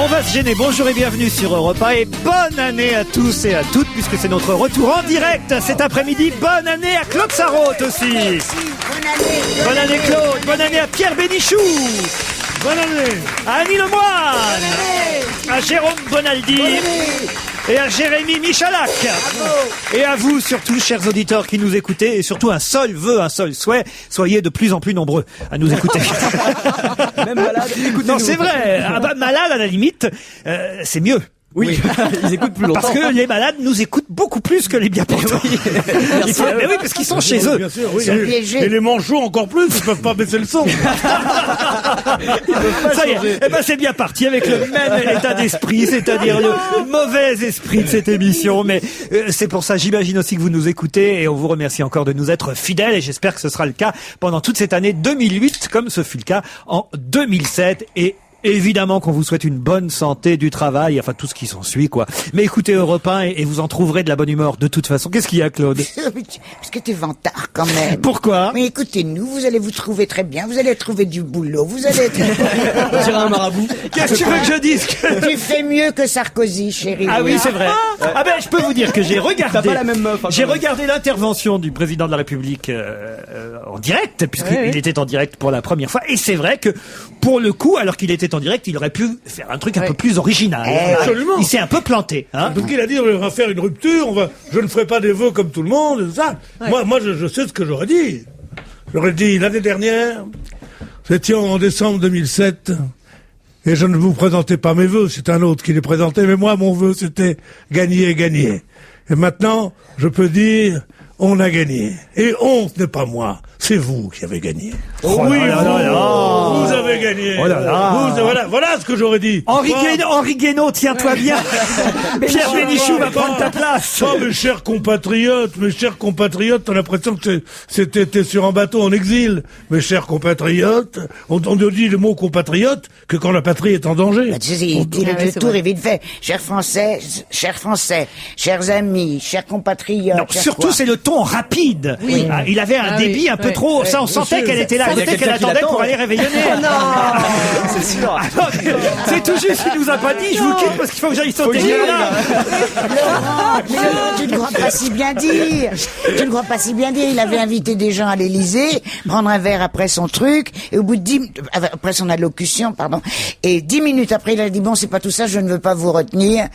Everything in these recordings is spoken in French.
On va se gêner. Bonjour et bienvenue sur Europe 1 et bonne année à tous et à toutes puisque c'est notre retour en direct cet après-midi. Bonne année à Claude Sarraute aussi. Merci, bonne année. Bonne année Claude. Bonne année à Pierre Bénichou. Bonne année. À Annie Lemoine. À Jérôme Bonaldi. Et à Jérémy Michalak. Et à vous surtout, chers auditeurs qui nous écoutez, et surtout un seul vœu, un seul souhait, soyez de plus en plus nombreux à nous écouter. Même malade, écoutez-nous. Non, c'est vrai. Ah bah, malade, à la limite, c'est mieux. Oui, ils écoutent plus longtemps. Parce que les malades nous écoutent beaucoup plus que les bien portants. Mais oui, parce qu'ils sont chez eux. Bien sûr, oui. Piégés. Et les manchots encore plus, ils peuvent pas baisser le son. Ça y est, eh ben c'est bien parti avec le même état d'esprit, c'est-à-dire le mauvais esprit de cette émission. Mais c'est pour ça, j'imagine aussi que vous nous écoutez et on vous remercie encore de nous être fidèles et j'espère que ce sera le cas pendant toute cette année 2008 comme ce fut le cas en 2007 et évidemment qu'on vous souhaite une bonne santé du travail, enfin tout ce qui s'ensuit quoi. Mais écoutez Europe 1 et vous en trouverez de la bonne humeur de toute façon. Qu'est-ce qu'il y a Claude? Parce que t'es vantard quand même. Pourquoi? Mais écoutez-nous, vous allez vous trouver très bien, vous allez trouver du boulot, vous allez être... On dirait un marabout. Qu'est-ce que tu veux que je dise Tu fais mieux que Sarkozy, chérie. Ah oui, c'est vrai. Ah ben, je peux vous dire que j'ai regardé. T'as pas la même meuf. Hein, j'ai regardé l'intervention du président de la République en direct, puisqu'il était en direct pour la première fois. Et c'est vrai que, pour le coup, alors qu'il était en direct, il aurait pu faire un truc un peu plus original. Absolument. Il s'est un peu planté. Hein. Donc il a dit on va faire une rupture, je ne ferai pas des vœux comme tout le monde, et tout ça. Ouais. Moi je sais ce que j'aurais dit. J'aurais dit l'année dernière, nous étions en décembre 2007, et je ne vous présentais pas mes vœux, c'est un autre qui les présentait, mais moi mon vœu c'était gagner, gagner. Et maintenant, je peux dire, on a gagné. Et on, ce n'est pas moi, c'est vous qui avez gagné. Oh oui, là là là. vous avez gagné. Oh là là. Voilà ce que j'aurais dit. Henri Guénaud, tiens-toi bien. Pierre Bénichou va prendre ta place. Oh, mes chers compatriotes, t'as l'impression que t'es sur un bateau en exil. Mes chers compatriotes, on dit le mot compatriote que quand la patrie est en danger. Bah, tu sais, le tour est vite fait. Chers Français, chers amis, chers compatriotes. Non, surtout c'est le ton rapide. Oui. Ah, il avait un débit un peu trop. Ça, on sentait qu'elle était là. On sentait qu'elle attendait pour aller réveillonner. C'est sûr. Alors, c'est tout juste, il nous a pas dit. Je vous quitte parce qu'il faut que j'aille sauter là. Laurent, tu ne crois pas si bien dire. Tu ne crois pas si bien dire. Il avait invité des gens à l'Élysée, prendre un verre après son truc, et au bout de après son allocution, pardon, et 10 minutes après, il a dit bon, c'est pas tout ça, je ne veux pas vous retenir,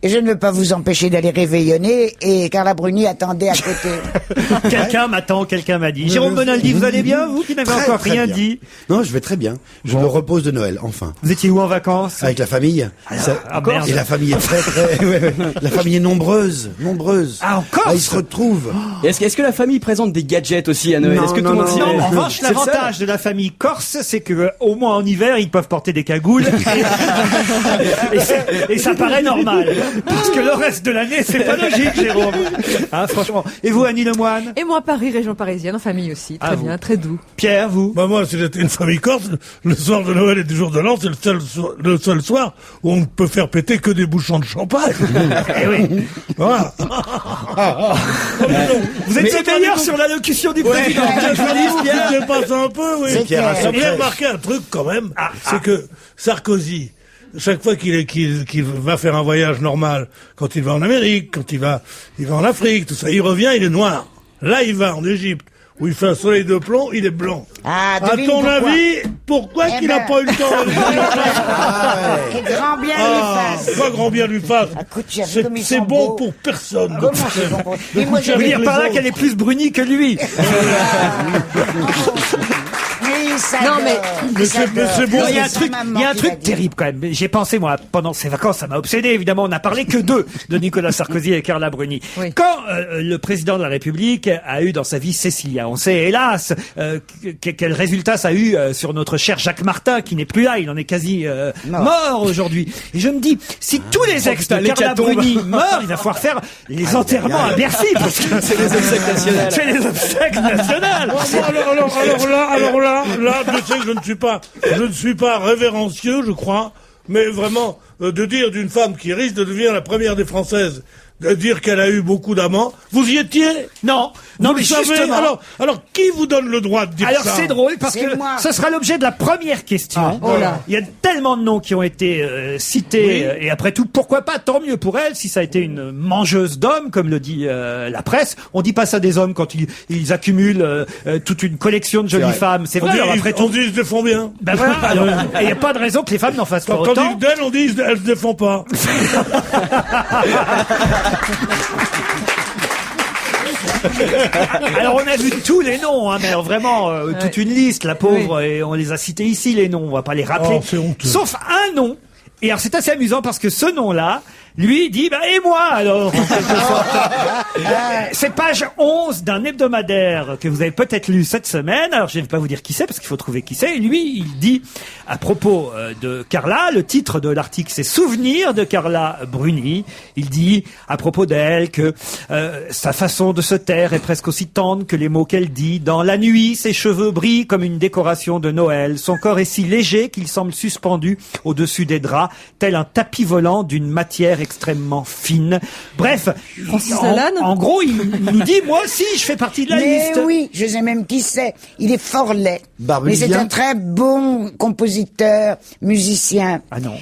et je ne veux pas vous empêcher d'aller réveillonner, et Carla Bruni attendait à côté. Quelqu'un m'attend, quelqu'un m'a dit. Jérôme Bonaldi, vous allez bien, vous qui n'avez encore rien bien. dit? Non, je vais très bien. Je me repose de Noël, enfin. Vous étiez où en vacances? Avec la famille. Merde. Et la famille est très... ouais. La famille est nombreuse. Ah, en Corse? Ils se retrouvent. Et est-ce que la famille présente des gadgets aussi à Noël? Non, Est-ce que non, tout le monde s'y non, met? En revanche, C'est le l'avantage de la famille corse, c'est que au moins en hiver, ils peuvent porter des cagoules. et ça paraît normal. Parce que le reste de l'année, c'est pas logique, Jérôme. Hein, franchement. Et vous, Annie Lemoine? Et moi, Paris, région parisienne, en famille aussi. Très bien, très doux. Pierre, vous? Bah moi, si j'étais une famille corse, le soir de Noël et du jour de l'an, c'est le seul soir où on ne peut faire péter que des bouchons de champagne. Eh oui. Voilà. Vous étiez meilleur sur l'allocution du président. Je dépasse un peu, oui. C'est clair. J'ai remarqué un truc quand même, c'est que Sarkozy, chaque fois qu'il va faire un voyage normal, quand il va en Amérique, quand il va en Afrique, tout ça, il revient, il est noir. Là, il va en Égypte, où il fait un soleil de plomb, il est blanc. Ah, À devine ton pourquoi. avis, pourquoi Eh qu'il ben. n'a pas eu le temps Et grand bien lui fasse. Pas grand bien lui fasse. Ah, écoute, tu as vu comme ils C'est sont bon beaux. pour personne. Comment c'est bon pour... Mais moi, Je veux j'avais dire par là qu'elle est plus brunie que lui. Oui, ça Non, mais- Mais c'est bon. Non, il y a un truc terrible quand même. J'ai pensé, moi, pendant ces vacances, ça m'a obsédé, évidemment. On n'a parlé que d'eux, de Nicolas Sarkozy et Carla Bruni. Oui. Quand le président de la République a eu dans sa vie Cécilia, on sait, hélas, quel résultat ça a eu sur notre cher Jacques Martin, qui n'est plus là, il en est quasi mort aujourd'hui. Et je me dis, si tous les ex de Carla l'hécatombe. Bruni meurent, il va falloir faire les enterrements à Bercy, parce que C'est les obsèques nationales. c'est les obsèques nationales. Alors là, je sais que je ne suis pas révérencieux, je crois, mais vraiment, de dire d'une femme qui risque de devenir la première des Françaises de dire qu'elle a eu beaucoup d'amants. Vous y étiez? Non, Vous non, le mais savez. justement. Alors, qui vous donne le droit de dire Alors ça? c'est drôle parce C'est que moi. ce sera l'objet de la première question. Oh là. Il y a tellement de noms qui ont été cités et après tout, pourquoi pas, tant mieux pour elle si ça a été une mangeuse d'hommes, comme le dit la presse. On dit pas ça des hommes quand ils accumulent toute une collection de jolies vrai. femmes. C'est On vrai. dit, Alors après on tout, dit, ils se défendent bien. ben voilà. Alors, et il n'y a pas de raison que les femmes n'en fassent pas Quand on autant. dit d'elle, on dit, elle se défend pas. Alors on a vu tous les noms, hein, mais alors vraiment toute une liste, la pauvre, et on les a cités ici les noms, on va pas les rappeler. Oh, c'est honteux. Sauf un nom. Et alors c'est assez amusant parce que ce nom-là, lui dit, bah, et moi alors en quelque sorte. C'est page 11 d'un hebdomadaire que vous avez peut-être lu cette semaine. Alors je ne vais pas vous dire qui c'est parce qu'il faut trouver qui c'est. Et lui, il dit à propos de Carla, le titre de l'article c'est Souvenirs de Carla Bruni. Il dit à propos d'elle que sa façon de se taire est presque aussi tendre que les mots qu'elle dit. Dans la nuit, ses cheveux brillent comme une décoration de Noël. Son corps est si léger qu'il semble suspendu au-dessus des draps, tel un tapis volant d'une matière extrêmement fine. Bref, Francis Lalanne en gros, il nous dit, moi aussi, je fais partie de la Mais liste. oui, je sais même qui c'est. Il est fort laid. Mais c'est Barbelivien. un très bon compositeur, musicien. Ah non.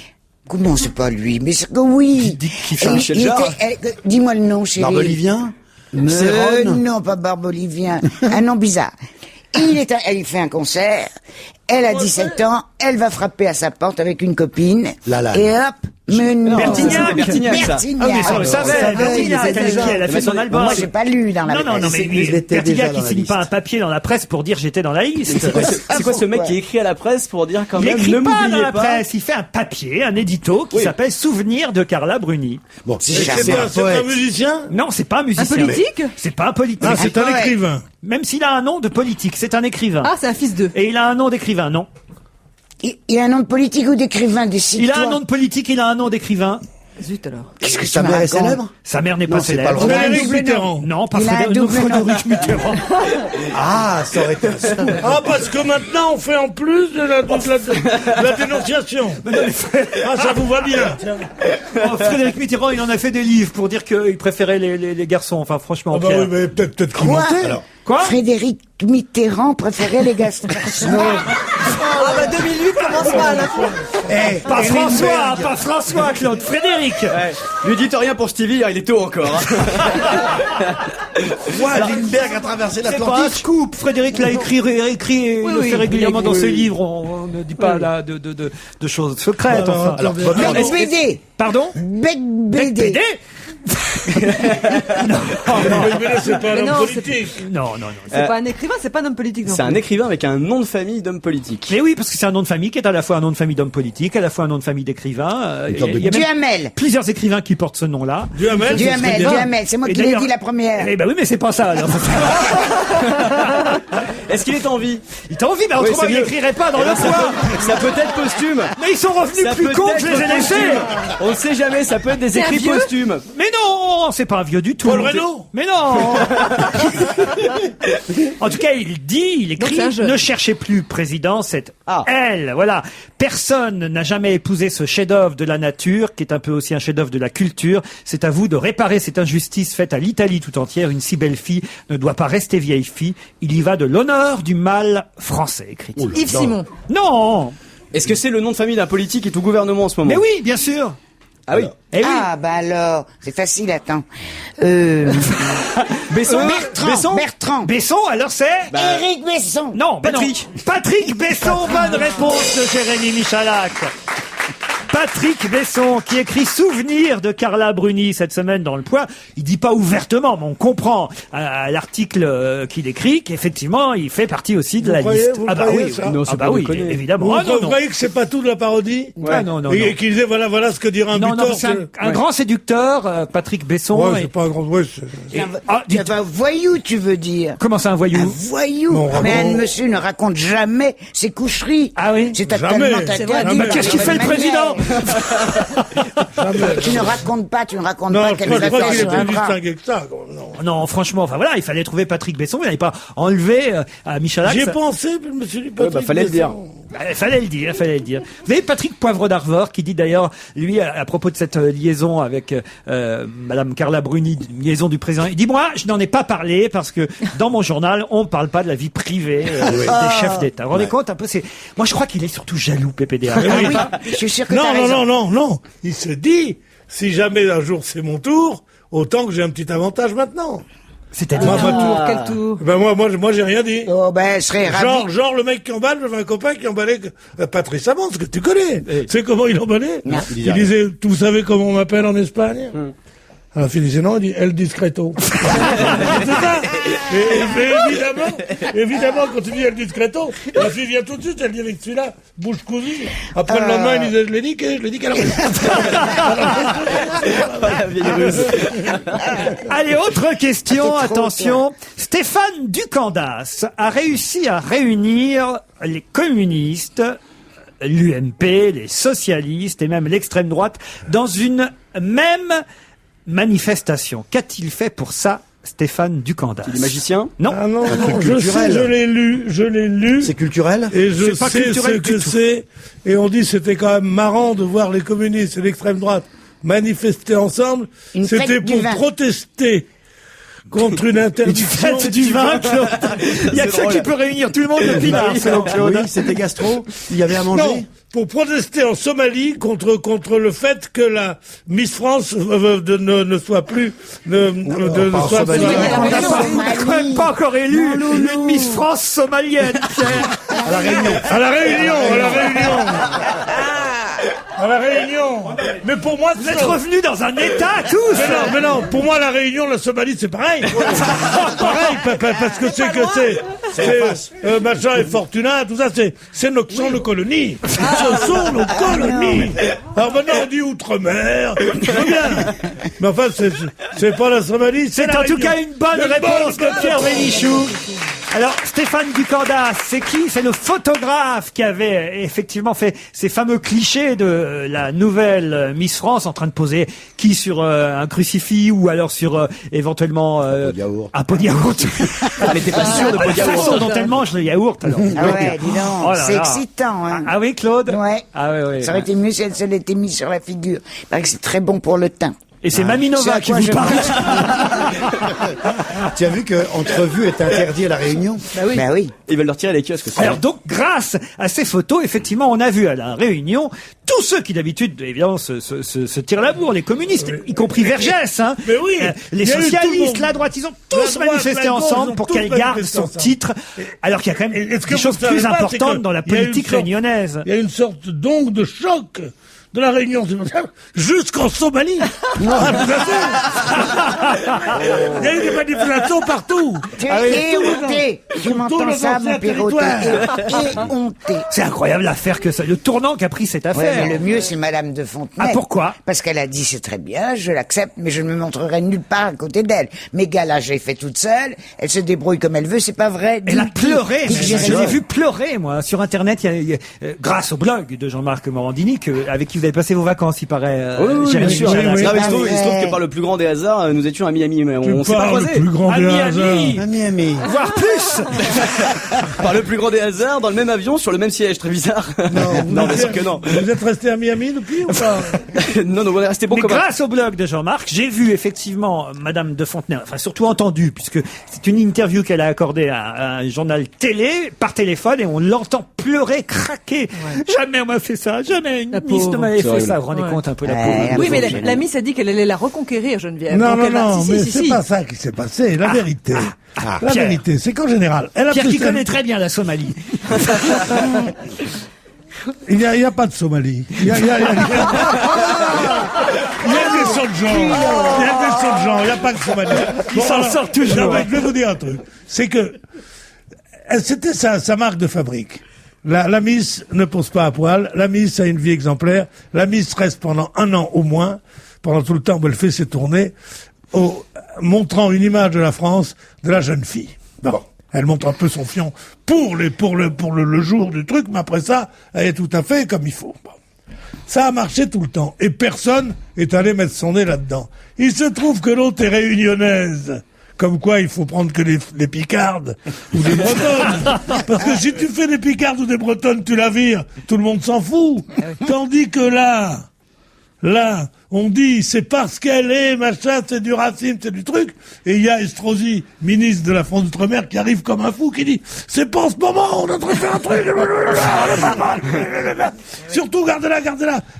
Comment c'est pas lui? Mais c'est que oui. Dites qui fait Et Michel il Jarre. dis-moi le nom, chérie. Barbelivien. Céron. Non, pas Barbelivien. Un nom bizarre. Elle fait un concert. Elle a 17 ans. Elle va frapper à sa porte avec une copine. Lalanne. Et hop. Mais non. Bertignac. Bertignac, ça. Ah mais ça, on le savait, Bertignac, il était avec qui déjà. elle a fait son album. Moi, j'ai pas lu dans la Non, non, non, presse. mais Il était déjà Bertignac, dans il la signe liste. pas un papier dans la presse pour dire j'étais dans la liste. C'est quoi ce mec Pourquoi qui écrit à la presse pour dire quand Il même écrit ne pas dans m'oubliez la pas? presse, il fait un papier, un édito qui Oui. s'appelle Souvenirs de Carla Bruni. Bon, C'est C'est charmant. pas un musicien? Non, c'est pas un musicien. politique C'est pas un politique. Ah, c'est un poète. écrivain. Même s'il a un nom de politique, c'est un écrivain. Ah, c'est un fils d'eux. Et il a un nom d'écrivain, non. Il a un nom de politique ou d'écrivain, Il décide-toi. a un nom de politique, il a un nom d'écrivain. Zut alors. Qu'est-ce que sa tu me mère est racontes? célèbre. Sa mère n'est pas Non, c'est pas célèbre. le Frédéric double nom. Mitterrand. Non, pas Il a un Frédéric, double nom. Frédéric Mitterrand. Ah, ça aurait été. Ah, parce que maintenant, on fait en plus de la dénonciation. Ah, ça vous va bien. Oh, Frédéric Mitterrand, il en a fait des livres pour dire qu'il préférait les garçons. Enfin, franchement, Ah bah Pierre. oui, mais peut-être qu'il Quoi mentait, alors. Quoi Frédéric Mitterrand préférait les garçons. Ah bah 2008 commence mal. Pas François, pas François, Claude. Frédéric. Ouais. Lui dites rien pour Stevie, il est tôt encore. Hein. Moi, Lindbergh a traversé C'est pas un l'Atlantique. scoop. Frédéric l'a écrit et il le oui, fait régulièrement oui, dans oui. ses livres. On ne dit pas là de choses secrètes. Alors, Enfin. attendez. votre- Bec BD. Pardon Bec Bec BD. BD Mais là, c'est pas un Mais homme non, politique. Non, non, non. C'est pas un écrivain, c'est pas un homme politique. non C'est un plus. écrivain avec un nom de famille d'homme politique. Mais oui, parce que c'est un nom de famille qui est à la fois un nom de famille d'homme politique, à la fois un nom de famille d'écrivain. Il y a même Duhamel. plusieurs écrivains qui portent ce nom-là. Duhamel, ce serait Duhamel, bien. Duhamel. C'est moi Et qui l'ai d'ailleurs- dit la première. Eh ben oui, mais c'est pas ça. Alors. Est-ce qu'il est en vie? Il t'a envie, mais Oui, autrement c'est il mieux. n'écrirait pas dans Eh ben, le foie. ça peut être posthume. Mais ils sont revenus Ça plus peut cons être que je les ai laissés. posthume. On ne sait jamais, ça peut être des C'est un écrits vieux posthumes. Mais non, c'est pas un vieux du tout. Paul Reynaud. Mais non. En tout cas, il Donc, c'est écrit un jeune. ne cherchez plus président, c'est Ah. elle. Voilà. Personne n'a jamais épousé ce chef-d'œuvre de la nature, qui est un peu aussi un chef-d'œuvre de la culture. C'est à vous de réparer cette injustice faite à l'Italie tout entière. Une si belle fille ne doit pas rester vieille fille. Il y va de l'honneur du mal français, écrit-il. Yves Simon. Non. Est-ce que c'est le nom de famille d'un politique et tout gouvernement en ce moment? Mais oui, bien sûr. Ah oui. Eh oui. Ah, bah alors, c'est facile, attends. Besson? Bertrand. Bertrand. Besson, alors c'est Éric Besson. Non, ben Patrick. non. Patrick Besson, bonne réponse de Jérémy Michalak. Patrick Besson, qui écrit Souvenirs de Carla Bruni cette semaine dans Le Point. Il dit pas ouvertement, mais on comprend à l'article qu'il écrit qu'effectivement, il fait partie aussi de Vous la croyez- liste. vous Ah bah croyez oui, ça Non, ah c'est bah pas oui, déconner. évidemment. Vous Ah non, non. croyez que c'est pas tout de la parodie? Ah non, non, non. Et qu'il disait, voilà ce que dirait un Non, non, buteur. c'est un grand séducteur, Patrick Besson. Ouais, et- c'est pas un grand, ouais, et- ah, dites- Un voyou, tu veux dire. comment c'est un Un voyou? voyou. Bon, Mais vraiment. un monsieur ne raconte jamais ses coucheries. Ah oui? C'est Jamais. totalement C'est interdit. vrai. Ah, mais qu'est-ce qu'il fait, le président? Tu ne racontes pas, Non, pas je qu'elle crois nous a pas fait qu'il est sur un plus bras. distingué que ça. quand même, non. Non, franchement, enfin voilà, il fallait trouver Patrick Besson. Il n'avait pas enlevé à Michalak. J'y ai ça- pensé, puis je me suis dit, Patrick fallait le dire. Besson. Fallait le dire. Vous avez Patrick Poivre d'Arvor qui dit d'ailleurs, lui, à propos de cette liaison avec Madame Carla Bruni, une liaison du président, il dit, moi, je n'en ai pas parlé parce que dans mon journal, on ne parle pas de la vie privée des chefs d'État. Vous vous rendez compte un peu, moi, je crois qu'il est surtout jaloux, PPDA. Oui, je suis sûr que t'as raison. Non. Il se dit, si jamais un jour c'est mon tour, autant que j'ai un petit avantage maintenant. C'est-à-dire Quel tour? Ben moi j'ai rien dit. Oh, ben, je serais ravi. Genre le mec qui emballe, j'avais un copain qui emballait Patrice Amand, ce que tu connais. Tu sais comment il emballait? Il disait, vous savez comment on m'appelle en Espagne? À la fin, il disait non, il dit El Discreto. C'est ça. Mais évidemment, quand tu dis El Discreto, la fille vient tout de suite, elle dit avec celui-là, bouche cousue. Après le lendemain, il disait, je l'ai dit qu'elle Allez, autre question, attention. Stéphane Ducandas a réussi à réunir les communistes, l'UMP, les socialistes et même l'extrême droite dans une même manifestation. Qu'a-t-il fait pour ça, Stéphane Ducandas? Il est magicien? Non. Ah non, je sais, je l'ai lu. C'est culturel? Et je C'est pas sais culturel ce du que tout. c'est. Et on dit c'était quand même marrant de voir les communistes et l'extrême droite manifester ensemble. Une C'était fête du pour vin. protester contre une interdiction. Fête du vin, Claude. Il y a que ça qui peut réunir tout le monde depuis là, selon Claude. Oui, c'était gastro. Il y avait à manger. Non, pour protester en Somalie contre le fait que la Miss France ne soit plus ne pas en soit Somalie. On n'a quand même pas encore élu une Miss France somalienne, Pierre. À la Réunion. à la Réunion. Mais pour moi, Vous êtes revenus dans un état, tous. Mais non, pour moi, la Réunion, la Somalie, c'est pareil. Parce que c'est machin et Fortuna, tout ça, sont nos colonies. Ce sont nos colonies. Alors maintenant, on dit Outre-mer, c'est bien. Mais enfin, c'est pas la Somalie, C'est la en tout Réunion. cas une bonne réponse de Pierre Bénichou. Alors, Stéphane Ducandas, c'est qui? C'est le photographe qui avait effectivement fait ces fameux clichés de la nouvelle Miss France en train de poser qui sur un crucifix ou alors sur éventuellement un pot de yaourt. Mais t'es pas sûr de La pot de yaourt. façon dont elle mange le yaourt. Alors, Ah ouais, dis donc, Oh là c'est là. excitant, hein. Ah oui, Claude? Ouais. Ah oui. Ça aurait été mieux si elle se l'était mis sur la figure. Il paraît que c'est très bon pour le teint. Et c'est Mamie C'est Nova à qui quoi vous je parle. Tu as vu que entrevue est interdit à la Réunion? Bah oui. Bah oui. Ils veulent leur tirer les kiosques. Alors donc, grâce à ces photos, effectivement, on a vu à la Réunion tous ceux qui d'habitude, évidemment, se tirent la bourre, les communistes, y compris Vergès, hein, Mais oui, les il y a eu tout le socialistes, monde. la droite, ils ont La tous droite, manifesté la gauche, ils ensemble ont pour tous qu'elle garde manifesté son ensemble. titre, alors qu'il y a quand même Est-ce que des vous choses savez plus pas, c'est importantes que dans la il y a une politique sorte- réunionnaise. Il y a une sorte donc de choc de la Réunion, c'est pour ça, jusqu'en Somalie. Il y a eu des manifestations partout. Tu Ah oui. es éhonté. Tu Sur tous m'entends les ça, anciens mon Pierrot? T'es éhonté. C'est incroyable l'affaire que ça, le tournant qu'a pris cette Ouais, affaire. mais le mieux, c'est Madame de Fontenay. Ah, pourquoi? Parce qu'elle a dit, c'est très bien, je l'accepte, mais je ne me montrerai nulle part à côté d'elle. Mes galas, j'ai fait toute seule, elle se débrouille comme elle veut, c'est pas vrai. Elle a Dis- pleuré. dis que j'ai Je l'ai raison. vu pleurer, moi, sur Internet, grâce au blog de Jean-Marc Morandini, avec qui vous avez passé vos vacances, il paraît. Oui, bien Jérémy sûr. Michel. Non, mais il se Ah, trouve ouais. que par le plus grand des hasards, nous étions à Miami, mais on s'est pas parles croisés. le plus grand À des Miami. hasards. À Miami. Voire plus. Par le plus grand des hasards, dans le même avion, sur le même siège, très bizarre. Non, bien sûr que non. Vous êtes resté à Miami depuis ou pas? Non, on est resté bon Mais comme grâce au blog de Jean-Marc, j'ai vu effectivement Madame de Fontenay, enfin surtout entendu, puisque c'est une interview qu'elle a accordée à un journal télé, par téléphone, et on l'entend pleurer, craquer. Jamais on m'a fait ça, jamais une La Miss ne pauvre. m'avait fait horrible. ça. Vous vous rendez Ouais. compte un peu la Ouais, pauvre. Oui, mais Gênant. la Miss a dit qu'elle allait la reconquérir, Geneviève. Non, Donc non, elle a- non, si, mais si, c'est si. pas ça qui s'est passé. La vérité. La Pierre. vérité, c'est qu'en général, elle a Pierre pris qui sa- connaît très bien la Somalie. Il n'y a pas de Somalie. Il y a des sauts de genre. Il y a des sauts de genre. Il n'y a pas de Somalie. Il s'en alors, sort toujours. non, mais je vais vous dire un truc. C'est que c'était sa marque de fabrique. La Miss ne pose pas à poil. La Miss a une vie exemplaire. La Miss reste pendant 1 an au moins, pendant tout le temps où elle fait ses tournées, montrant une image de la France de la jeune fille. Bon. Elle montre un peu son fion pour le jour du truc, mais après ça, elle est tout à fait comme il faut. Bon. Ça a marché tout le temps. Et personne est allé mettre son nez là-dedans. Il se trouve que l'autre est réunionnaise. comme quoi il faut prendre que les Picardes ou des Bretonnes. Parce que si tu fais des Picardes ou des Bretonnes, tu la vires, tout le monde s'en fout. Tandis que là, on dit, c'est parce qu'elle est, machin, c'est du racisme, c'est du truc. Et il y a Estrosi, ministre de la France d'Outre-mer, qui arrive comme un fou, qui dit, c'est pas en ce moment, on devrait faire un truc. Surtout, gardez-la.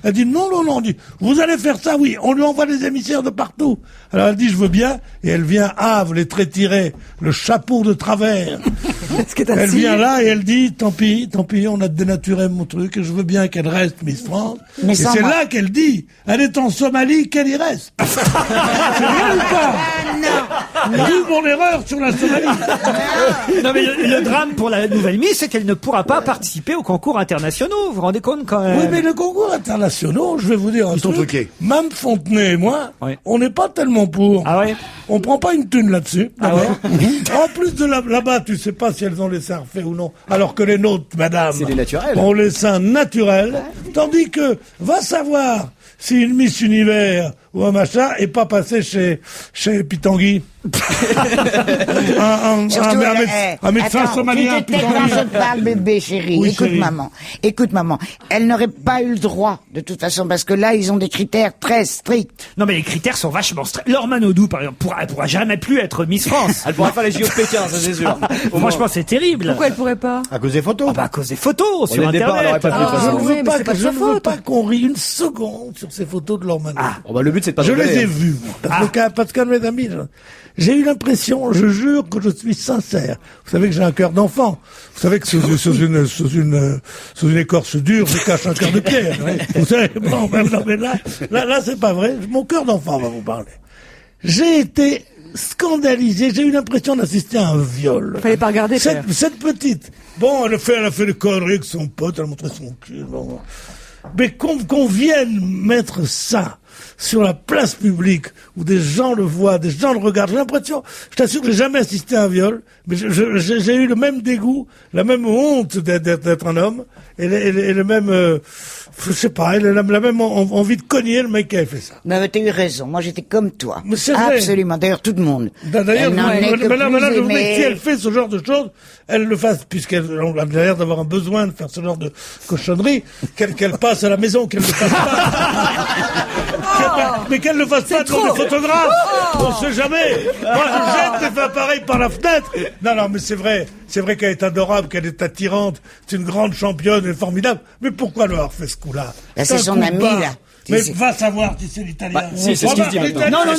Elle dit, non, on dit, vous allez faire ça, oui. On lui envoie des émissaires de partout. Alors elle dit, je veux bien. Et elle vient à Havre, les traits tirés, le chapeau de travers. Elle vient là et elle dit, tant pis, on a dénaturé mon truc, et je veux bien qu'elle reste Miss France. Mais et c'est moi. là qu'elle dit, elle est en Somalie, qu'elle y reste. C'est vrai ou pas? D'où mon erreur sur la Somalie. Non mais le drame pour la nouvelle Miss, c'est qu'elle ne pourra pas participer aux concours internationaux. Vous vous rendez compte quand même? Oui, mais les concours internationaux, je vais vous dire un sont truc. truqués. Même Fontenay et moi, Oui. on n'est pas tellement pour. Ah ouais? On prend pas une thune là-dessus. Ah d'abord. En plus de là-bas, tu sais pas si elles ont les seins refaits ou non. Alors que les nôtres, madame, C'est des naturels. ont les seins naturels. Tandis que, va savoir si une Miss Univers ou un machin est pas passé chez Pitangui. Surtout, un médecin attends, somalien. tu te tais quand je te parle, bébé, chérie. Oui, Écoute, chérie. maman. Elle n'aurait pas eu le droit, de toute façon, parce que là, ils ont des critères très stricts. Non mais les critères sont vachement stricts. Laure Manodou, par exemple, pourra jamais plus être Miss France. Elle pourra faire les JO de Pékin, ça c'est sûr. Franchement, c'est terrible. Pourquoi elle pourrait pas? À cause des photos. Ah bah à cause des photos sur au départ, elle Internet. aurait pas pu, de toute Je façon. ne oui, veux mais pas, c'est pas de je sa ne veux faute. pas qu'on rie une seconde sur ces photos de leur manière. Bon, bah, le but c'est de pas Je rigoler. les ai vus, moi. Parce que mes amis, j'ai eu l'impression, je jure que je suis sincère. Vous savez que j'ai un cœur d'enfant. Vous savez que sous une écorce dure, je cache un cœur de pierre. Vous savez, bon, ben, non, mais là, c'est pas vrai. Mon cœur d'enfant va vous parler. J'ai été scandalisé. J'ai eu l'impression d'assister à un viol. Fallait pas regarder, père. Cette petite, bon, elle a fait des conneries avec son pote, elle a montré son cul. Bon. Mais qu'on vienne mettre ça sur la place publique où des gens le voient, des gens le regardent, j'ai l'impression, je t'assure que j'ai jamais assisté à un viol, mais j'ai eu le même dégoût, la même honte d'être un homme, et le même, je sais pas, la même envie de cogner le mec qui avait fait ça. Mais t'as eu raison. Moi, j'étais comme toi. Mais c'est vrai. Absolument. D'ailleurs, tout le monde. D'ailleurs, Elle n'en est que maintenant, plus je vous dis que aimée. si elle fait ce genre de choses, elle le fasse, puisqu'elle a l'air d'avoir un besoin de faire ce genre de cochonnerie, qu'elle passe à la maison, qu'elle ne le fasse pas. Mais qu'elle ne fasse pas devant des photographes. On sait jamais. Moi, je jette des appareils par la fenêtre. Non, mais c'est vrai qu'elle est adorable, qu'elle est attirante. C'est une grande championne, elle est formidable. Mais pourquoi leur avoir fait ce coup-là? Là, c'est un son coup de ami, barre. là. Mais C'est- va savoir si c'est l'italien. Bah, si, c'est ce qu'il se dit maintenant. Non,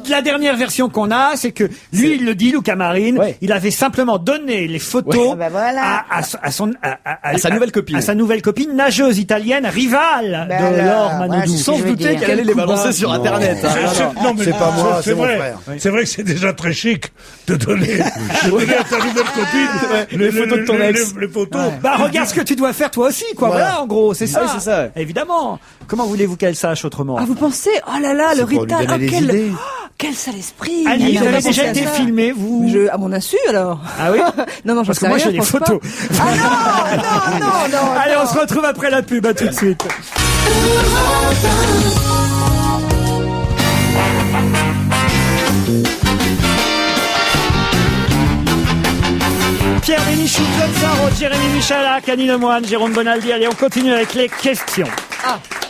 la dernière version qu'on a, c'est que lui, il le dit, Luca Marine, Ouais. il avait simplement donné les photos Ouais. Ah bah voilà. à sa nouvelle copine. À sa nouvelle copine, nageuse italienne, rivale Bah de alors, Laure voilà, Manodou. c'est ce Sans que se je veux douter dire. qu'elle allait les balancer sur Internet. hein. Non, mais C'est pas moi, c'est mon vrai. frère. C'est vrai que c'est déjà très chic de donner à ta nouvelle copine les photos de ton ex. Les photos. Bah regarde ce que tu dois faire toi aussi, quoi. Voilà, en gros, c'est ça. Ouais, c'est ça. Évidemment. Comment voulez-vous qu'elle sache autrement? Ah, vous pensez? Oh là là, le pour lui rital. donner Oh, des idées. quel sale esprit. Annie, Il vous a avez pensé déjà à été ça. filmé, vous? À mon insu, alors. Ah oui? Non, j'en Parce que sais moi, rien, j'ai les je pense photos. pas. Ah non. Allez, on se retrouve après la pub. À tout de suite. Pierre Bénichou, Claude Sarraute, Jérémy Michalak, Annie Lemoine, Jérôme Bonaldi. Allez, on continue avec les questions.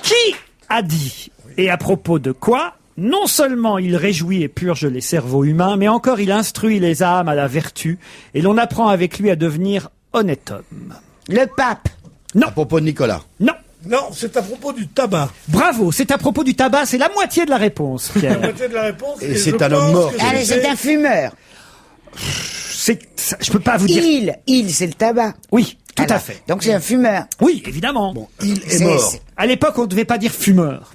Qui a dit, et à propos de quoi, non seulement il réjouit et purge les cerveaux humains, mais encore il instruit les âmes à la vertu, et l'on apprend avec lui à devenir honnête homme. Le pape. À propos de Nicolas. Non. Non, c'est à propos du tabac. Bravo, c'est à propos du tabac, c'est la moitié de la réponse, La Pierre. moitié de la réponse. Et je c'est un pense homme mort. que Allez, c'est un fumeur. Je peux pas vous dire. Il, c'est le tabac. Oui, tout Alors, à fait. Donc c'est un fumeur. Oui, évidemment. Il est C'est- mort. c'est- À l'époque, on ne devait pas dire fumeur.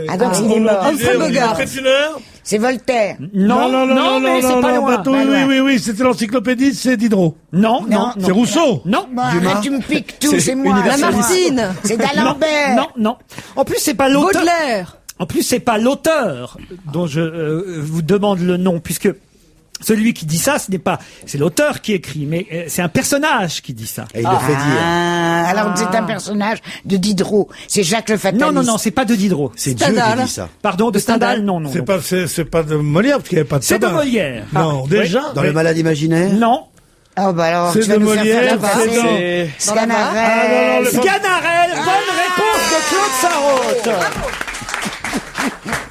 Ah, donc il est mort. Humphrey Bogart. Pétuneur. C'est Voltaire. Non, mais c'est pas loin. Bateau, Pas loin. oui, c'était l'encyclopédie, c'est Diderot. Non. C'est Rousseau. Non. Bon, arrête, tu me piques tout, C'est c'est moi. Lamartine. C'est d'Alembert. Non. En plus, c'est pas l'auteur. Baudelaire. En plus, c'est pas l'auteur dont je vous demande le nom, puisque Celui qui dit ça, c'est l'auteur qui écrit, mais c'est un personnage qui dit ça. Et il le fait dire. Alors c'est un personnage de Diderot. C'est Jacques le Fataliste. Non, c'est pas de Diderot. C'est Dieu qui Stendhal. dit ça. Pardon, de Stendhal, non. C'est pas de Molière, parce qu'il n'y avait pas de C'est de tabac. Molière. Non, Ah, déjà. Dans le malade imaginaire. Non. Oh bah alors, C'est tu vas de nous faire Molière, faire la c'est passée. dans- Sganarelle. Ah, non, le- Sganarelle, bonne réponse de Claude Sarraute.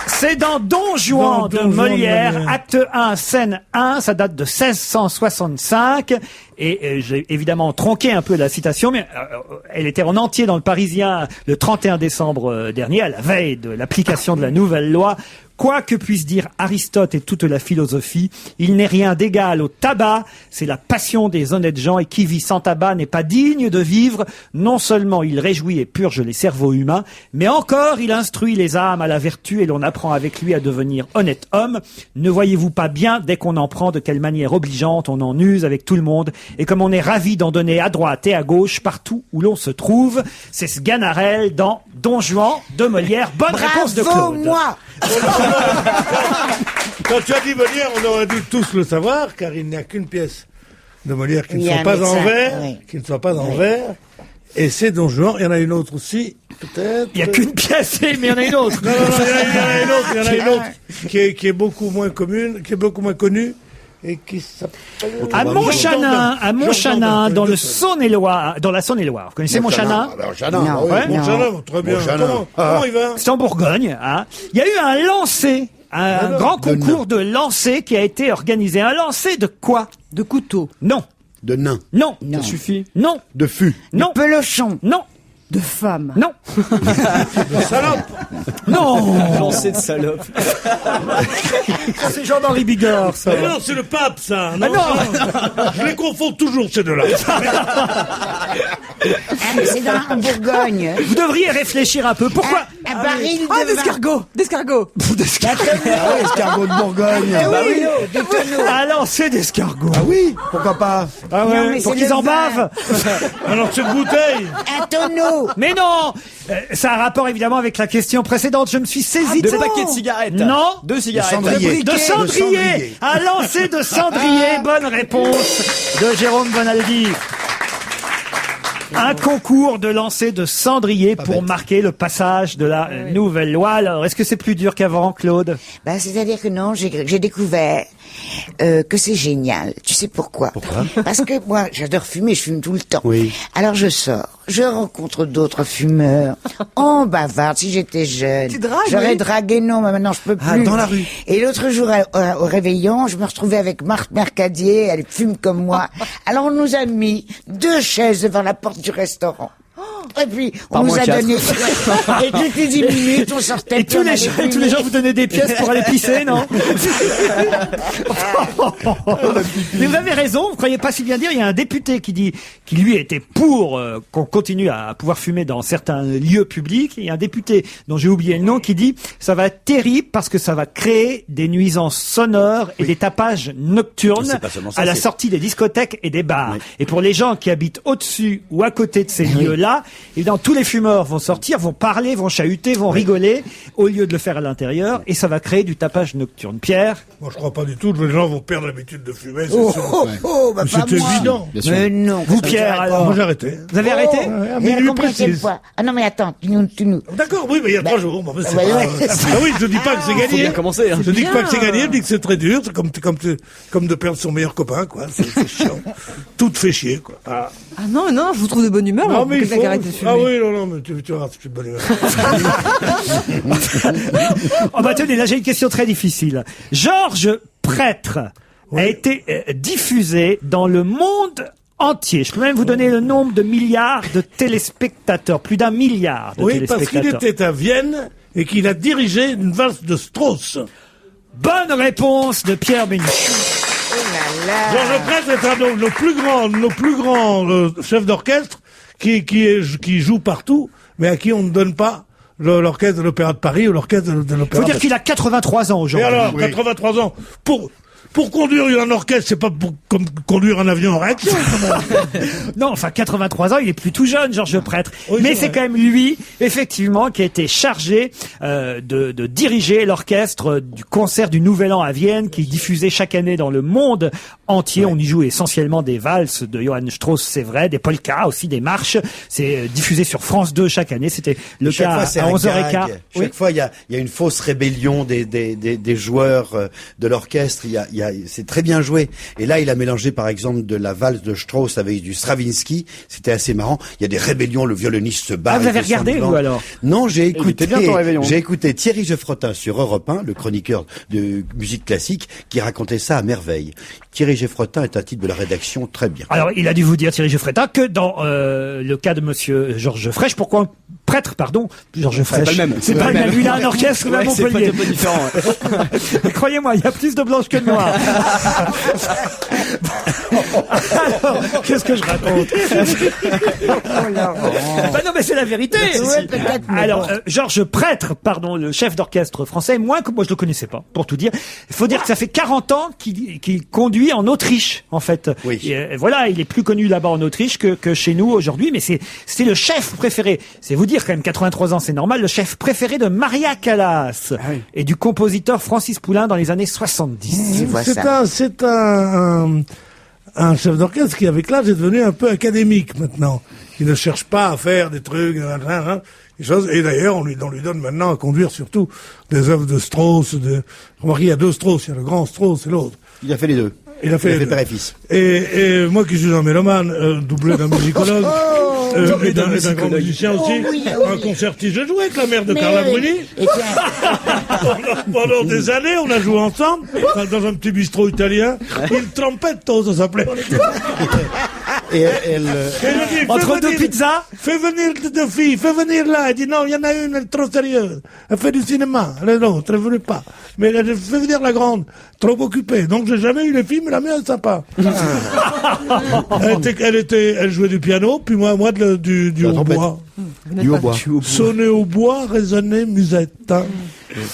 C'est dans Don Juan Dans de Don Juan de Molière, Molière. acte 1, scène 1, ça date de 1665, et j'ai évidemment tronqué un peu la citation, mais elle était en entier dans le Parisien le 31 décembre dernier, à la veille de l'application de la nouvelle loi. Quoi que puisse dire Aristote et toute la philosophie, il n'est rien d'égal au tabac, c'est la passion des honnêtes gens, et qui vit sans tabac n'est pas digne de vivre. Non seulement il réjouit et purge les cerveaux humains, mais encore il instruit les âmes à la vertu, et l'on apprend avec lui à devenir honnête homme. Ne voyez-vous pas bien, dès qu'on en prend, de quelle manière obligeante on en use avec tout le monde, et comme on est ravi d'en donner à droite et à gauche, partout où l'on se trouve. C'est Sganarelle dans Don Juan de Molière. Bonne réponse de Bravo, Claude. moi. Quand tu as dit Molière, on aurait dû tous le savoir, car il n'y a qu'une pièce de Molière qui Il ne y a soit un pas médecin, en verre, oui. qui ne soit pas en verre. Et c'est Don Juan. Il y en a une autre aussi, peut-être. Il n'y a qu'une pièce, mais il y en a une autre. Non, il y en a une autre qui est beaucoup moins commune, qui est beaucoup moins connue, et qui s'appelle... À Montchanin, dans le Saône-et-Loire, dans la Saône-et-Loire. Vous connaissez Montchanin? Montchanin, Non. oui. Ouais. Montchanin, très bien. Montchanin. Comment il va? C'est en Bourgogne, hein. Il y a eu un lancer, un grand concours de lancer qui a été organisé. Un lancer de quoi? De couteau. Non. De nain. Non. Non. Ça suffit. Non. De fût. Non. Pelochon. Non. De femme. Non. Salope. Non. Lancé de salope. C'est Jean-Marie Bigorre, ça. Mais non, c'est le pape, ça. Ah non. Je les confonds toujours, ces deux-là. Ah, mais c'est en Bourgogne. Vous devriez réfléchir un peu. Pourquoi? Un baril de Ah, vin. d'escargot. D'escargot. Ah oui, escargot de Bourgogne. Ah oui, des tonneaux. Un lancer d'escargot. Ah oui, pourquoi pas? Ah ouais, Non, mais pour c'est qu'ils le en vin. bavent. Alors, c'est une bouteille. Un tonneau. Mais non. Ça a un rapport évidemment avec la question précédente. Je me suis saisi De cette- paquets de cigarettes. Non. 2 cigarettes. cendrier. De cendrier. Un lancer de cendrier. Bonne réponse de Jérôme Bonaldi. Un concours de lancer de cendrier pour marquer le passage de la nouvelle loi. Alors, est-ce que c'est plus dur qu'avant, Claude? Bah, c'est-à-dire que non, j'ai découvert que c'est génial. Tu sais pourquoi? Parce que moi, j'adore fumer, je fume tout le temps. Oui. Alors je sors, je rencontre d'autres fumeurs, on bavarde. Si j'étais jeune, Tu dragues, j'aurais oui. dragué, non, mais maintenant je peux plus. Ah, dans la rue. Et l'autre jour, au réveillon, je me retrouvais avec Marthe Mercadier, elle fume comme moi. Alors on nous a mis 2 chaises devant la porte du restaurant. Et puis, on Par nous moins a 4. donné, et toutes les 10 minutes, on sortait. Et tous les gens vous donnaient des pièces pour aller pisser, non? Mais vous avez raison, vous croyez pas si bien dire. Il y a un député qui lui était pour qu'on continue à pouvoir fumer dans certains lieux publics. Il y a un député dont j'ai oublié le nom qui dit ça va être terrible parce que ça va créer des nuisances sonores et des tapages nocturnes C'est pas seulement ça, à la c'est- sortie des discothèques et des bars. Oui. Et pour les gens qui habitent au-dessus ou à côté de ces lieux-là, évidemment, tous les fumeurs vont sortir, vont parler, vont chahuter, vont rigoler, au lieu de le faire à l'intérieur, et ça va créer du tapage nocturne. Pierre? Moi, je crois pas du tout. Les gens vont perdre l'habitude de fumer, c'est Oh, sûr. oh, oh, bah Mais pas c'est moi. évident. Mais non. Vous, ça Pierre, me dirait alors? pas. Moi, j'ai arrêté. Vous avez arrêté? à Et la minuit combien précise. fois? Ah non, mais attends, tu nous. D'accord, oui, mais il y a 3 jours. Bon, mais c'est Ouais, pas- ouais. Ah oui, je dis pas que c'est Faut gagné. bien commencer. Hein. Je dis pas que c'est bien. gagné, je dis que c'est très dur. C'est comme de perdre son meilleur copain, quoi. C'est chiant. Tout te fait chier, quoi. Ah. Ah non, non, je vous trouve de bonne humeur. Non, pour mais il quelqu'un faut. qui arrête de fumer. Ah oui, non, mais tu verras, je suis de bonne humeur. Oh bah tenez, là j'ai une question très difficile. Georges Prêtre a été diffusé dans le monde entier. Je peux même vous donner le nombre de milliards de téléspectateurs. Plus d'1 milliard de Oui, parce qu'il téléspectateurs. était à Vienne et qu'il a dirigé une valse de Strauss. Bonne réponse de Pierre Bénichou. Oh là là. Georges Prêtre est un de nos plus grands chefs d'orchestre qui joue partout, mais à qui on ne donne pas l'orchestre de l'Opéra de Paris ou l'orchestre de Faut l'Opéra dire de... qu'il a 83 ans Et aujourd'hui. alors, 83 ans, Pour conduire un orchestre, c'est pas comme conduire un avion en réaction. Non, enfin 83 ans, il est plus tout jeune, Georges Prêtre. Oui, mais c'est c'est vrai. quand même lui, effectivement, qui a été chargé de diriger l'orchestre du concert du Nouvel An à Vienne, qui est diffusé chaque année dans le monde entier. On y joue essentiellement des valses de Johann Strauss, c'est vrai, des polkas, aussi des marches. C'est diffusé sur France 2 chaque année. C'était le Chaque cas fois, c'est à un 11h15. gag. Chaque fois, il y a une fausse rébellion des joueurs de l'orchestre. C'est très bien joué. Et là, il a mélangé, par exemple, de la valse de Strauss avec du Stravinsky. C'était assez marrant. Il y a des rébellions. Le violoniste se bat. Ah, vous il avez fait regardé, semblant. vous, alors? Non, j'ai était bien ton réveillon. écouté Thierry Geffrotin sur Europe 1, le chroniqueur de musique classique, qui racontait ça à merveille. Thierry Geffrotin est un type de la rédaction très bien. Alors, il a dû vous dire, Thierry Geffrotin, que dans le cas de monsieur Georges Frêche, pourquoi Prêtre, pardon, Georges Frêche. pas le même. C'est pas le même. Il a un orchestre à Ouais, c'est Montpellier. pas différent. Mais croyez-moi, il y a plus de blanches que de noires. Alors, qu'est-ce que je raconte Bah non, mais c'est la vérité. Ouais, peut-être, mais Alors, bon. Georges Prêtre, pardon, le chef d'orchestre français, moi je le connaissais pas, pour tout dire. Il faut dire que ça fait 40 ans qu'il conduit en Autriche, en fait. Oui. Et, voilà, il est plus connu là-bas en Autriche que chez nous aujourd'hui, mais c'est le chef préféré. C'est vous dire quand même, 83 ans, c'est normal, le chef préféré de Maria Callas et du compositeur Francis Poulenc dans les années 70. Tu vois ça. C'est un chef d'orchestre qui, avec l'âge, est devenu un peu académique maintenant. Il ne cherche pas à faire des trucs, des choses. Et d'ailleurs, on lui donne maintenant à conduire surtout des œuvres de Strauss. Remarquez, il y a deux Strauss, il y a le grand Strauss et l'autre. Il a fait les deux. Il a fait les deux. père et fils. Et moi qui suis un mélomane, doublé d'un musicologue, et d'un grand musicien aussi, un concertiste. J'ai joué avec la mère de Carla Bruni. Et tiens, Pendant des années, on a joué ensemble, dans un petit bistrot italien. Il trompetto, ça s'appelait. Et elle, Et je dis, Entre deux pizzas, fais venir deux filles, fais venir là. Elle dit non, il y en a une, elle est trop sérieuse. Elle fait du cinéma. L'autre, elle voulait pas. Mais elle fait venir la grande, trop occupée. Donc j'ai jamais eu les filles, mais la mienne est sympa. Elle jouait du piano, puis moi du La hautbois. du hautbois. Sonner au bois, résonner musette. Hein.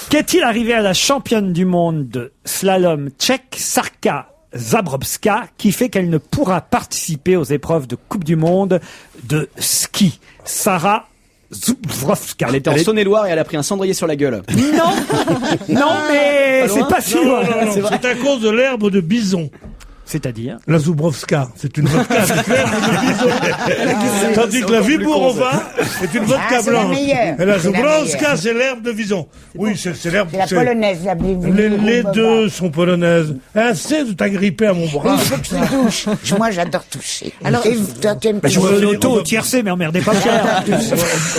qu'est-il arrivé à la championne du monde de slalom tchèque, Sarka Zabrowska, qui fait qu'elle ne pourra participer aux épreuves de Coupe du Monde de ski? Sarah Zabrowska. Elle était en Saône-et-Loire et elle a pris un cendrier sur la gueule. Non, mais c'est pas Non, sûr. non, c'est à cause de l'herbe de bison. C'est-à-dire? La Zubrowska, c'est une vodka avec l'herbe de bison. Tandis que la Vibourova est une vodka c'est la blanche. meilleure. Et la C'est la Zubrowska, meilleure. c'est l'herbe de bison. Oui, c'est l'herbe. c'est la polonaise, la Les deux sont polonaises. Assez de t'agripper à mon bras. Il faut que tu touches. Moi, j'adore toucher. Alors, Et toi, tu aimes Je toucher. veux l'auto au tiercé, mais emmerdez pas Pierre.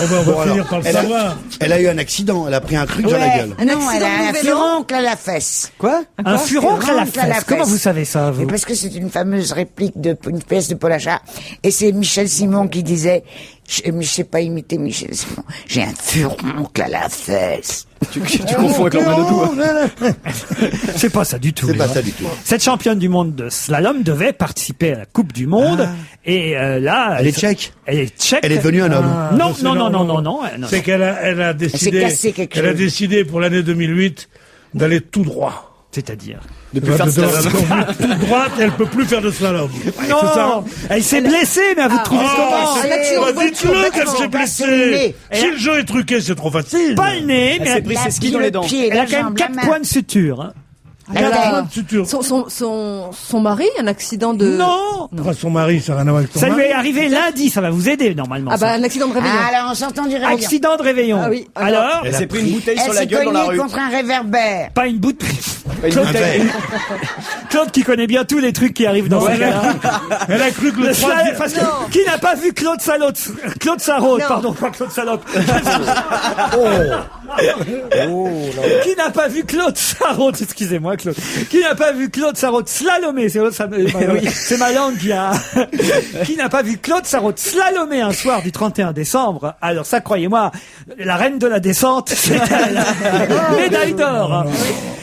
On va finir par le Elle a, savoir. elle a eu un accident. Elle a pris un truc dans la Ouais. gueule. Un Non, accident elle a de un Nouvel An. furoncle à la fesse. Quoi? Un furoncle à la furoncle à la fesse. Comment fesse. vous savez ça, Mais vous? parce que c'est une fameuse réplique d'une pièce de Paul Achard. Et c'est Michel Simon qui disait, je sais pas imiter Michel Simon, j'ai un furoncle à la fesse. Tu confonds avec l'emblème de tout. C'est pas ça du tout. C'est pas hein. ça du tout. Cette championne du monde de slalom devait participer à la Coupe du Monde. Et là... Elle est tchèque. Elle est tchèque. Elle est devenue un homme. Non, c'est non, non, non, non. non, non. C'est qu'elle a décidé. cassé quelque Elle a chose. décidé pour l'année 2008 d'aller tout droit. C'est-à-dire? De plus faire de slalom. Toute droite, elle peut plus faire de slalom. Non, C'est ça. elle s'est blessée, mais vous trouvez comment? c'est l'accident de voiture, dites-le qu'elle bêtement. s'est Cassé le blessée. nez. Si le jeu est truqué, c'est trop facile. Pas le nez, mais Elle s'est pris ses skis dans les dents. Pied, elle a la quand même jambe, 4 la main. points de suture. Hein. Elle a Alors, pas de suture. Son mari, un accident de... Non, Enfin, son mari, ça n'a rien à voir avec son ça lui mari. est arrivé lundi, ça va vous aider normalement. Ah bah, ça. un accident de réveillon. Ah, alors, on s'entend du réveillon. Accident de réveillon. Ah oui, Alors, Elle s'est pris une bouteille Elle sur la s'est gueule dans la cognée rue. contre un réverbère. pas une bouteille. Pas une Claude, bouteille. Claude qui connaît bien tous les trucs qui arrivent dans ce cas-là. Elle a cru que le Le troisième... parce que, qui n'a pas vu Claude Salope, Claude Sarraute, Non. pardon, pas Claude Salope. Qui n'a pas vu Claude Sarraute, excusez-moi Claude, qui n'a pas vu Claude Sarraute slalomer, c'est ma langue qui a, qui n'a pas vu Claude Sarraute slalomer un soir du 31 décembre, alors ça croyez-moi, la reine de la descente, c'est elle, médaille d'or. Hein.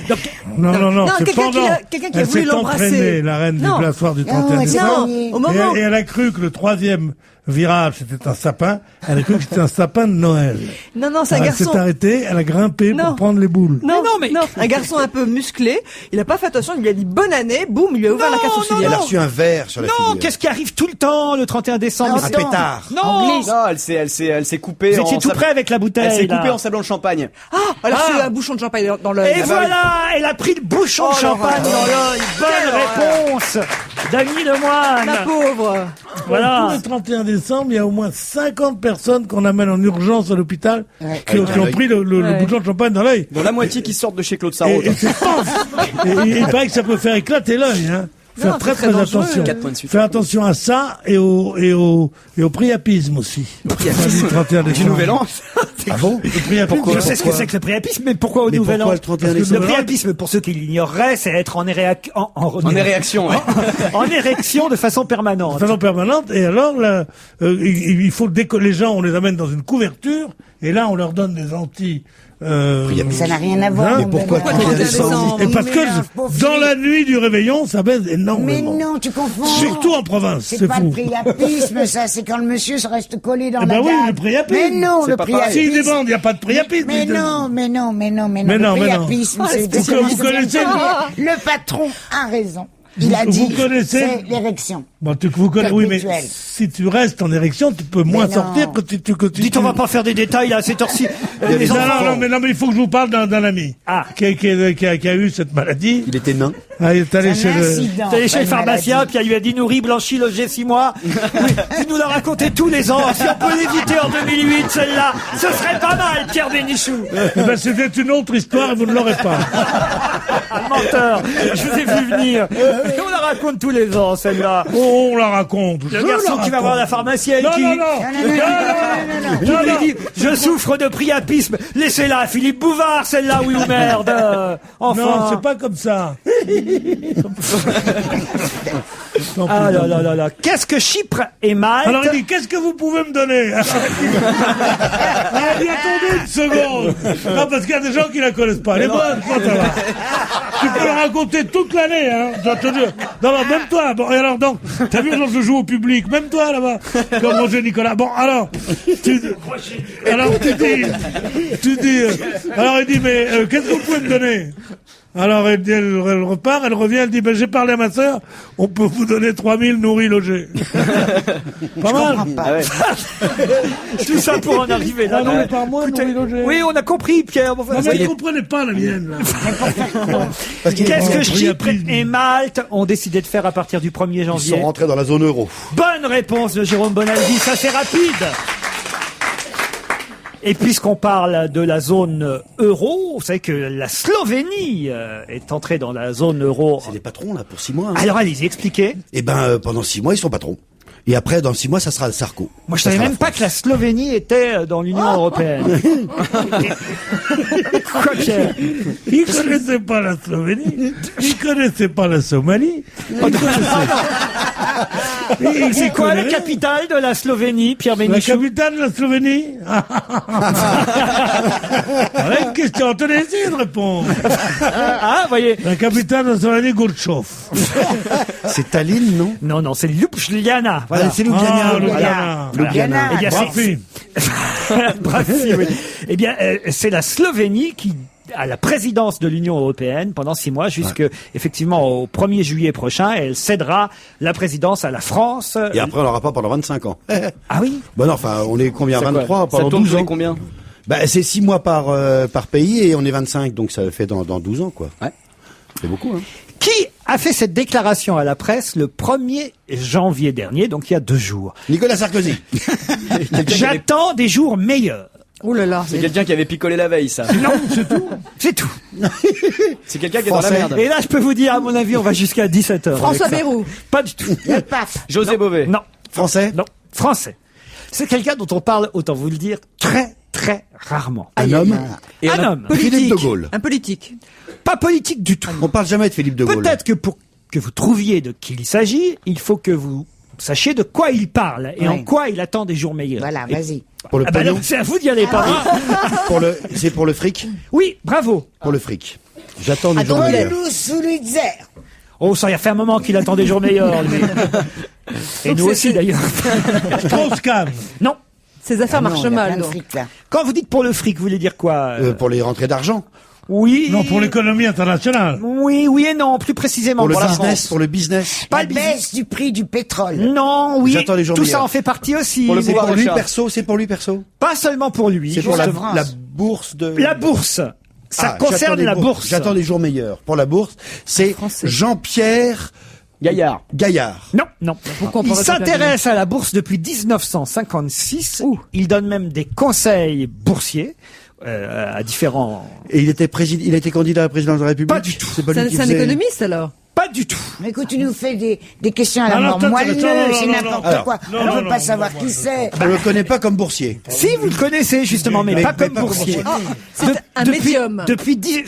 Donc, Non, c'est quelqu'un pendant. qui a Elle voulu s'est l'embrasser. entraînée, la reine Non. du glaçoir du Non, 31 elle s'est décembre. cognée. Au moment... Et elle a cru que le troisième virage, c'était un sapin. Elle a cru que c'était un sapin de Noël. Non, c'est un Alors, elle garçon. s'est arrêtée, elle a grimpé Non. pour prendre les boules. non, mais... Non, un garçon un peu musclé, il a pas fait attention, il lui a dit bonne année, boum, il lui a ouvert la carte aux Elle cigares. a reçu un verre sur la Non, figure. qu'est-ce qui arrive tout le temps le 31 décembre? Un pétard. Non, Non, elle s'est coupée. vous étiez tout près avec la bouteille. Elle s'est là. coupée en sablon de champagne. Elle a reçu un bouchon de champagne dans l'œil. Et voilà, elle a pris le bouchon de champagne dans l'œil. Bonne réponse d'Annie Lemoine. La pauvre. Voilà. Tous les 31 décembre, il y a au moins 50 personnes qu'on amène en urgence à l'hôpital qui ont pris le bouchon de champagne dans l'œil. Dont la moitié qui sortent de chez Claude Sarraute. Et c'est paf. Et il paraît que ça peut faire éclater l'œil, hein. Faire très c'est très dangereux. attention. 4 points de suite. Faire attention à ça et au priapisme aussi. Du 31 Du décembre. Nouvel An. Ah bon? Le priapisme. Je sais ce que c'est que le priapisme, mais pourquoi au Mais Nouvel pourquoi An? le 31 Parce que le décembre priapisme, pour ceux qui l'ignoreraient, c'est être en réaction, ouais. en érection de façon permanente. De façon permanente. Et alors, là, il faut que les gens, on les amène dans une couverture, et là, on leur donne des anti. Ça n'a rien à voir. Mais mon pourquoi Benoît. 31 décembre? Et parce Mais que non, pauvre dans fille. la nuit du réveillon, ça baisse Mais énormément. non, tu confonds. Surtout en province, C'est c'est pas fou. le priapisme, ça, c'est quand le monsieur se reste collé dans Eh la ben oui, dalle. le priapisme. Mais non, C'est le pas pareil. S'il priapisme. débande, il n'y a pas de priapisme. Mais non. Mais non, Le mais non. priapisme, c'est Vous connaissez le patron a raison. Il a Vous dit, connaissez- c'est l'érection. Bon, vous connaissez, oui, mais Perpétuel. si tu restes en érection, tu peux moins non. sortir que si tu Dites, on va pas faire des détails là, à cette heure-ci. Les Non, enfants. non, mais il faut que je vous parle d'un ami Ah. qui a eu cette maladie. Il était nain. Ah, il est allé C'est chez un le... incident. T'es allé chez pas le une pharmacien, maladie. puis elle lui a dit nourri, blanchi, logé 6 mois. Oui, tu nous l'as raconté tous les ans. Si on peut l'éviter en 2008, celle-là, ce serait pas mal, Pierre Bénichou. Eh ben, c'était une autre histoire et vous ne l'aurez pas. Menteur, je vous ai vu venir. Et on la raconte tous les ans, celle-là. Oh, on la raconte. Le garçon qui va voir la pharmacienne Non, qui... non, non. qui lui dit « Je souffre de priapisme, laissez-la, Philippe Bouvard, celle-là, oui ou merde Enfin... Non, c'est pas comme ça. Ah là là là là, qu'est-ce que Chypre et Malte... Alors il dit, qu'est-ce que vous pouvez me donner? Ah, il attendez une seconde. Non, parce qu'il y a des gens qui la connaissent pas. Elle est bonne, toi, ça va. Tu peux la raconter toute l'année, hein. Je dois te dire. Non, non, même toi. Bon, et alors, donc, t'as vu, genre, je joue au public. Même toi, là-bas. Comme Roger Nicolas. Bon, alors, tu dis, alors il dit, mais, qu'est-ce que vous pouvez me donner? Alors, elle repart, elle revient, elle dit, ben, j'ai parlé à ma sœur, on peut vous donner 3000 nourris logés. Pas mal. Ah ouais. Tout ça pour en arriver là. Ah non, mais par moi, Écoutez, nourris logés. oui, on a compris, Pierre. Enfin, Non, mais c'est- ils comprenaient pas la mienne, là. Qu'est-ce que Oh, Chypre priapisme. et Malte ont décidé de faire à partir du 1er Ils janvier? sont rentrés dans la zone euro. Bonne réponse de Jérôme Bonaldi, ça c'est rapide. Et puisqu'on parle de la zone euro, vous savez que la Slovénie est entrée dans la zone euro. C'est les patrons, là, pour 6 mois. Hein. Alors allez-y, expliquez. Et ben, pendant 6 mois, ils sont patrons. Et après, dans 6 mois, ça sera le Sarko. Moi je Ça savais sera même la pas que la Slovénie était dans l'Union européenne. Quoi, Pierre? Ils connaissaient pas la Slovénie. Ils connaissaient pas la Somalie. C'est quoi la capitale de la Slovénie, Pierre La Bénichou? capitale de la Slovénie? Voilà une question. Tenez, essayez de répondre. Ah, voyez. La capitale de la Slovénie, Gourchov. C'est Tallinn, non? Non, non, c'est Ljubljana. Voilà. Ah, c'est Ljubljana. Ah, Ljubljana. Ljubljana. Eh bien, Brafi. Brafi, oui. Eh bien, c'est la Slovénie qui a la présidence de l'Union européenne pendant 6 mois, jusque effectivement au 1er juillet prochain. Elle cédera la présidence à la France. Et après, on l'aura pas pendant 25 ans. Ah oui. Bon, non, enfin, on est combien? C'est quoi 23 Ça pendant tourne 12 tous les ans. combien? Bah, c'est 6 mois par pays et on est 25, donc ça fait dans 12 ans, quoi. Ouais. C'est beaucoup, hein. Qui a fait cette déclaration à la presse le 1er janvier dernier, donc il y a 2 jours? Nicolas Sarkozy. J'attends des jours meilleurs. Ouh là là. C'est quelqu'un qui avait picolé la veille, ça. Non, c'est tout. C'est tout. C'est quelqu'un qui est dans la Français. merde. Et là, je peux vous dire, à mon avis, on va jusqu'à 17h. François Bayrou. Pas du tout. Le pape. José Bové. Non. Français. Non. Français. C'est quelqu'un dont on parle, autant vous le dire, très, très rarement. Un homme. Et Un on a- homme. Philippe de Gaulle. Un politique. Pas politique du tout. On parle jamais de Philippe de Gaulle. Peut-être que pour que vous trouviez de qui il s'agit, il faut que vous sachiez de quoi il parle et Ouais. en quoi il attend des jours meilleurs. Voilà, vas-y. Pour le Ah bah pognon. non, c'est à vous d'y aller, pas moi. C'est pour le fric. Oui, bravo. Pour le fric. J'attends des jours Attends, meilleurs. Paulus Sulitzer. Oh, ça y a fait un moment qu'il attend des jours meilleurs, lui. Et nous aussi, d'ailleurs. Strauss-Kahn. Non. Ses affaires Ah non, marchent il y a plein mal, de donc. fric, là. Quand vous dites pour le fric, vous voulez dire quoi Pour les rentrées d'argent. Oui. Non, pour l'économie internationale. Oui, oui et non, plus précisément. Pour le business. La baisse du prix du pétrole. Non, oui. J'attends les jours Tout ça meilleurs. en fait partie aussi. Pour le C'est pouvoir pour lui d'achat. perso, c'est pour lui perso. Pas seulement pour lui. C'est pour la justement. bourse de... La bourse. Ça concerne j'attends les la bourse. J'attends les jours meilleurs. Pour la bourse, c'est Jean-Pierre Gaillard. Gaillard. Non, non. Pourquoi on Il parle de s'intéresse à la bourse depuis 1956. Il donne même des conseils boursiers à différents... Et il a été candidat à la présidence de la République. Pas du tout. C'est pas lui qui C'est un faisait- économiste alors. Pas du tout. Mais écoute, tu nous fais des questions à la Alors, mort attends, moelleux, attends, c'est non, n'importe non, quoi. non, On non, veut non, pas non, savoir non, qui non. c'est. On le connaît pas comme boursier. Si vous le connaissez justement, mais pas comme pas comme boursier. boursier. C'est un médium.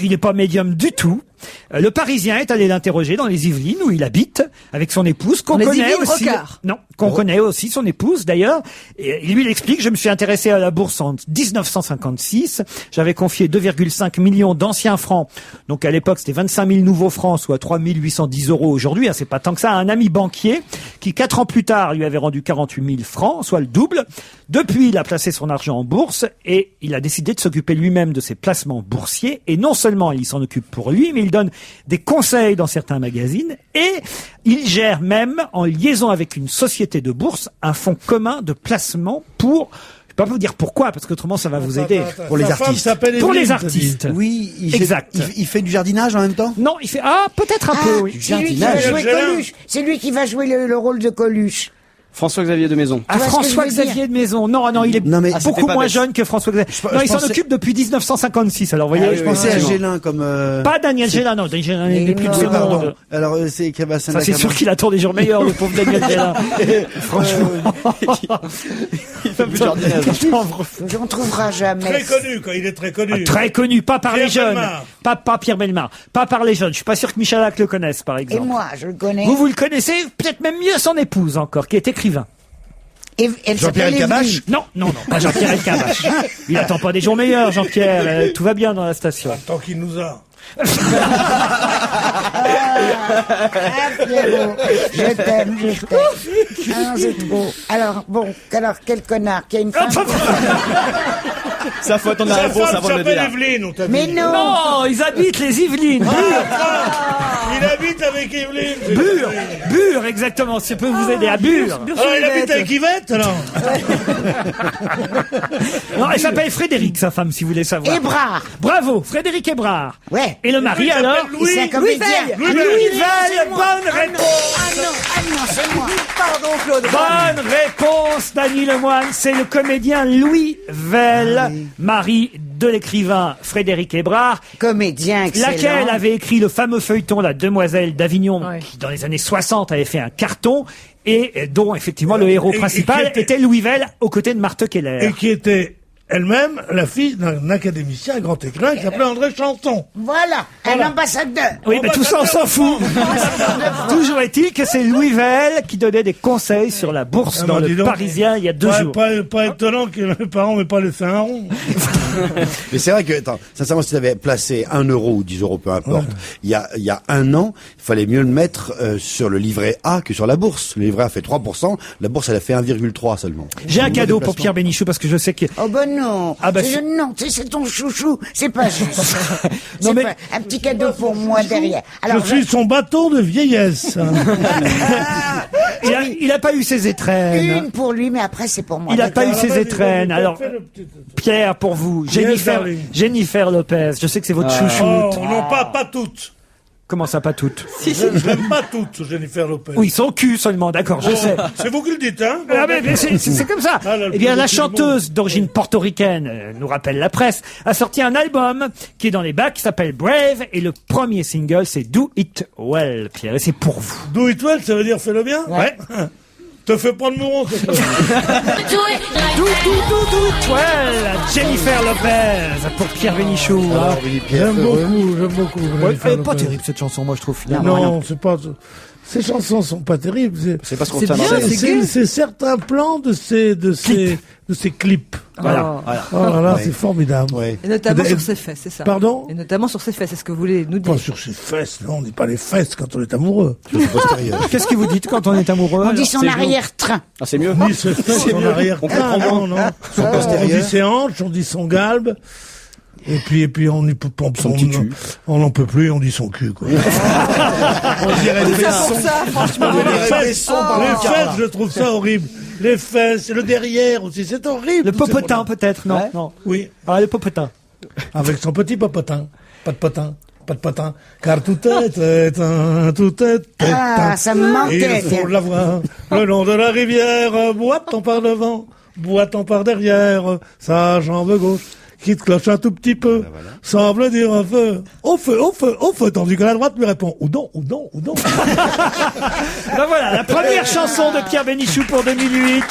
Il n'est pas médium du tout. Le Parisien est allé l'interroger dans les Yvelines où il habite avec son épouse qu'on Dans les connaît Yvelines, aussi. Rocard. Non, qu'on connaît aussi son épouse d'ailleurs. Et lui il explique je me suis intéressé à la bourse en 1956. J'avais confié 2,5 millions d'anciens francs. Donc à l'époque c'était 25 000 nouveaux francs, soit 3 810 € aujourd'hui. Hein, c'est pas tant que ça. À un ami banquier qui 4 ans plus tard lui avait rendu 48 000 francs, soit le double. Depuis il a placé son argent en bourse et il a décidé de s'occuper lui-même de ses placements boursiers. Et non seulement il s'en occupe pour lui, mais il donne des conseils dans certains magazines et il gère même, en liaison avec une société de bourse, un fonds commun de placement pour... Je peux pas vous dire pourquoi, parce qu'autrement ça va vous aider. Pour les Sa femme artistes. s'appelle Pour Evelyne, les t'as dit. artistes. Oui, Exact. Il fait du jardinage en même temps. Non, il fait... Ah, peut-être un peu, oui. C'est lui qui va Jardinage. jouer Gélin. Coluche. C'est lui qui va jouer le rôle de Coluche. François-Xavier de Maison. Ah, vois ce que je veux François-Xavier dire de Maison. Non, non, il est Non, mais- Ah, c'était beaucoup pas moins bête. jeune que François-Xavier. Non, il s'en pensais- occupe depuis 1956. Alors, vous voyez, Ah, Je oui, pensais à oui. Gélin comme... pas Daniel Gélin, non. Daniel Gélin n'est plus de non. ce Oui, pardon. monde. Alors, c'est Cabassin. Ça, c'est sûr qu'il attend des jours meilleurs, le pauvre Daniel Gélin. Franchement. Il fait plus de jardinage. On trouvera jamais. Très connu, quoi. Il est très connu. Très connu, pas par Pierre les jeunes. Bellemare. Pas Pierre Bellemare. Pas par les jeunes. Je suis pas sûr que Michalak le connaisse, par Et exemple. moi, je le connais. Vous le connaissez, peut-être même mieux son épouse encore, qui est écrivain. Et elle Jean-Pierre s'appelle Elkabbach. Evelyne. Non, pas Jean-Pierre Elkabbach. Il attend pas des jours meilleurs, Jean-Pierre. Tout va bien dans la station. Tant qu'il nous a. Ah, Pierrot, je t'aime. Ah non, c'est trop. Alors, quel connard qui a une femme. Ça faut attendre la Sa réponse femme avant de le s'appelle dire. Evelyne, on t'a dit. Mais non. Non, ils habitent les Yvelines. Il habite avec Evelyne. Bure, exactement. Si je peux vous aider à Bure. Alors, il habite avec Yvette, alors. Non, elle s'appelle Frédéric, sa femme, si vous voulez savoir. Hébrard. Bravo, Frédéric Hébrard. Ouais. Et le mari, Il s'appelle alors? Louis. C'est un comédien. Louis Ah, Veil. Louis c'est Veil, moi. bonne Ah non, réponse. ah non, c'est moi. Pardon Claude. Bonne réponse, Dany Lemoine. C'est le comédien Louis Veil, mari de l'écrivain Frédéric Hébrard, Comédien excellent. laquelle avait écrit le fameux feuilleton La Demoiselle d'Avignon, Ouais. qui dans les années 60 avait fait un carton, et dont effectivement le héros Et principal qui était- était Louis Veil aux côtés de Marthe Keller. Et qui était elle-même la fille d'un académicien, un grand écrivain qui s'appelait André Chanson. Voilà, un ambassadeur. Oui, mais tout ça, on s'en fout. Toujours est-il que c'est Louis Veil qui donnait des conseils sur la bourse Ah, dans bah, le dis donc. Parisien il y a 2 jours. Pas étonnant que mes parents m'aient pas laissé un rond. Mais c'est vrai que, attends, sincèrement, si tu avais placé 1 euro ou 10 euros, peu importe, il y a un an, il fallait mieux le mettre sur le livret A que sur la bourse. Le livret A fait 3%, la bourse, elle a fait 1,3 seulement. J'ai un Mauvais cadeau pour placement. Pierre Bénichou parce que je sais que... Oh ben non. Ah bah, Non, c'est ton chouchou. C'est pas juste. Non, C'est mais- pas un petit cadeau pour moi derrière. Alors, Je suis son bâton de vieillesse. Il a pas eu ses étrennes. une pour lui, mais après c'est pour moi. Il a pas eu Alors, ses vas-y, étrennes. vas-y, Alors, fais le petit- Pierre, pour vous, Yes, darling. Jennifer Lopez. Je sais que c'est votre Oh, chouchoute. non, pas toutes. Comment ça, pas toutes? Je n'aime pas toutes, Jennifer Lopez. Oui, son cul seulement, d'accord, je sais. C'est vous qui le dites, hein? Ah, mais c'est comme ça. Ah, là, le Eh bien, plus la beau film du chanteuse d'origine portoricaine, nous rappelle la presse, a sorti un album qui est dans les bacs, qui s'appelle Brave, et le premier single, c'est Do It Well, Pierre, et c'est pour vous. Do it well, ça veut dire fais-le bien? Ouais. Te fais prendre mon rond, c'est ça. Do It Well, Jennifer Lopez, pour Pierre Bénichou. hein. J'aime beaucoup. Ouais, Jennifer elle est pas Lopez. terrible cette chanson, moi je trouve finalement. Non, c'est pas. Ces chansons sont pas terribles. C'est pas ce qu'on C'est fait bien, dans c'est gay. C'est certains plans de ces clips. Voilà. Oh. Oh là là, Ouais. c'est formidable. Ouais. Et notamment Et- sur ses fesses, c'est ça. Pardon Et notamment sur ses fesses, c'est ce que vous voulez nous dire. Pas sur ses fesses, non, on dit pas les fesses quand on est amoureux. Postérieur. Qu'est-ce que vous dites quand on est amoureux? on dit son c'est arrière-train. Ah, c'est mieux. Ni ses fesses, son arrière. On comprend non, non. On dit ses hanches, on dit son galbe. Et puis on n'en peut plus, on dit son cul, quoi. On dirait Tout ça pour ça, franchement. Les fesses, je trouve ça horrible. Les fesses, le derrière aussi, c'est horrible. Le popotin, peut-être, non? Ouais. Non. Oui, Ah, le popotin. avec son petit popotin. Pas de potin. Pas de potin, car tout est un, tout est Ah, un. ça me manquait, Il faut tiens. l'avoir, le long de la rivière, boite-t-on par devant, boite-t-on par derrière, sa jambe gauche, qui te cloche un tout petit peu, semble dire un feu, au feu, au feu, au feu, tandis que la droite lui répond, ou non, ou non, ou non. Ben voilà, la première chanson de Pierre Bénichou pour 2008.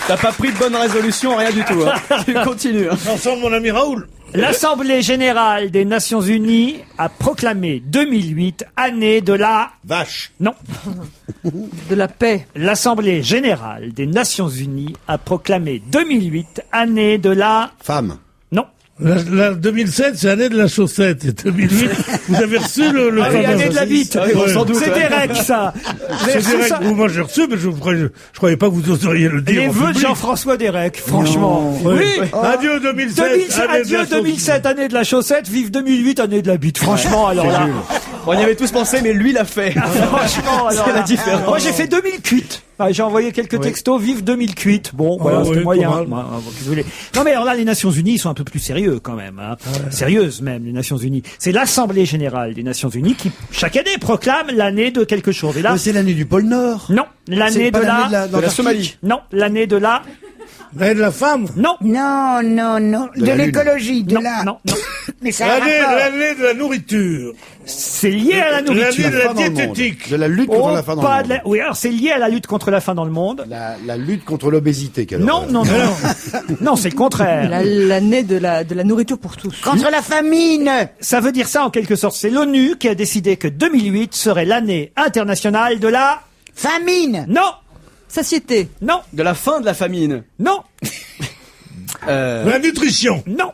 T'as pas pris de bonne résolution, rien du tout. Hein. Tu continues. Hein. Chanson de mon ami Raoul. L'Assemblée Générale des Nations Unies a proclamé 2008 année de la... Vache. Non. De la paix. L'Assemblée Générale des Nations Unies a proclamé 2008 année de la... Femme. Non. La 2007, c'est l'année de la chaussette. Et 2008, vous avez reçu le Ah oui, fameux- année de la bite. Ah oui, bon, sans doute, C'est ouais. Derek, ça. Vous avez C'est reçu direct. ça Moi, j'ai reçu, mais je croyais pas que vous oseriez le dire. Les en vœux de public. Jean-François Derek, franchement. Oui. Oui. Adieu 2007. Adieu 2007, année de la chaussette, vive 2008, année de la bite. Franchement, alors là. On y avait tous pensé, mais lui l'a fait. Franchement, alors C'est la là. différence. Moi, j'ai fait 2008. Ah, j'ai envoyé quelques textos, vive 2008. Bon, voilà, c'était oui, moyen. pas mal. Qu'est-ce que vous voulez. Non, mais alors là, les Nations Unies, ils sont un peu plus sérieux, quand même, hein. Sérieuses, même, les Nations Unies. C'est l'Assemblée Générale des Nations Unies qui, chaque année, proclame l'année de quelque chose. Et là, C'est l'année du pôle Nord. non, l'année C'est pas de l'année la... De la Somalie. Non, l'année de la... L'année de la femme. Non. Non, non, non. De la Lune. l'écologie, de Non, la... non, non. Mais ça a un L'année, rapport. l'année de la nourriture. C'est lié à la nourriture. L'année de la Faim dans le monde. diététique. De la lutte contre Oh, la faim dans pas le de monde. la- Oui, alors c'est lié à la lutte contre la faim dans le monde. La lutte contre l'obésité. quelle Non, horreur. non, non, non. Non, c'est le contraire. L'année de la nourriture pour tous. Contre la famine. Ça veut dire ça en quelque sorte. C'est l'ONU qui a décidé que 2008 serait l'année internationale de la... Famine. Non, Satiété. non, De la fin de la famine. non, La nutrition. non.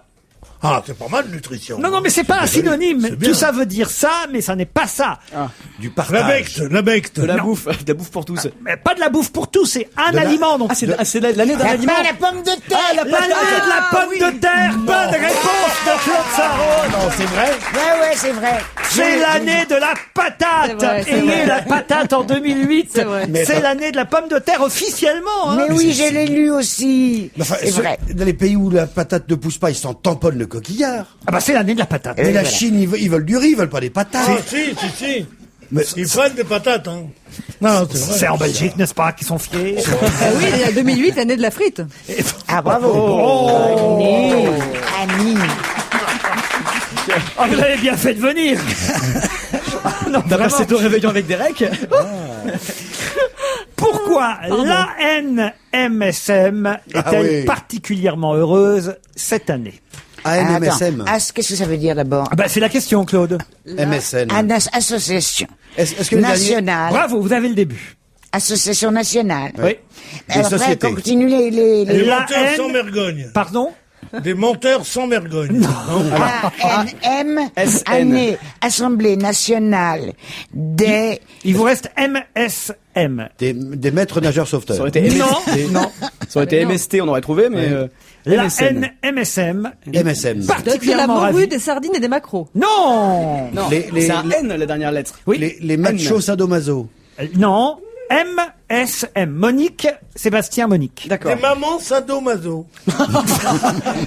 Ah, c'est pas mal, nutrition. Non, non, mais c'est pas un synonyme. c'est bien. Tout ça veut dire ça, mais ça n'est pas ça. Du La partage. becte, la becte. De la Non. bouffe. De la bouffe pour tous. Mais pas de la bouffe pour tous, c'est un De la- aliment. Donc. Ah, c'est l'année d'un La, aliment. la pomme de terre. L'année de la pomme de terre. Bonne réponse de Claude Sarraud. Non, c'est vrai. Ouais, c'est vrai. C'est l'année de la patate. C'est vrai, c'est Ayez vrai. la patate en 2008. C'est vrai. C'est l'année de la pomme de terre officiellement. Hein. Mais oui, je l'ai lu aussi. Enfin, C'est vrai. Dans les pays où la patate ne pousse pas, ils s'en tamponnent le coquillard. Ah bah c'est l'année de la patate. Mais la voilà. Chine, ils veulent du riz, ils veulent pas des patates. Si. Mais Ils prennent des patates, hein. Non, c'est vrai. C'est en Belgique, n'est-ce pas, qui sont fiers. Ah oui, il y a 2008, l'année de la frite. Ah, bravo. Oh. Annie. Ah, vous avez bien fait de venir. Non, T'as vraiment. passé ton réveillon avec Derek. Pourquoi l'ANMSM est-elle oui. particulièrement heureuse cette année? ANMSM. Attends. Qu'est-ce que ça veut dire d'abord? Ah bah, c'est la question, Claude. MSN. Association Est-ce que les derniers- nationale. Bravo, vous avez le début. Association nationale. Oui. Alors, après, sociétés. continue les... Des La menteurs haine- sans vergogne. Pardon? Des menteurs sans vergogne. ANM, SN. année, Assemblée nationale des... Il vous reste MSM. Des maîtres nageurs sauveteurs. Ça aurait été MST. Non, non. Ça aurait été MST, on aurait trouvé, mais. La MSN. MSM. MSM. C'est la Particulièrement morue, ravie. des sardines et des maquereaux. Non! Non, Les- c'est un N, la dernière lettre. Oui. Les machos sadomaso. Non. MSM. Monique, Sébastien Monique. D'accord. Des mamans sadomaso.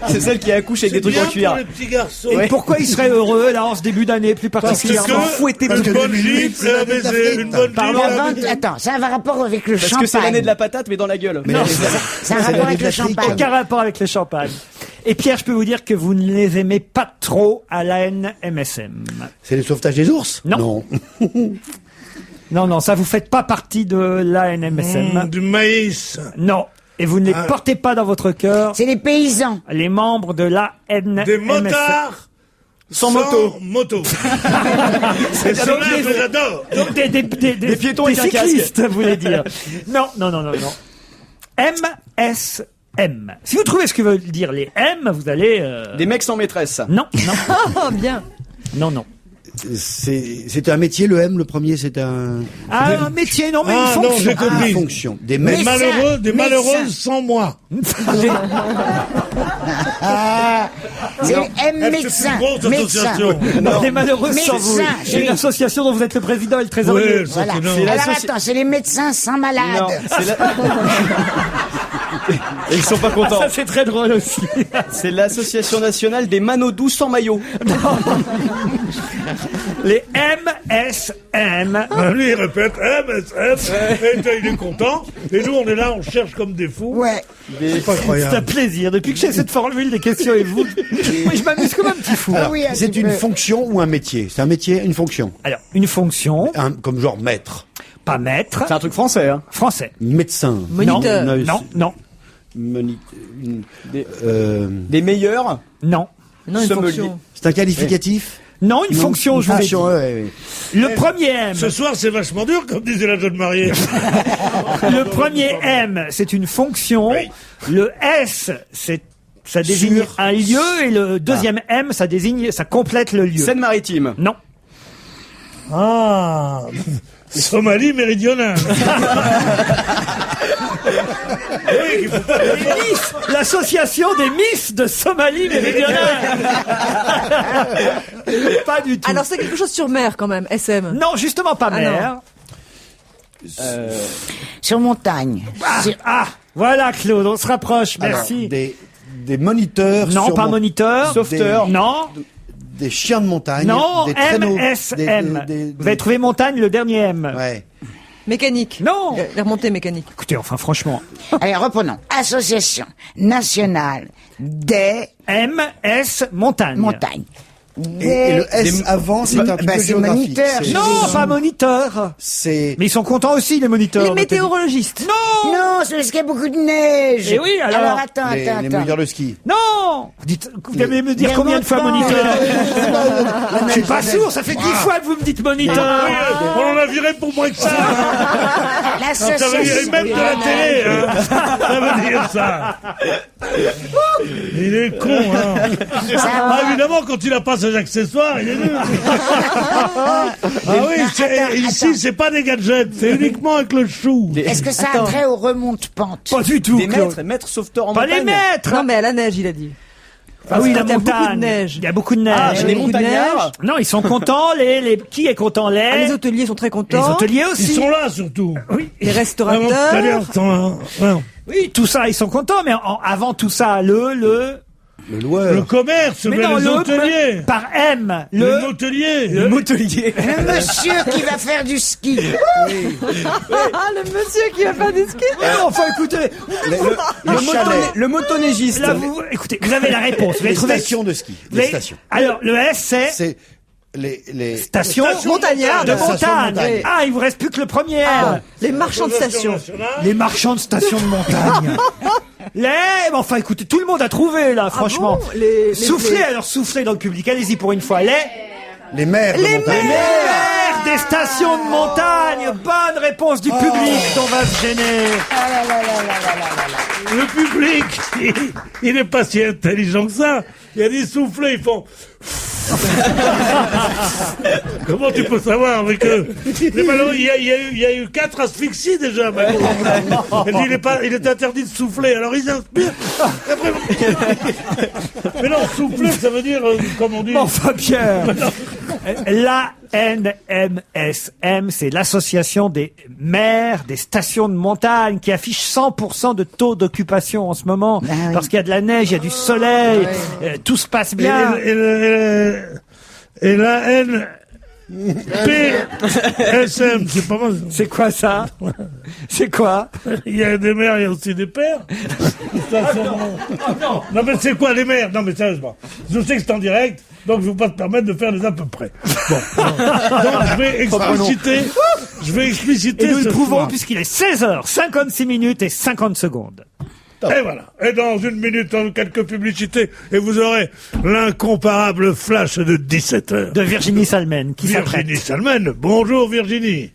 C'est celle qui accouche avec des trucs Bien en pour cuir. les petits garçons. Et pourquoi il serait heureux, là, en ce début d'année, plus Parce particulièrement? que une bonne gifle et un baiser, une bonne Pardon. gifle et un Avant, baiser. attends, ça a un rapport avec le Parce champagne. que c'est l'année de la patate, mais dans la gueule. Mais Ça a un rapport avec le champagne. Aucun rapport avec le champagne. Et Pierre, je peux vous dire que vous ne les aimez pas trop à la NMSM. C'est le sauvetage des ours? Non. Non, non, ça vous fait pas partie de la NMSM. Du maïs. Non. Et vous ne les portez pas dans votre cœur, C'est les paysans. les membres de la NMSM. Des motards Sans moto. moto. C'est ceux-là, je les adore. Donc des piétons des avec un casque. cyclistes, vous voulez dire. Non, non, non, non, non. MSM. Si vous trouvez ce que veulent dire les M, vous allez... Des mecs sans maîtresse. Non, non, Oh, bien. non, non. C'était un métier, le M, le premier, c'était un... Ah, un métier, non, mais une Ah non, fonction. j'ai compris. Une fonction. Des Des médecins. malheureux, des Médecin. malheureuses sans moi. C'est Non. M Elle, médecin. c'est une grosse Médecin. association. Non, des malheureux sans vous. Médecin, C'est chérie. une association dont vous êtes le président et le trésorier. Oui, ça, Voilà. c'est non. la Alors soci- attends, c'est les médecins sans malade. Non, c'est la... Et ils sont pas contents. Ça, c'est très drôle aussi. C'est l'association nationale des manodous sans maillot. Les MSM. Lui, il répète MSF, et il est content. Et nous, on est là, on cherche comme des fous. Ouais. C'est pas C'est un incroyable. plaisir. Depuis que j'ai cette formule des questions et vous, moi, je m'amuse comme un petit fou. Alors, oui, un c'est petit une peu. fonction ou un métier? C'est un métier, une fonction. Alors, une fonction, Comme genre maître. pas maître, C'est un truc français, hein. français. Médecin. Moniteur. Non, non, non, Des, Euh, des meilleurs. non. Non, une Sommelier. fonction. c'est un qualificatif? Non, une Non, fonction, une je vous l'ai dit. fonction, ouais. Le premier M. Ce soir, c'est vachement dur, comme disait la jeune mariée. Le premier M, c'est une fonction. Le S, ça désigne Sur. un lieu et le deuxième M, ça complète le lieu. Seine-Maritime. Non. Ah, Somalie méridionale. Oui, il faut pas- Les Miss, l'association des Miss de Somalie méridionale. Pas du tout. Alors c'est quelque chose sur mer quand même, SM. Non, justement pas Ah, mer. Sur montagne. Voilà Claude, on se rapproche, Alors, merci. des moniteurs. Non, sur pas mon- moniteur. Sauveteur. Non, Des chiens de montagne. non, des traîneaux. MSM. des- Vous avez trouvé montagne, le dernier M. Ouais. Mécanique. Non. Les remontées mécaniques. Écoutez, enfin franchement. Allez, reprenons. Association nationale des MS montagne. montagnes. Et le S avant, c'est un truc bah, c'est géographique. moniteur. C'est- Non, pas moniteur. C'est... Mais ils sont contents aussi, les moniteurs. Les notez-le. météorologistes. Non. Non, c'est parce qu'il y a beaucoup de neige. Eh oui, alors. attends, les attends. moniteurs de ski. Non. Vous allez me dire Les combien de fois montants. moniteur La Je suis neige, pas la neige. sourd, ça fait 10 fois que vous me dites moniteur. Oui, on en a viré pour moins que ça. Ça veut L'association. dire même de la télé. Hein. Ça veut dire ça. Il est con, hein. Ah, évidemment, quand il a pas ses accessoires, il est nul. Ah oui, ici, c'est pas des gadgets, c'est uniquement avec le chou. Est-ce que ça a trait aux remontes-pentes? Pas du tout. Des Claude. maîtres sauveteurs en Pas montagne. les maîtres. Non mais à la neige, il a dit. Ah oui, la Il y a beaucoup de montagne. neige. Il y a beaucoup de neige. Ah, Il y a les beaucoup de montagnards. Non, ils sont contents. Qui est content? Les hôteliers sont très Les contents. hôteliers Ils aussi. sont là, surtout. Oui. Les Vraiment, restaurateurs. c'est-à-dire, non. Oui, tout ça, ils sont contents. Mais avant tout ça, Le Le loueur. commerce, mais mais non, les hôteliers. par M, Les hôteliers. Le motelier. Le monsieur qui va faire du ski. Ah, le monsieur qui va faire des skis. Enfin, écoutez, Le motonégiste. là, écoutez, vous avez la réponse. Vous avez Les trouvé. stations de ski. Vous Les avez- stations. Alors, le S, c'est C'est les station montagnarde. de Station de montagne. montagne. Ah, il vous reste plus que le premier. Les marchands de stations. Les marchands de stations de montagne. Mais enfin, écoutez, tout le monde a trouvé, là, franchement. bon les- Soufflez, alors soufflez dans le public. Allez-y pour une fois. les maires de montagne. Maire des stations de montagne. Bonne réponse du public. On va se gêner. Le public, il n'est pas si intelligent que ça. Il y a des soufflets, ils font... Comment tu peux savoir avec eux? Mais malheureux, il y a eu 4 asphyxies déjà. Elle dit, il est interdit de souffler. Alors ils inspirent. Après, mais non, souffler, ça veut dire, comme on dit... Enfin, Pierre. L'ANMSM, c'est l'association des maires des stations de montagne qui affiche 100% de taux d'occupation en ce moment. Ah oui. Parce qu'il y a de la neige, il y a du soleil, tout se passe bien. Et la N... PSM, c'est pas mal. C'est quoi ça? C'est quoi? Il y a des mères, il y a aussi des pères. Non, mais c'est quoi les mères? Non, mais sérieusement. Je sais que c'est en direct, donc je ne vais pas te permettre de faire les à peu près. Bon. Donc je vais expliciter Et nous le ce prouvons soir. puisqu'il est 16h, 56 minutes et 50 secondes. Et voilà. Et dans une minute, quelques publicités, et vous aurez l'incomparable flash de 17h. De Virginie Salmen, qui s'apprête. Virginie Salmen. Bonjour Virginie.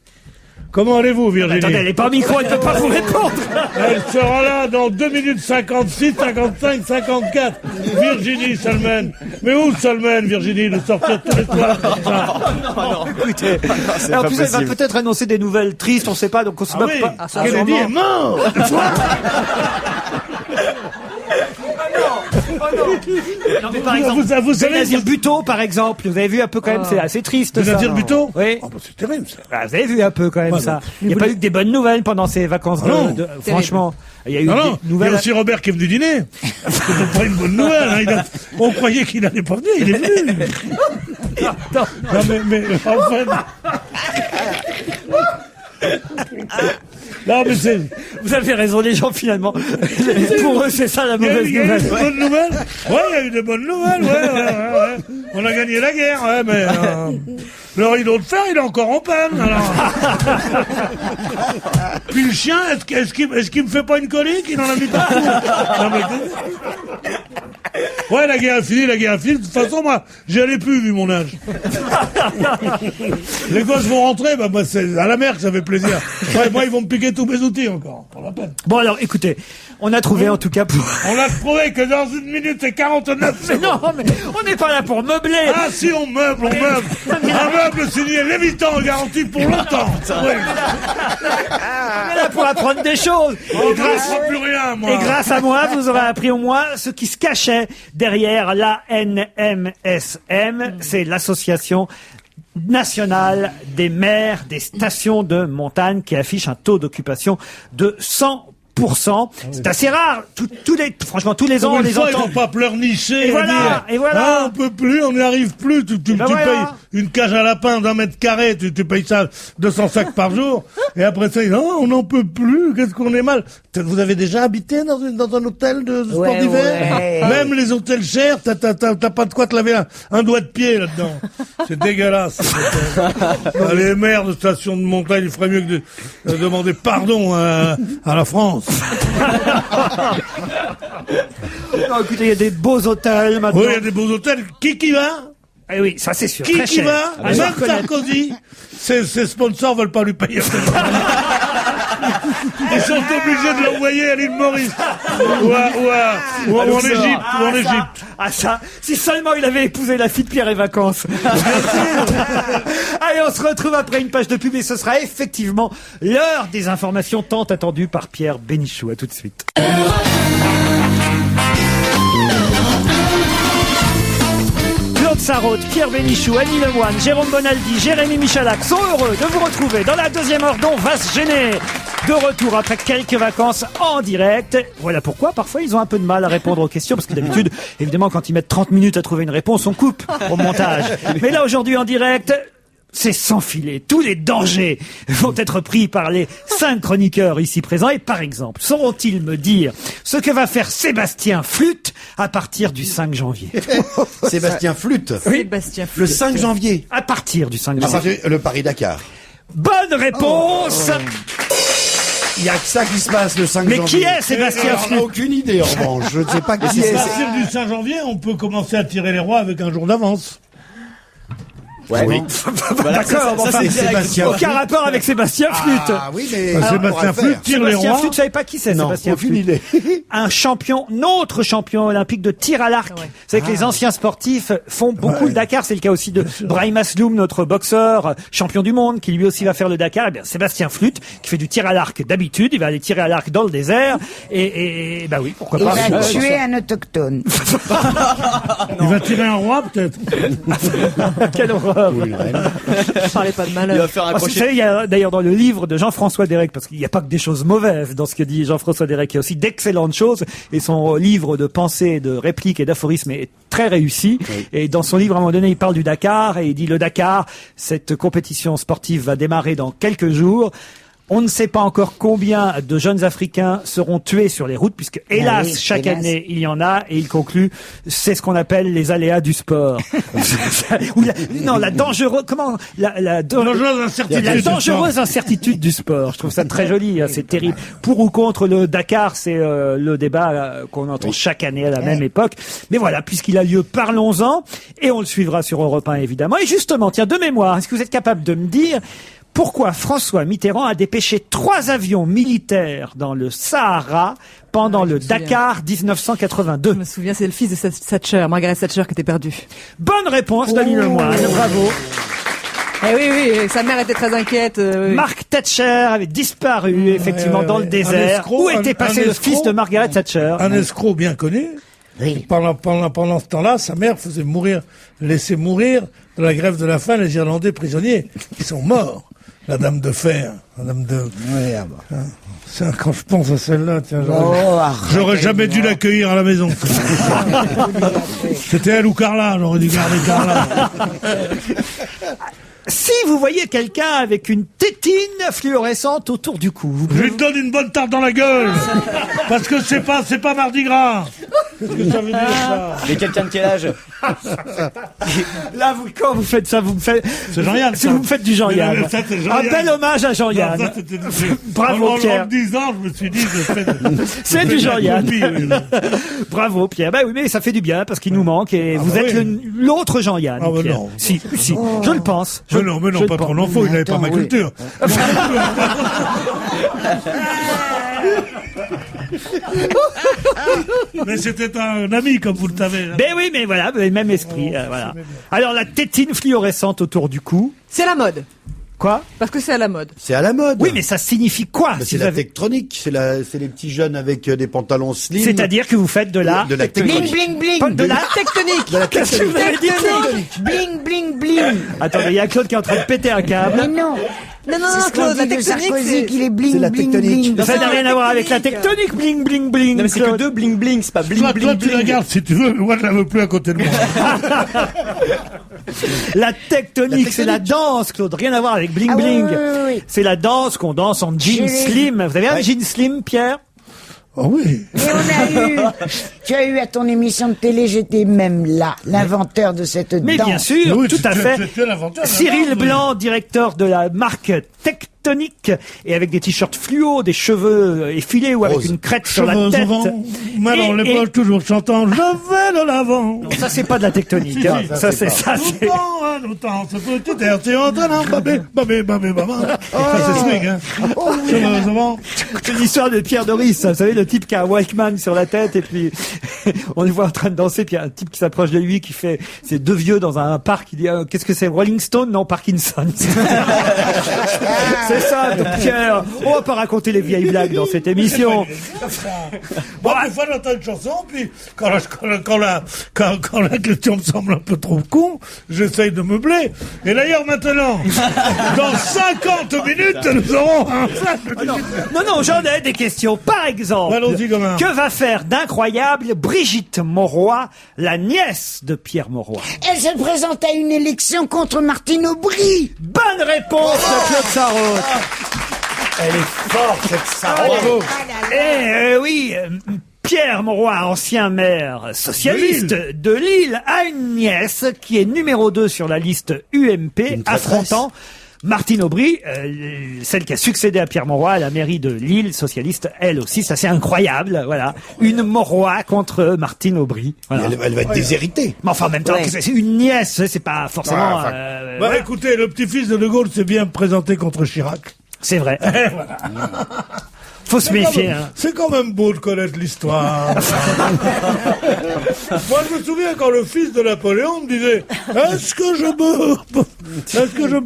Comment allez-vous, Virginie? Attendez, elle est pas au micro, elle ne peut pas vous répondre. Elle sera là dans 2 minutes 56, 55, 54. Virginie Salmen. Mais où Salmen, Virginie, de sortir tous les soirs comme ça? Non, écoutez. C'est En pas plus, elle va possible. peut-être annoncer des nouvelles tristes, on sait pas, donc on se Ah moque oui, pas. Kennedy est mort. Non, mais par exemple, vous savez, Benazir Bhutto, par exemple, vous avez vu un peu quand même, c'est assez triste. Benazir ça. Bhutto? Oui. Oh, bah, c'est terrible, ça. Ah, vous avez vu un peu quand même Ouais, ça. non. Il n'y a pas eu que des bonnes nouvelles pendant ces vacances. Non. Franchement, il y a eu Non, des non, il y nouvelles. a aussi Robert qui est venu dîner. C'est pas une bonne nouvelle. Hein. On croyait qu'il n'allait pas venir, il est venu. Non. Non, mais en fait... Non, mais c'est... Vous avez raison, les gens finalement. Pour eux, c'est ça la mauvaise Il y a eu nouvelle. des bonnes nouvelles. Ouais, il y a eu des bonnes nouvelles. Ouais. On a gagné la guerre, ouais, mais le rideau de fer, il est encore en panne. Alors. Puis le chien, est-ce qu'il me fait pas une colique? Il en a mis partout. Non, mais... Ouais, la guerre est finie. De toute façon, moi, j'y allais plus, vu mon âge. Les gosses vont rentrer, bah, c'est à la mer que ça fait plaisir. Ouais, moi, ils vont me piquer tous mes outils encore. Pour la peine. Bon alors, écoutez, on a trouvé en tout cas pour... On a trouvé que dans 1 minute et 49 Mais secondes. non, mais on n'est pas là pour meubler. Ah si, on meuble. Un meuble signé Lévitan, garanti pour longtemps. Oui. On est là pour apprendre des choses. On ne comprend plus rien, moi. Et grâce à moi, vous aurez appris au moins ce qui se cachait derrière l'ANMSM. C'est l'association nationale des maires des stations de montagne qui affiche un taux d'occupation de 100%. C'est assez rare. Franchement, tous les ans, on Une les fois, ils entend. vont pas pleurnicher Et voilà, dire, et voilà. Ah, on peut plus, on n'y arrive plus. Tu Ben voilà. payes une cage à lapin d'1 mètre carré, tu payes ça 200 sacs par jour. Et après ça, non, on n'en peut plus. Qu'est-ce qu'on est mal. Vous avez déjà habité dans un hôtel de sport Ouais, d'hiver? ouais. Même les hôtels chers, t'as pas de quoi te laver un doigt de pied là-dedans. C'est dégueulasse. Les maires de stations de montagne, il ferait mieux que de demander pardon à la France. Non, écoutez, il y a des beaux hôtels maintenant. Oui, il y a des beaux hôtels. Qui va? Eh oui, ça c'est sûr. Qui très cher. va? Ah, je Même reconnais. Sarkozy. Ses sponsors veulent pas lui payer. Ils sont obligés de l'envoyer à l'île Maurice. Ou en Égypte. Ah ça, si seulement il avait épousé la fille de Pierre et Vacances. Allez, on se retrouve après une page de pub et ce sera effectivement l'heure des informations tant attendues par Pierre Bénichou. À tout de suite. Claude Sarraute, Pierre Bénichou, Annie Lemoine, Jérôme Bonaldi, Jérémy Michalak sont heureux de vous retrouver dans la deuxième heure dont va se gêner. De retour après quelques vacances en direct. Voilà pourquoi parfois ils ont un peu de mal à répondre aux questions parce que d'habitude, évidemment, quand ils mettent 30 minutes à trouver une réponse, on coupe au montage. Mais là aujourd'hui en direct, c'est sans filet. Tous les dangers vont être pris par les 5 chroniqueurs ici présents. Et par exemple, sauront-ils me dire ce que va faire Sébastien Flûte à partir du 5 janvier? Sébastien Flûte. Sébastien Le 5 janvier. À partir du 5 Ah, janvier. c'est le Paris-Dakar. Bonne réponse. Il y a que ça qui se passe le 5 Mais janvier. qui est Sébastien Alors, on Flûte? n'a aucune idée, en revanche. Je ne sais pas qui À c'est. partir du 5 janvier, on peut commencer à tirer les rois avec un jour d'avance. Ouais. Oui. Voilà, D'accord, bon, ça, enfin, c'est direct. Sébastien Aucun rapport avec Sébastien Flûte. Ah oui, mais Sébastien Flûte tire les Sébastien rois. Flûte, je savais pas qui c'est, Non, Sébastien aucune Flûte. idée. Un champion, notre champion olympique de tir à l'arc. Vous savez que les anciens sportifs font beaucoup le Dakar. C'est le cas aussi de Brahim Asloum, notre boxeur, champion du monde, qui lui aussi va faire le Dakar. Eh bien, Sébastien Flûte, qui fait du tir à l'arc d'habitude, il va aller tirer à l'arc dans le désert. Et bah oui, pourquoi Il pas. va tuer un autochtone. Il va tirer un roi, peut-être. Quelle horreur. Parlez pas de Il malheur. va faire un Vous crochet. savez, il y a d'ailleurs dans le livre de Jean-François Derek, parce qu'il n'y a pas que des choses mauvaises dans ce que dit Jean-François Derek, il y a aussi d'excellentes choses, et son livre de pensée, de répliques et d'aphorismes est très réussi. Oui. Et dans son livre, à un moment donné, il parle du Dakar, et il dit le Dakar, cette compétition sportive va démarrer dans quelques jours. On ne sait pas encore combien de jeunes Africains seront tués sur les routes, puisque hélas, oui, chaque hélas. année, il y en a, et il conclut, c'est ce qu'on appelle les aléas du sport. La dangereuse Dangereuse incertitude. la dangereuse incertitude du sport. Je trouve ça très joli, hein, c'est terrible. Pour ou contre le Dakar, c'est le débat qu'on entend chaque année à la même époque. Mais voilà, puisqu'il a lieu, parlons-en, et on le suivra sur Europe 1 évidemment. Et justement, tiens, de mémoire, est-ce que vous êtes capable de me dire Pourquoi François Mitterrand a dépêché 3 avions militaires dans le Sahara pendant le Dakar 1982? Je me souviens, c'est le fils de Thatcher, Margaret Thatcher, qui était perdue. Bonne réponse d'Ali Lemoine, bravo. Eh oui, sa mère était très inquiète. Oui. Mark Thatcher avait disparu effectivement dans le désert. escroc, Où était passé le fils de Margaret Thatcher? Un escroc bien connu. Oui. Pendant ce temps-là, sa mère laissait mourir de la grève de la faim les Irlandais prisonniers qui sont morts. La dame de fer, quand je pense à celle-là, tiens, j'aurais jamais dû l'accueillir à la maison. C'était elle ou Carla, j'aurais dû garder Carla. Si vous voyez quelqu'un avec une tétine fluorescente autour du cou, vous Je lui donne une bonne tarte dans la gueule. Parce que c'est pas Mardi Gras. Qu'est-ce que ça veut dire, ça? Mais quelqu'un de quel âge? Là, quand vous faites ça, vous me faites... C'est Jean-Yann, Si ça. vous me faites du Jean-Yann. Mais ça, c'est Un Jean-Yann. bel hommage à Jean-Yann. Non, ça, Bravo, en Pierre. En 10 ans, je me suis dit, C'est je du fais de la Jean-Yann. copie, oui. Bravo, Pierre. Bah oui, mais ça fait du bien parce qu'il nous manque et vous bah êtes oui. l'autre Jean-Yann. Ah bah Pierre. non. Si, je le pense. Mais non, je le pas pense. trop l'enfant, il n'avait pas ma Attends, oui. culture. Mais c'était un ami, comme vous le savez. hein. Ben oui, mais voilà, vous avez le même esprit. Voilà. Alors la tétine fluorescente autour du cou. C'est la mode. Quoi? Parce que c'est à la mode. C'est à la mode. Oui, mais ça signifie quoi? Bah, si c'est vous la avez- tectonique. C'est les petits jeunes avec des pantalons slim. C'est-à-dire que vous faites de la... de la Bling, tectonique. bling, bling. Pas de la... Tectonique. De la Qu'est-ce que vous avez dit, Claude? Bling, bling, bling. Attendez, il y a Claude qui est en train de péter un Mais câble. non. Non, C'est ce qu'on Claude, la dit de tectonique, Sarkozy c'est... qu'il est bling, C'est la bling, tectonique. bling. Ça n'a rien à voir avec la tectonique, bling, bling, bling. Non mais c'est que Claude. 2 bling bling, c'est pas bling Toi, bling tu la bling. gardes si tu veux, mais moi je la veux plus à côté de moi. La tectonique, c'est la danse, Claude. Rien à voir avec bling, Ah oui, bling. oui, oui, oui. C'est la danse qu'on danse en jean Je l'ai slim. Vous avez un jean slim, Pierre? Oh oui. Mais tu as eu à ton émission de télé, j'étais même là, l'inventeur de cette Mais danse. bien sûr, Oui, tout tu- à tu- fait. tu es l'inventeur de la Cyril danse, oui. Blanc, directeur de la marque Tectonique, et avec des t-shirts fluo, des cheveux effilés ou avec Rose. une crête sur la Cheveux tête. au vent, moi dans Et- l'époque toujours chantant, je vais de l'avant. Non, ça c'est pas de la tectonique. Si, hein. si, Ça c'est ça. Tout c'est- temps, ce petit air, tu entends, babé, babé. Ça c'est swing, hein. Cheveux au vent. C'est l'histoire de Pierre Doris, ça. Vous savez, le type qui a un Walkman sur la tête et puis on le voit en train de danser, puis il y a un type qui s'approche de lui qui fait, c'est 2 vieux dans un parc, il dit, qu'est-ce que c'est, Rolling Stone? Non, Parkinson. C'est ça, donc Pierre. On va pas raconter les vieilles blagues dans cette émission. Bon, des fois j'entends une chanson, puis quand la question me semble un peu trop con, j'essaye de meubler. Et d'ailleurs maintenant, dans 50 minutes, nous aurons un Non, j'en ai des questions. Par exemple, Allons-y, gamin. que va faire d'incroyable Brigitte Mauroy, la nièce de Pierre Mauroy? Elle se présente à une élection contre Martine Aubry. Bonne réponse de Claude Sarraute. Elle est forte, cette Sarah. Bravo. Oui, Pierre Mauroy, ancien maire socialiste de Lille, a une nièce qui est numéro 2 sur la liste UMP, Une traîtresse. affrontant Martine Aubry, celle qui a succédé à Pierre Mauroy à la mairie de Lille, socialiste, elle aussi. Ça, c'est incroyable, voilà. Une Mauroy contre Martine Aubry. Voilà. Elle va être déshéritée. Mais enfin, en même temps, Ouais. c'est une nièce, c'est pas forcément... Ouais, enfin, Bah écoutez, le petit-fils de De Gaulle s'est bien présenté contre Chirac. c'est vrai. Faut se méfier, hein. C'est quand même beau de connaître l'histoire. Moi, je me souviens quand le fils de Napoléon me disait est-ce que je me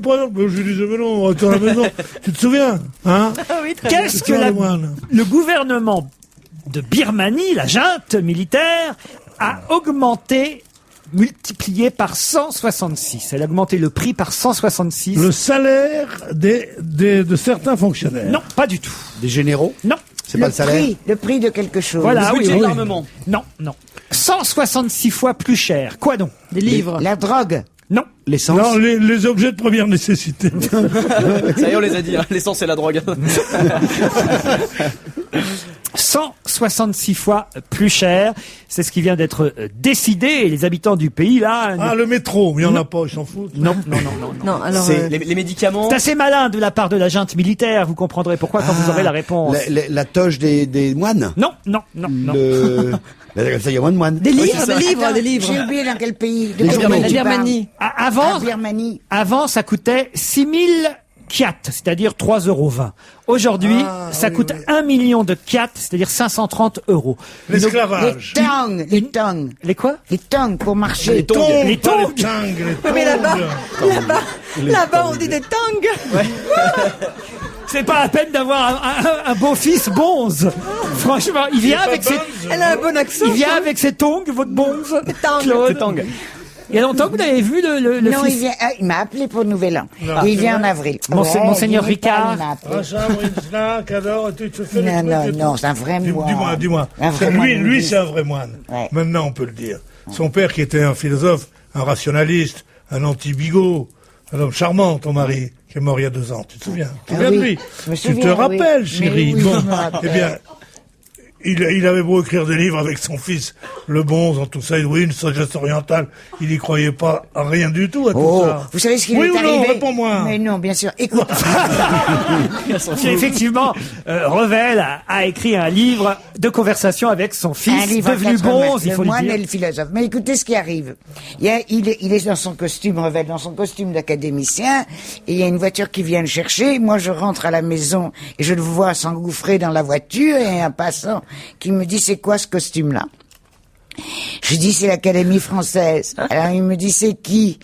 présente? Je lui disais mais non, retourne à la maison. Tu te souviens, hein? Qu'est-ce que C'est ça, le moine. le gouvernement de Birmanie, la junte militaire, a augmenté, multiplié par 166. Elle a augmenté le prix par 166. Le salaire de certains fonctionnaires. Non, pas du tout. Des généraux. Non. C'est pas le salaire. Le prix de quelque chose. Voilà, Le oui, budget oui. de l'armement. Non. 166 fois plus cher. Quoi donc? Des livres. La drogue. Non. L'essence. Non, les objets de première nécessité. Ça y est, on les a dit, hein. L'essence et la drogue. 166 fois plus cher. C'est ce qui vient d'être décidé et les habitants du pays, là... Ah, le métro, mais il n'y en a pas, ils s'en foutent. Non. Non, alors... C'est Les médicaments. C'est assez malin de la part de la junte militaire, vous comprendrez pourquoi quand vous aurez la réponse. La toge des moines. Non. Comme ça, il y a moins de moines. Des livres, c'est ça. des livres, Attends, des livres. J'ai oublié dans quel pays. De Les quel journaux. pays La tu Birmanie. Avant, parles? Birmanie. avant, ça coûtait 6 000 kyat, c'est-à-dire 3,20 €. Aujourd'hui, ça coûte 1 million de kyat, c'est-à-dire 530 €. Les L'esclavage. tongs. Les quoi? Les tongs pour marcher. Les tongs. Les tongs. Mais là-bas, on dit des tongs. C'est pas la peine d'avoir un beau-fils bonze. Franchement, il vient avec ses... Elle a un bon accent. Il vient avec ses tongs, votre bonze. tongs. Claude. C'est Tang. Il y a longtemps que vous l'avez vu, le Non, fils. il vient. Il m'a appelé pour le Nouvel An. Et il vient en avril. Monseigneur il vient pas, Ricard. il m'a appelé. Rachat, Winsla, Cador, tu te fais Non, les non, trucs et non, tout. c'est un vrai moine. Dis-moi. Un vrai Lui, moine lui, c'est un vrai moine. Ouais. Maintenant, on peut le dire. Son père, qui était un philosophe, un rationaliste, un anti-bigot, un homme charmant, ton mari, qui est mort il y a 2 ans. Tu te souviens? Tu te souviens de oui. lui? Je me Tu souviens, te oui. rappelles, Mais chérie? oui, Bon, je me rappelle. eh bien, il avait beau écrire des livres avec son fils, le bonze, en tout ça, oui, une sagesse orientale, il n'y croyait pas à rien du tout à tout Oh, ça. vous savez ce qui lui Oui est ou non, arrivé? réponds-moi. Mais non, bien sûr. Écoute. Qui, effectivement, Revel a écrit un livre de conversation avec son fils, Un livre à devenu 4 mains, bonze, il faut le le moine dire. et le philosophe. Mais écoutez ce qui arrive. Il est dans son costume, Revel, dans son costume d'académicien, et il y a une voiture qui vient le chercher. Moi, je rentre à la maison et je le vois s'engouffrer dans la voiture, et un passant qui me dit, c'est quoi ce costume-là? Je dis, c'est l'Académie française. Alors il me dit, c'est qui?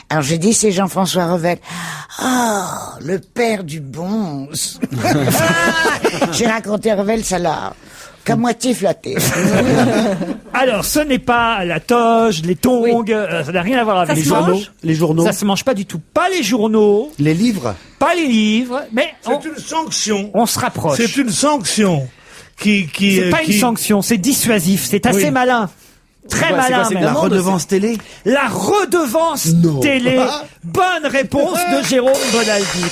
Alors j'ai dit, c'est Jean-François Revel. Ah, le père du bonze. J'ai raconté à Revel, ça l'a qu'à moitié flatté. Alors, ce n'est pas la toge, les tongs, ça n'a rien à voir avec se les journaux. mange Les journaux. Ça se mange pas du tout. Pas les journaux, Les livres. pas les livres, mais C'est une sanction. on se rapproche. C'est une sanction qui C'est pas une sanction, c'est dissuasif, c'est assez Oui. malin. Très quoi, malin, c'est même. La Demande redevance télé. La redevance Non. télé. Bonne réponse de Jérôme Bonaldi.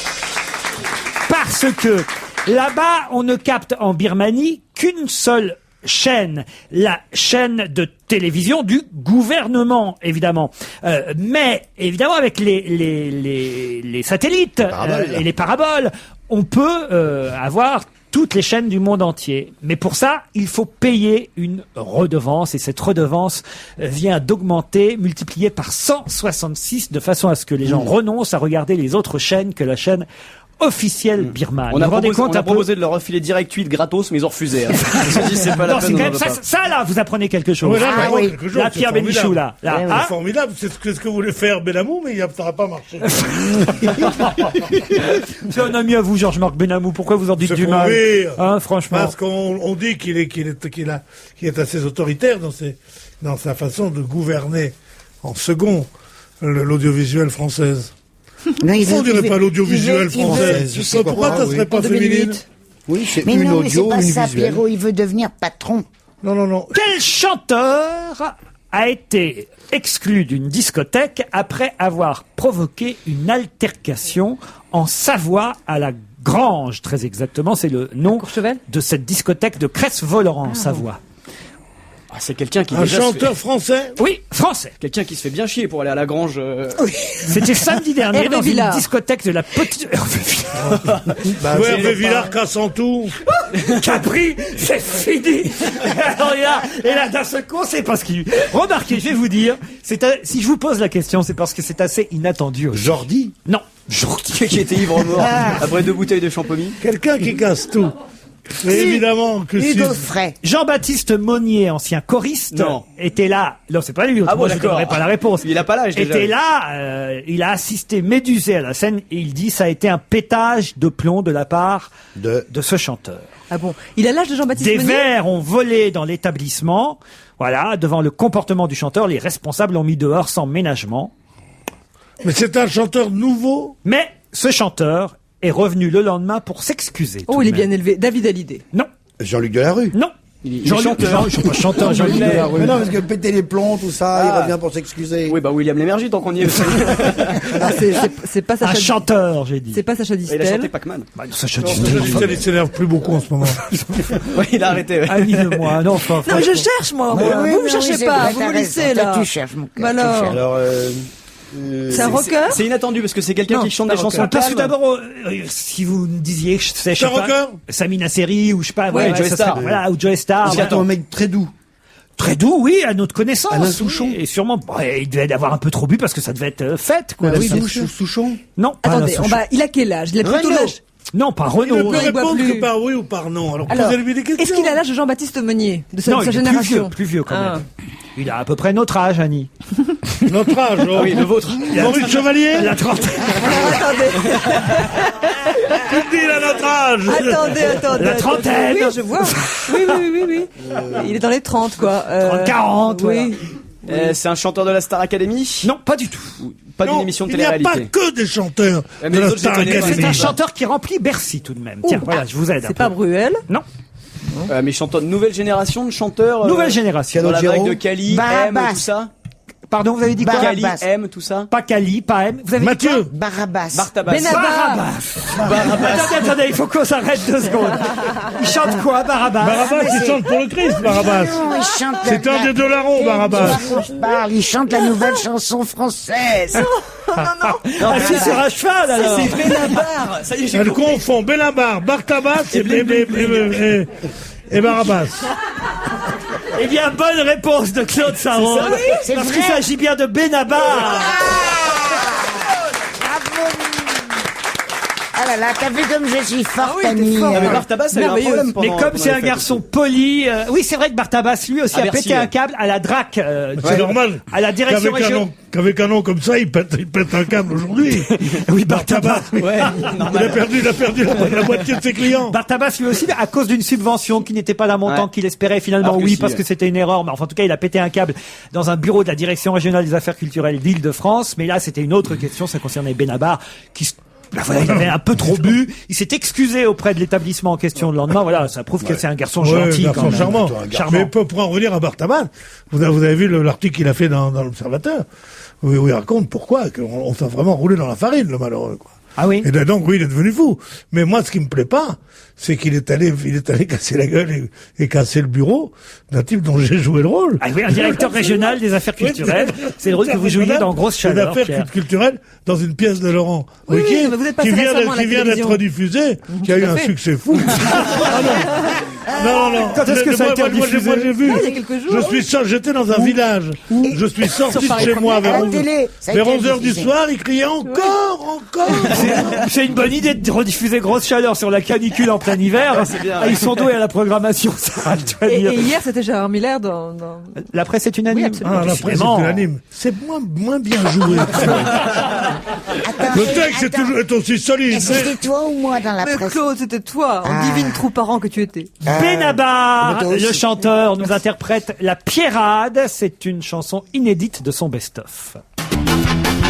Parce que là-bas, on ne capte en Birmanie qu'une seule chaîne, la chaîne de télévision du gouvernement, évidemment. Mais évidemment, avec les satellites Paraboles. et les paraboles, on peut avoir toutes les chaînes du monde entier. Mais pour ça, il faut payer une redevance, et cette redevance vient d'augmenter, multipliée par 166, de façon à ce que les gens renoncent à regarder les autres chaînes que la chaîne officielle birmane. On Vous a vous rendez proposé, compte on a un peu proposé de leur refiler direct tweet gratos, mais ils ont refusé. Hein. Ils se sont dit, c'est pas la Non, c'est peine. quand on en même veut ça, pas. ça, là, vous apprenez quelque chose. Ouais, là, Ah vraiment, oui. quelque chose, Là, c'est Pierre formidable. Bénichou, là. Eh oui. Hein? C'est formidable, c'est ce que voulait faire Benamou, mais ça n'a pas marché. C'est un ami à vous, Georges-Marc Benamou. Pourquoi vous en dites C'est du pour mal? rire. Hein, franchement. Parce qu'on dit qu'il est assez autoritaire dans sa façon de gouverner en second l'audiovisuel française. Non, il Pourquoi on veut- dirait il pas veut- l'audiovisuel il veut- français? tu sais Pourquoi ça serait pas féminine? Oui, c'est Mais une non, mais c'est audio, pas une ça, visuelle. Pierrot. Il veut devenir patron. Non. Quel chanteur a été exclu d'une discothèque après avoir provoqué une altercation en Savoie à la Grange, très exactement, c'est le nom Courchevel de cette discothèque de Cressvollorant en Savoie. Ah, c'est quelqu'un qui Un déjà se chanteur fait- français? Oui, français. quelqu'un qui se fait bien chier pour aller à la grange. C'était samedi dernier Hervé dans une Villard. discothèque de la petite Bah, Ouais, c'est- Hervé Villard casse en tout. Capri, c'est fini. Alors, et là, d'un seul coup, c'est parce qu'il... Remarquez, je vais vous dire, si je vous pose la question, c'est parce que c'est assez inattendu aussi. Jordi. Non. qui était ivre mort après 2 bouteilles de champomy. Quelqu'un qui casse tout. Mais évidemment que si... Hugo Frey. Jean-Baptiste Monnier, ancien choriste, Non. était là. Non, c'est pas lui. Ah bon, moi, je d'accord. donnerai pas la réponse. Il a pas l'âge, déjà. Était là. Il a assisté médusé à la scène et il dit ça a été un pétage de plomb de la part De- de ce chanteur. Ah bon. Il a l'âge de Jean-Baptiste Des Monnier verres ont volé dans l'établissement. Voilà, devant le comportement du chanteur, les responsables l'ont mis dehors sans ménagement. Mais c'est un chanteur nouveau. Mais ce chanteur est revenu le lendemain pour s'excuser. Oh, tout il est de bien même. élevé. David Hallyday. Non, Jean-Luc Delarue. non. Il est Jean-Luc, chanteur. je suis pas chanteur, Jean-Luc Delarue. Mais non, parce que péter les plombs, tout ça, il Ah. revient pour s'excuser. Oui, bah William Lémergie, tant qu'on y est. Alors, c'est pas Un Sacha. chanteur, j'ai dit. C'est pas Sacha Il a chanté Distel. Pac-Man. Bah, Sacha Non, Distel. il s'énerve plus beaucoup en ce moment. Ouais, il a arrêté. Ouais. Annule-moi, non, enfin, Non, mais je franchement. cherche, moi. Oui, Vous oui, me oui, cherchez c'est pas. vrai, Vous t'as me raison. laissez, Toi, là. tu cherches, mon cœur, Bah tu alors. cherches. Alors, C'est un rocker C'est inattendu parce que c'est quelqu'un Non, qui chante des chansons Parce que calmes. d'abord, si vous me disiez, je sais, je sais C'est un pas, rocker Samina Seri ou je sais pas, Ouais, Joey ça Starr. serait- voilà, ou Joey Star. c'est voilà. un mec très doux. Très doux, oui, à notre connaissance. Alain Souchon. Oui, et sûrement, il devait avoir un peu trop bu parce que ça devait être fête, quoi. Oui, Souchon. Non, pas Attendez, Alain Souchon. il a quel âge? Il a plutôt Renaud. l'âge. Non, pas Il ne Renaud. peut il boit répondre plus. que par oui ou par non. Alors, Alors, posez-lui des questions. est-ce qu'il a l'âge de Jean-Baptiste Meunier, de sa Non, il est génération? plus vieux quand Ah. même. Il a à peu près notre âge, Annie. Notre âge, oh. Oui, le vôtre. Maurice Chevalier? La trentaine. Alors, attendez, Tu dis, il a notre âge. attendez. La trentaine. Oui, je vois. Oui. Il est dans les 30, quoi. 30, 40, oui. C'est un chanteur de la Star Academy? Non, pas du tout. Pas d'une Non, émission de il n'y a pas télé-réalité. que des chanteurs Mais de les la autres, je Star les connais pas. C'est Academy. un chanteur qui remplit Bercy tout de même. Tiens, voilà, je vous aide un C'est peu. pas Bruel. Non, Mais chanteur de nouvelle génération de chanteurs. nouvelle génération. Dans la Calogero. vague de Cali, M, Barabbas. tout ça. Pardon, vous avez dit quoi Barabbas. Cali, M, tout ça. Pas Cali, pas M. Vous avez dit Mathieu. Barabbas. Bartabas. Benabar. Attendez, il faut qu'on s'arrête 2 secondes. Il chante quoi, Barabbas? Barabbas, il chante pour le Christ, Barabbas. Non, il chante C'est un des deux larrons, Barabbas. Je parle, il chante la nouvelle chanson française. Ah, si, sur un cheval, alors. C'est Benabar. Ça y est, j'ai Elle compris. confond Benabar, Bartabas et Barabbas. Eh bien, bonne réponse de Claude Sarraud. C'est Parce vrai. qu'il s'agit bien de Benabar. Ah là là, t'as vu comme je suis forte, Annie. Ah, mais Bartabas, ça a eu un Merveilleuse. problème Mais pendant. comme pendant c'est les un fêtes garçon aussi. poli, oui, c'est vrai que Bartabas, lui aussi, À a Bercy, pété ouais. un câble à la DRAC. C'est normal. À la direction régionale. Qu'avec un nom comme ça, il pète un câble aujourd'hui. Oui, Bartabas. Ouais, Il a perdu la moitié de ses clients. Bartabas, lui aussi, à cause d'une subvention qui n'était pas d'un montant Ouais. qu'il espérait, finalement, Alors que oui, si, parce ouais. que c'était une erreur. Mais enfin, en tout cas, il a pété un câble dans un bureau de la direction régionale des affaires culturelles d'Île-de-France. Mais là, c'était une autre question. Ça concernait Benabar, qui ben voilà, il avait un peu trop bu. Il s'est excusé auprès de l'établissement en question le lendemain. Voilà, ça prouve que c'est un garçon Ouais, gentil, garçon quand même. charmant. Charmant. Mais pour en revenir à Bartabas, vous avez vu l'article qu'il a fait dans l'Observateur, où il raconte pourquoi on s'est vraiment roulé dans la farine, le malheureux, quoi. Ah oui? Et donc, oui, il est devenu fou. Mais moi, ce qui me plaît pas, c'est qu'il est allé casser la gueule et casser le bureau d'un type dont j'ai joué le rôle. Ah oui, un directeur régional des affaires culturelles. C'est le rôle que vous jouiez dans Grosse Chaleur, Des affaires Pierre. culturelles dans une pièce de Laurent Oui, Ruquier, mais vous êtes passé qui vient récemment à la télévision. d'être diffusée, qui a eu tout à un fait. succès fou. Non. Quand est-ce que ça a été diffusé Moi, j'ai vu. Ah, il y a quelques jours, J'étais dans un village. Je suis sorti de Paris chez moi Première, vers à la télé, ça a vers été 11h du diffusé. soir. Il criait encore. C'est une bonne idée de rediffuser Grosse Chaleur sur la canicule en plein hiver. c'est bien, Ah, ils sont doués à la programmation, ça, je dois Et dire. hier, c'était Gérard Miller dans... La presse est unanime. Oui, absolument. Ah, la presse Décidément. est unanime. C'est moins bien joué. Attends, Le texte est aussi solide. Est-ce que c'était toi ou moi dans la Mais presse? Claude, c'était toi, en divine trou parent que tu étais. Benabar, toi aussi. le chanteur, nous interprète La Pierrade. C'est une chanson inédite de son best-of.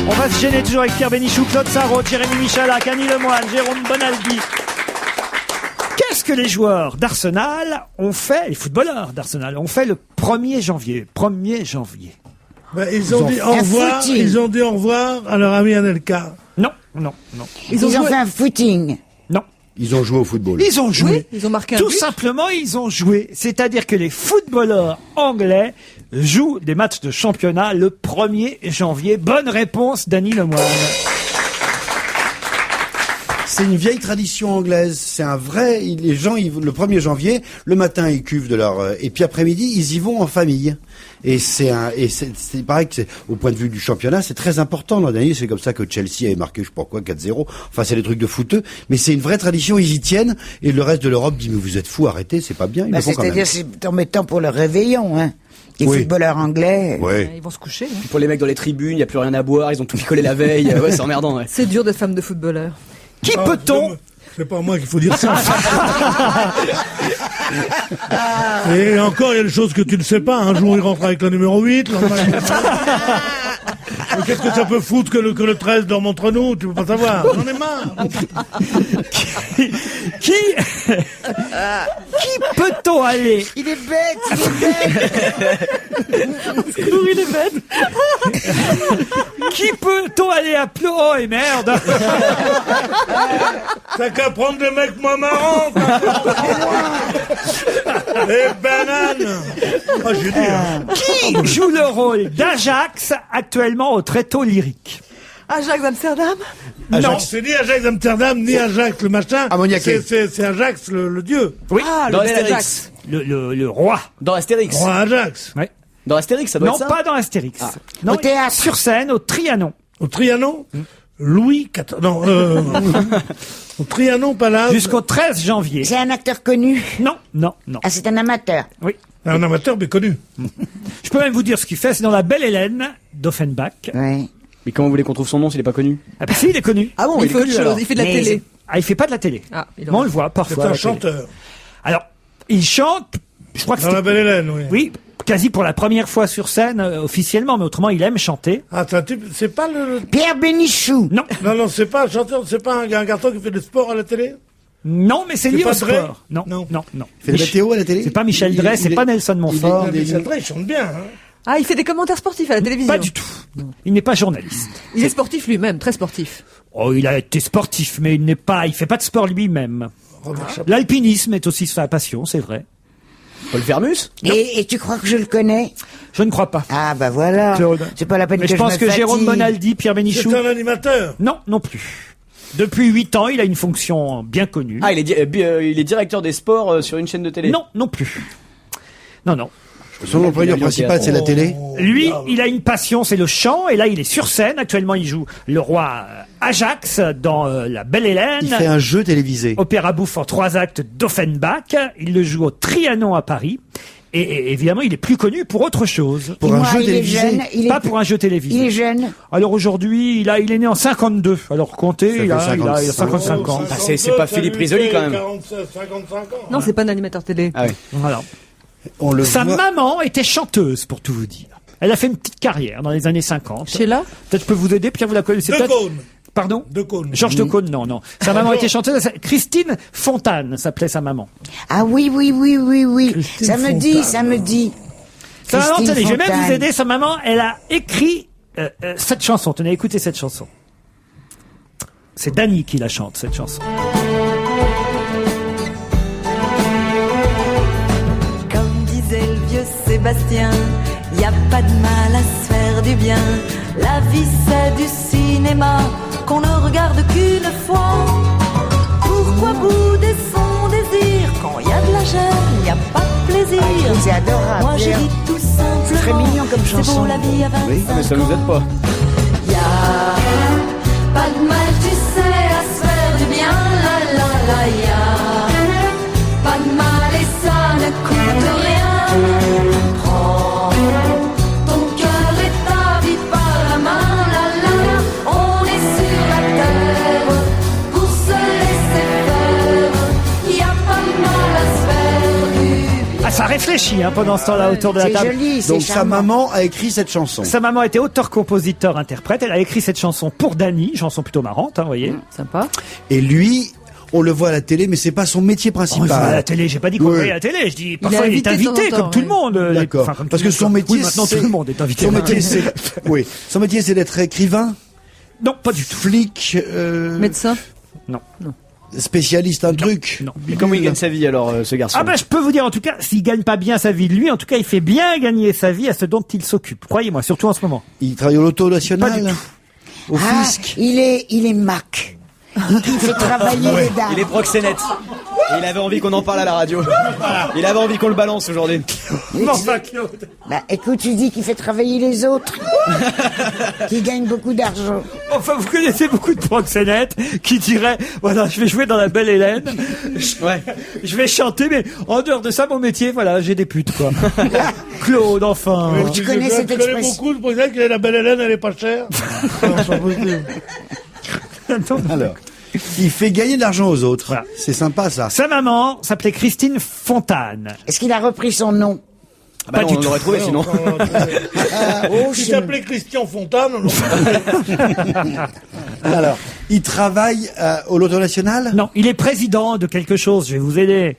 On va se gêner toujours avec Pierre Bénichou, Claude Sarraud, Jérémy Michalak, Annie Lemoine, Jérôme Bonaldi. Qu'est-ce que les joueurs d'Arsenal ont fait, les footballeurs d'Arsenal ont fait le 1er janvier? 1er janvier. Ben, ils ont dit au Un revoir. footing. Ils ont dit au revoir à leur ami Anelka. Non. Ils ont fait un footing. Non. Ils ont joué au football. Ils ont joué. Oui, ils ont marqué un Tout but. simplement, ils ont joué. C'est-à-dire que les footballeurs anglais jouent des matchs de championnat le 1er janvier. Bonne réponse d'Annie Lemoine. C'est une vieille tradition anglaise. C'est un vrai. Les gens, le 1er janvier, le matin, ils cuvent de leur. Et puis après-midi, ils y vont en famille. Et c'est pareil que au point de vue du championnat, c'est très important. L'an dernier, c'est comme ça que Chelsea avait marqué, je sais pas quoi, 4-0. Enfin, c'est des trucs de footeux. Mais c'est une vraie tradition. Ils y tiennent. Et le reste de l'Europe dit mais vous êtes fous, arrêtez, c'est pas bien. Ils Bah, le font quand même. c'est-à-dire, c'est en mettant pour le réveillon, hein. Les Oui. footballeurs anglais. Ouais. Ils vont se coucher. hein. Pour les mecs dans les tribunes, il y a plus rien à boire, ils ont tout picolé la veille. Ouais, c'est emmerdant. Ouais. C'est dur d'être femme de footballeur. Qui Ah, peut-on... C'est pas moi qu'il faut dire ça. Et encore, il y a des choses que tu ne sais pas. Un jour, il rentre avec la numéro 8. Mais qu'est-ce que ça peut foutre que le 13 dorme entre nous? Tu peux pas savoir. J'en ai marre. Qui peut-on aller... Il est bête, Il est bête. Qui peut-on aller appeler... Oh, et merde. T'as qu'à prendre des mecs moins marrants. Et banane. Ah, j'ai dit. Hein. Qui joue le rôle d'Ajax actuellement au Tréteau Lyrique? Ajax Amsterdam. Non, c'est ni Ajax Amsterdam, ni Ajax le machin. Ammoniaqué. C'est Ajax le dieu. Oui. Ah, le Dans bel Astérix. Ajax. le roi. Dans Astérix. Roi Ajax. Ouais. Dans Astérix, ça doit Non, être ça. pas dans Astérix. Ah. Non, Au théâtre. sur scène, au Trianon. Au Trianon Louis XIV. Non, au Trianon Palace. Jusqu'au 13 janvier. C'est un acteur connu. Non. Ah, c'est un amateur. Oui. Un amateur bien connu. Je peux même vous dire ce qu'il fait, c'est dans La Belle Hélène d'Offenbach. Ouais. Mais comment vous voulez qu'on trouve son nom s'il est pas connu? Ah bah si, il est connu. Ah bon, il il est fait autre connu chose, alors. il fait de la Mais- télé. Ah, il fait pas de la télé. Ah, il Mais on le voit C'est parfois. à un la télé. chanteur. Alors, il chante, je crois que Dans La c'était... Belle Hélène, oui. Oui, quasi pour la première fois sur scène, officiellement, mais autrement, il aime chanter. Ah, c'est un type, c'est pas le... Pierre Bénichou. Non, Non, c'est pas un chanteur, c'est pas un garçon qui fait du sport à la télé? non, mais c'est C'est lié pas au Drey sport. Non. Non. Il fait de la météo à la télé. C'est pas Michel Drey, c'est pas Nelson Montfort. Michel Drey, il chante bien, hein. Ah, il fait des commentaires sportifs à la télévision. Pas du tout. Il n'est pas journaliste. Il est sportif lui-même, très sportif. Oh, il a été sportif, mais il fait pas de sport lui-même. Robert Chapeau. L'alpinisme est aussi sa passion, c'est vrai. Paul Vermus. Et tu crois que je le connais? Je ne crois pas. Ah, bah voilà. Claude. C'est pas la peine Mais que je pense me que Jérôme fatigue. Monaldi, Pierre Bénichou. C'est un animateur. Non, non plus. Depuis 8 ans, il a une fonction bien connue. Ah, il est directeur des sports sur une chaîne de télé. Non, non plus. Non. Son employeur principal, c'est la télé. Lui, il a une passion, c'est le chant, et là, il est sur scène. Actuellement, il joue le roi Ajax dans La Belle Hélène. Il fait un jeu télévisé. Opéra bouffe en 3 actes d'Offenbach. Il le joue au Trianon à Paris. Et évidemment, il est plus connu pour autre chose. Pour Et un moi, jeu il télévisé. est jeune, Pas pour un jeu télévisé. Il est jeune. Alors aujourd'hui, il est né en 52. Alors comptez, Ça il a fait 55 ans. Ah, c'est pas Philippe Risoli, quand même. 55 ans. Non, c'est pas un animateur télé. Ah oui. Voilà. On le Sa voit. maman était chanteuse, pour tout vous dire. Elle a fait une petite carrière dans les années 50. Sheila? Peut-être je peux vous aider, Pierre, vous la connaissez De peut-être. Caunes. Pardon De Caunes. Georges de Caunes, non. Sa maman était chanteuse. Christine Fontane s'appelait sa maman. Ah oui. Christine Ça me dit, Fontane. ça me dit. Sa maman, Christine tenez, je vais même Fontane. vous aider. Sa maman, elle a écrit cette chanson. Tenez, écoutez cette chanson. C'est Dany qui la chante, cette chanson. Comme disait le vieux Sébastien, y a pas de mal à se faire du bien. La vie c'est du cinéma qu'on ne regarde qu'une fois. Pourquoi bouder son désir quand y a de la gêne, y a pas de plaisir. C'est adorable. Moi je dis tout simplement, C'est très mignon comme c'est chanson. beau la vie à 25 Oui, mais ça nous aide pas. Y a pas de mal, tu sais, à se faire du bien, y a pas de mal et ça ne coûte rien. Prends ton cœur et ta vie par la main, on est sur la terre pour se laisser faire. Y a pas de mal à se faire du bien. Ah, ça réfléchit pendant ce temps-là autour de la C'est table. joli, c'est Donc sa charmant. maman a écrit cette chanson. Sa maman était auteur, compositeur, interprète. Elle a écrit cette chanson pour Dany, chanson plutôt marrante, vous voyez. Sympa. Et lui, on le voit à la télé, mais c'est pas son métier Oh, il va à principal. la télé, j'ai pas dit qu'on Oui. voyait à la télé, je dis parfois il est invité de temps en invité temps, comme tout le oui. monde. D'accord. Enfin, comme Parce tout que le son monde. métier, Oui, maintenant c'est- tout le monde est invité. Son métier, c'est oui. Son métier, c'est d'être écrivain, Non, pas du tout. flic, Médecin? spécialiste, un truc. Non. Mais comment il gagne sa vie alors, ce garçon? Ah ben je peux vous dire en tout cas, s'il gagne pas bien sa vie de lui, en tout cas il fait bien gagner sa vie à ce dont il s'occupe. Croyez-moi, surtout en ce moment. Il travaille au loto national. Pas du tout. Au Ah, fisc. il est Mac. Il fait travailler les dames. Il est proxénète. Et il avait envie qu'on en parle à la radio. Il avait envie qu'on le balance aujourd'hui. Enfin, Claude. Bah, écoute, tu dis qu'il fait travailler les autres. Qu'il gagne beaucoup d'argent. Enfin, vous connaissez beaucoup de proxénètes qui diraient, voilà, je vais jouer dans La Belle Hélène, Ouais. je vais chanter, mais en dehors de ça, mon métier, voilà, j'ai des putes, quoi. Claude, enfin. Tu connais cette Je connais expression? beaucoup de présidents qui disent la Belle Hélène, elle est pas chère. Non, c'est pas possible. Alors, il fait gagner de l'argent aux autres. Voilà. C'est sympa ça. Sa maman s'appelait Christine Fontane. Est-ce qu'il a repris son nom? Ah bah Pas non, du on tout. l'aurait trouvé sinon. Oh, Il je- s'appelait Christian Fontane. non. Alors, il travaille au loto national. Non, il est président de quelque chose, je vais vous aider.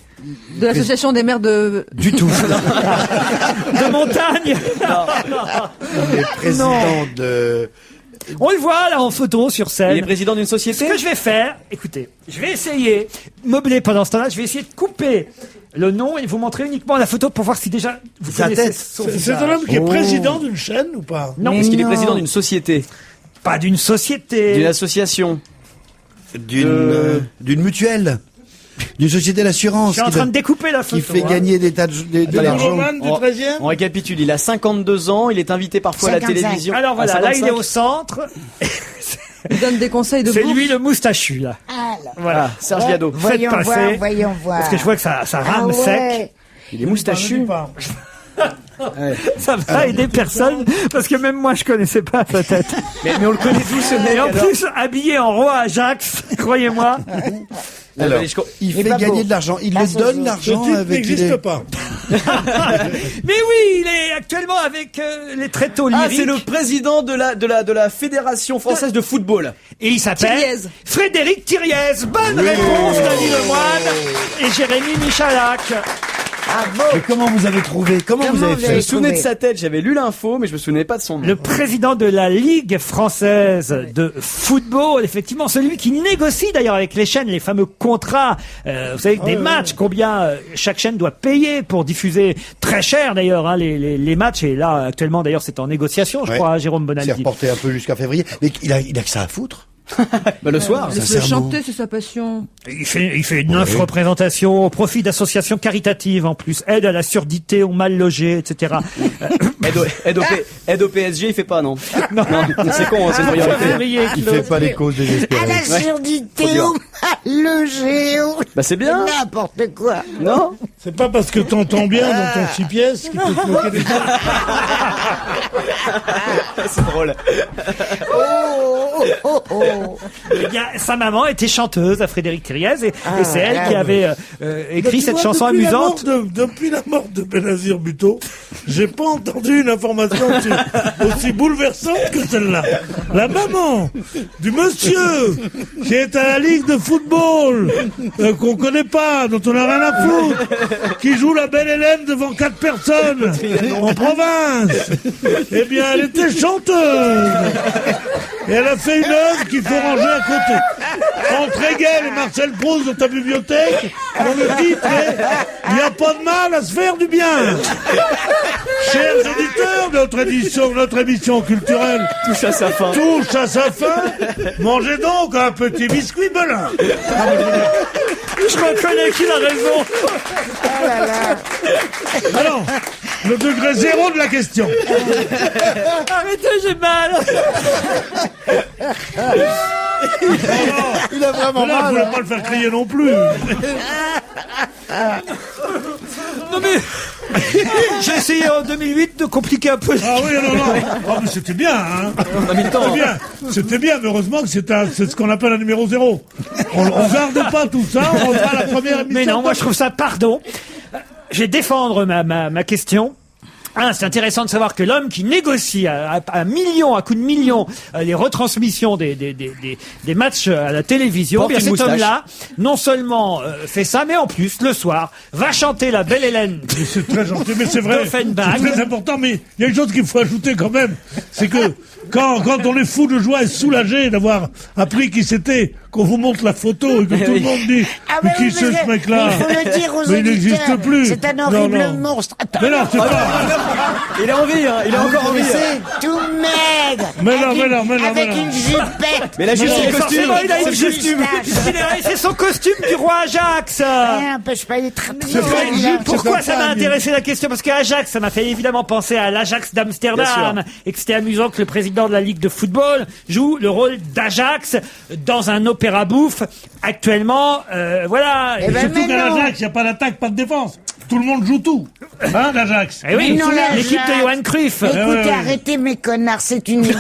De l'association des maires de... Du tout. De montagne. Il est président de. On le voit là en photo sur Il est scène. président d'une Ce société. que je vais faire, écoutez, je vais essayer, meubler pendant ce temps-là, je vais essayer de couper le nom et vous montrer uniquement la photo pour voir si déjà vous Sa connaissez tête. son C'est visage. un homme qui est Oh. président d'une chaîne ou pas? Non, Est-ce qu'il est non. président d'une société, pas d'une société. d'une association, D'une mutuelle. d'une société Je d'assurance suis en train de découper la photo. qui fait hein. gagner des tas de De l'argent. Roman du 13e. On récapitule, il a 52 ans, il est invité parfois à la 55. télévision. Alors voilà, À là il est 55. au centre. Il donne des conseils de C'est bouffe. lui le moustachu là. Alors, Voilà. Serge Viado. voyons Faites voir, passer. voyons voir. Parce que je vois que ça rame Ah sec. ouais. Il est moustachu. Ça va aider personne parce que même moi je connaissais pas sa tête. Mais on le connaît tous ce mec. Et en alors. plus habillé en roi Ajax, croyez-moi. Alors, Mais il Il est fait pas gagner beau. de l'argent. Il Pas le ce donne jour. Ce l'argent type avec n'existe pas. Mais oui, il est actuellement avec les tréteaux Ah, lyriques. c'est le président de la Fédération française de football. Et il s'appelle Thiriez. Frédéric Thiriez. Bonne réponse, David Lemoine et Jérémy Michalak. Mais comment vous avez trouvé? Comment vous avez Je me fait? souvenais de trouvé. sa tête, j'avais lu l'info, mais je me souvenais pas de son nom. Le président de la Ligue française de football, effectivement, celui qui négocie d'ailleurs avec les chaînes les fameux contrats, vous savez, des matchs, combien chaque chaîne doit payer pour diffuser très cher d'ailleurs hein, les matchs. Et là, actuellement, d'ailleurs, c'est en négociation, je Ouais. crois, Jérôme C'est Bonaldi. reporté un peu jusqu'à février. Mais il a que ça à foutre. Bah, le soir. Le sincèrement. chanter, c'est sa passion. Il fait 9 représentations au profit d'associations caritatives en plus, aide à la surdité, aux mal logés, etc. Aide au PSG, il fait pas, non. Non, c'est con, hein, c'est une priorité. Février, Il Claude. fait pas les causes À désespérées. la surdité, Faut dire. le géo. Bah, c'est bien. N'importe quoi. Non? C'est pas parce que t'entends bien dans ton 6 pièces qu'il peut te moquer des gens. C'est drôle. Eh bien, sa maman était chanteuse à Frédéric Thiriez et c'est elle là, qui avait écrit Tu cette vois, chanson depuis la amusante. mort depuis la mort de Benazir Bhutto, j'ai pas entendu une information aussi bouleversante que celle-là. La maman du monsieur qui est à la ligue de football, qu'on connaît pas, dont on a rien à foutre, qui joue la Belle Hélène devant 4 personnes en province. Eh bien, elle était chanteuse. Et elle a fait une œuvre qu'il faut ranger à côté. Entre Hegel et Marcel Proust dans ta bibliothèque, dont le titre est « Il n'y a pas de mal à se faire du bien ». Chers auditeurs de notre émission culturelle Touche à sa fin. touche à sa fin, mangez donc un petit biscuit Belin. Je reconnais qu'il a raison. Alors, le degré zéro de la question. Arrêtez, j'ai mal. Il a vraiment Mais là, je mal. voulais pas le faire crier non plus. Non mais j'ai essayé en 2008 de compliquer un peu. Ah oui, non. Ah, mais c'était bien, hein. On a mis le temps. C'était bien. C'était bien, mais heureusement que c'est ce qu'on appelle un numéro 0. On garde pas tout ça, on va à la première émission. Mais non, moi je trouve ça pardon. Je vais défendre ma question. C'est intéressant de savoir que l'homme qui négocie à coups de millions, les retransmissions des matchs à la télévision, Porte bien une cet moustache. homme-là, non seulement fait ça, mais en plus, le soir, va chanter la Belle Hélène. Mais c'est très gentil, mais c'est vrai. D'Offenbach. C'est très important, mais il y a une chose qu'il faut ajouter quand même. C'est que quand on est fou de joie et soulagé d'avoir appris qui c'était, qu'on vous montre la photo et que tout le monde dit mais qui c'est ce mec-là? Il faut le dire aux Mais il n'existe auditeurs. plus. C'est un Non, horrible non. monstre. Attends, Mais non, c'est pas. Il a envie, hein. Il a encore envie. hein. tout maigre. Mais non, avec mais une- non, mais non, Avec mais non. une jupette. Mais la jupe, c'est Et le costume. forcément, il a une C'est costume. moustache. C'est son costume du roi Ajax. Rien n'empêche pas, il est très C'est pas une jupe, Pourquoi c'est ça m'a pas intéressé la question? Parce qu'Ajax, ça m'a fait évidemment penser à l'Ajax Bien d'Amsterdam sûr. et que c'était amusant que le président de la Ligue de football joue le rôle d'Ajax dans un opéra bouffe. Actuellement, voilà. Eh ben, Surtout mais qu'à non. l'Ajax, il n'y a pas d'attaque, pas de défense. Tout le monde joue tout. Hein, l'Ajax? Eh oui, Mais non, l'équipe l'Ajax. de Johan Cruyff. Écoutez, ouais. arrêtez mes connards, c'est une lessive.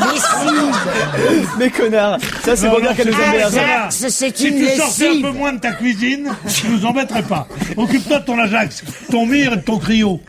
Mais connard. Ça, c'est Non, pour non, dire qu'elle nous c'est aime bien. ça va. Ajax, c'est Si une tu sortais un lessive. peu moins de ta cuisine, tu nous embêterais pas. Occupe-toi de ton Ajax, ton Mire et de ton Cryo.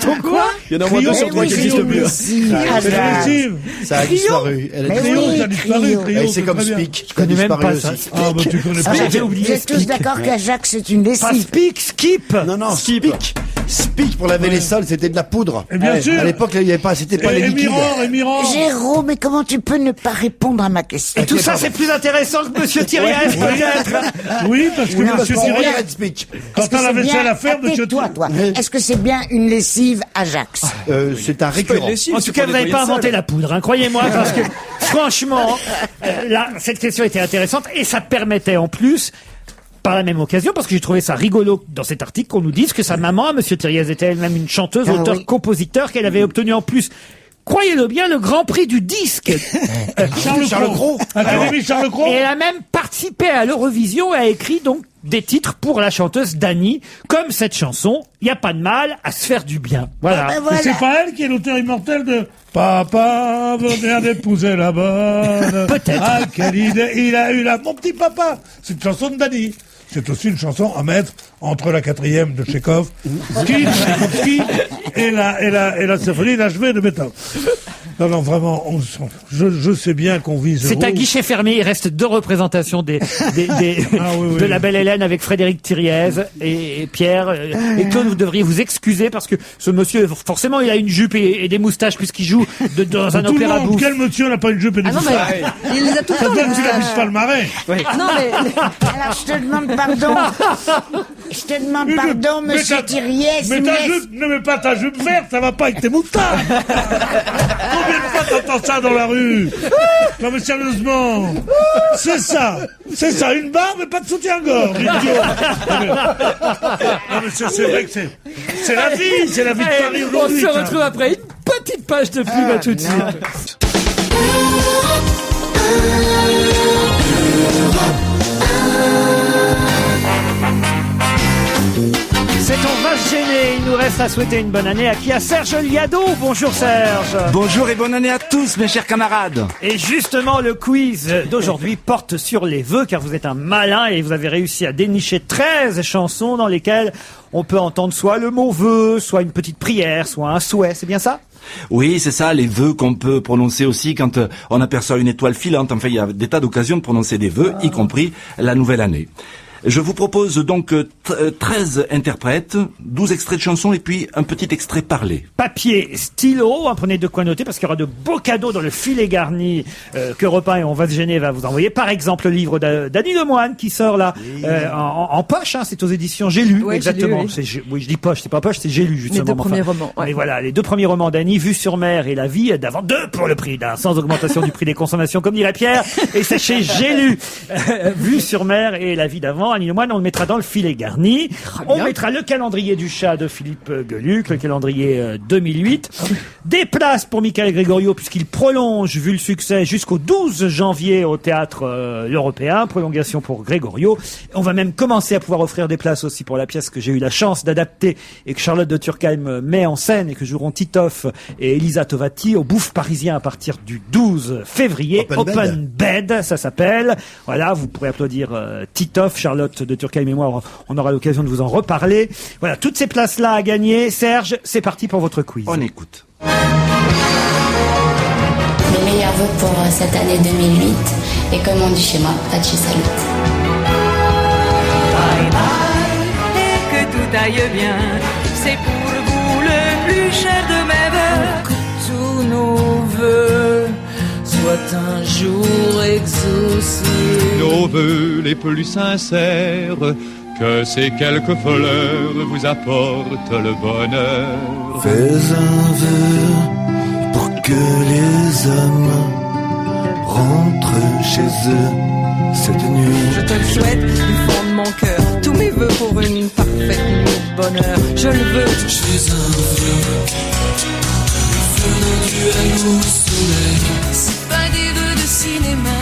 Ton quoi? Il y en a au moins Cryo, deux sur Mais trois oui, qui c'est existent une plus. lessive. C'est une Ajax. lessive. Ça a disparu. Elle a Mais Cryo, oui, ça a disparu. Cryo. Cryo, Et c'est comme très bien. Speak. Je connais même Disparu pas aussi. ça. Ah, bah tu connais pas. Ah, j'avais Vous oublié êtes tous Speak. d'accord qu'Ajax, c'est une Pas lessive. Speak, Skip. Non, non, Speak. Speak pour laver les sols, c'était de la poudre. Et bien sûr. À l'époque, il n'y avait pas, c'était pas les Et liquides. Mirand. Jérôme, mais comment tu peux ne pas répondre à ma question? Et tout ça, c'est plus intéressant que Monsieur Thiriez, peut-être. Oui, parce que Oui, parce monsieur qu'on Thierry, regarde. Speak. quand Est-ce que on c'est avait bien- fait l'affaire, monsieur Tais-toi, Thierry. toi. Est-ce que c'est bien une lessive Ajax? C'est un récurrent. En tout cas, vous n'avez pas inventé la poudre, hein, croyez-moi, parce que franchement, là, cette question était intéressante et ça permettait en plus par la même occasion, parce que j'ai trouvé ça rigolo dans cet article qu'on nous dise que sa maman, Monsieur Thiriez, était elle-même une chanteuse, auteur, compositeur, qu'elle avait obtenu en plus, croyez-le bien, le Grand Prix du disque. Charles Cros. Académie Charles Cros. Et elle a même participé à l'Eurovision et a écrit donc des titres pour la chanteuse Dany, comme cette chanson, y a pas de mal à se faire du bien. Voilà. Et c'est pas elle qui est l'auteur immortel de Papa veut bien d'épouser la bonne. Peut-être. Ah, quelle idée il a eu là, mon petit papa. C'est une chanson de Dany. C'est aussi une chanson à mettre entre la 4e de Tchekhov, Tchaïkovski et la symphonie inachevée de Beethoven. Non, vraiment, je sais bien qu'on vise. C'est à guichet fermé. Il reste 2 représentations de la Belle Hélène avec Frédéric Thiriez et Pierre. Et Claude, vous devriez vous excuser parce que ce monsieur, forcément, il a une jupe et des moustaches puisqu'il joue dans un opéra bouffe. Quel monsieur n'a pas une jupe et des moustaches? Il les a tout le Ça temps. donne qu'il habite pas le marais. Non, mais Alors, je te demande pardon. Je te demande pardon, monsieur Thiriez. Mais ta jupe, ne mets pas ta jupe verte, ça va pas avec tes moustaches. Combien de fois t'entends ça dans la rue? Non mais sérieusement, c'est ça, une barbe mais pas de soutien-gorge, idiot. Non mais c'est vrai que c'est la vie de Paris On aujourd'hui. se retrouve après une petite page de pub, à tout de suite. C'est On va se gêner. Il nous reste à souhaiter une bonne année à qui? À Serge Liado. Bonjour Serge. Bonjour et bonne année à tous mes chers camarades. Et justement, le quiz d'aujourd'hui porte sur les vœux, car vous êtes un malin et vous avez réussi à dénicher 13 chansons dans lesquelles on peut entendre soit le mot vœu, soit une petite prière, soit un souhait. C'est bien ça? Oui, c'est ça, les vœux qu'on peut prononcer aussi quand on aperçoit une étoile filante. Enfin, il y a des tas d'occasions de prononcer des vœux, y compris la nouvelle année. Je vous propose donc 13 interprètes, 12 extraits de chansons et puis un petit extrait parlé. Papier, stylo, prenez de quoi noter parce qu'il y aura de beaux cadeaux dans le filet garni que Repas et On va se gêner va vous envoyer. Par exemple, le livre d'Annie Lemoine qui sort là en poche, c'est aux éditions J'ai lu, Ouais, exactement. J'ai lu, Oui, je dis poche, c'est pas poche, c'est J'ai lu justement. Les 2 premiers romans. Ouais. Mais voilà, les 2 premiers romans d'Annie, Vue sur mer et La vie d'avant, 2 pour le prix d'un, sans augmentation du prix des consommations, comme dirait Pierre. Et c'est chez J'ai lu. Vue sur mer et La vie d'avant, Annie Lemoine, on le mettra dans le filet garni. On mettra le calendrier du chat de Philippe Gueluc, le calendrier 2008. Des places pour Michael Gregorio, puisqu'il prolonge, vu le succès, jusqu'au 12 janvier au théâtre l'Européen. Prolongation pour Gregorio. On va même commencer à pouvoir offrir des places aussi pour la pièce que j'ai eu la chance d'adapter et que Charlotte de Turckheim met en scène et que joueront Titoff et Elisa Tovati au Bouffe Parisien à partir du 12 février. Open Bed, ça s'appelle. Voilà, vous pourrez applaudir Titoff, Charlotte de Turckheim et moi, on aura l'occasion de vous en reparler. Voilà, toutes ces places-là à gagner. Serge, c'est parti pour votre quiz. On écoute. Mes meilleurs vœux pour cette année 2008 et comme on dit chez moi, pas de chez salut. Bye bye, et que tout aille bien, c'est pour vous le plus cher de mes vœux. Que tous nos vœux soient un jour exaucés. Nos vœux les plus sincères, que ces quelques fleurs vous apportent le bonheur. Fais un vœu pour que les hommes rentrent chez eux cette nuit. Je te le souhaite du fond de mon cœur, tous mes vœux pour une parfaite nuit de bonheur. Je le veux. Je fais un vœu, le feu d'un duel au soleil. C'est pas des vœux de cinéma,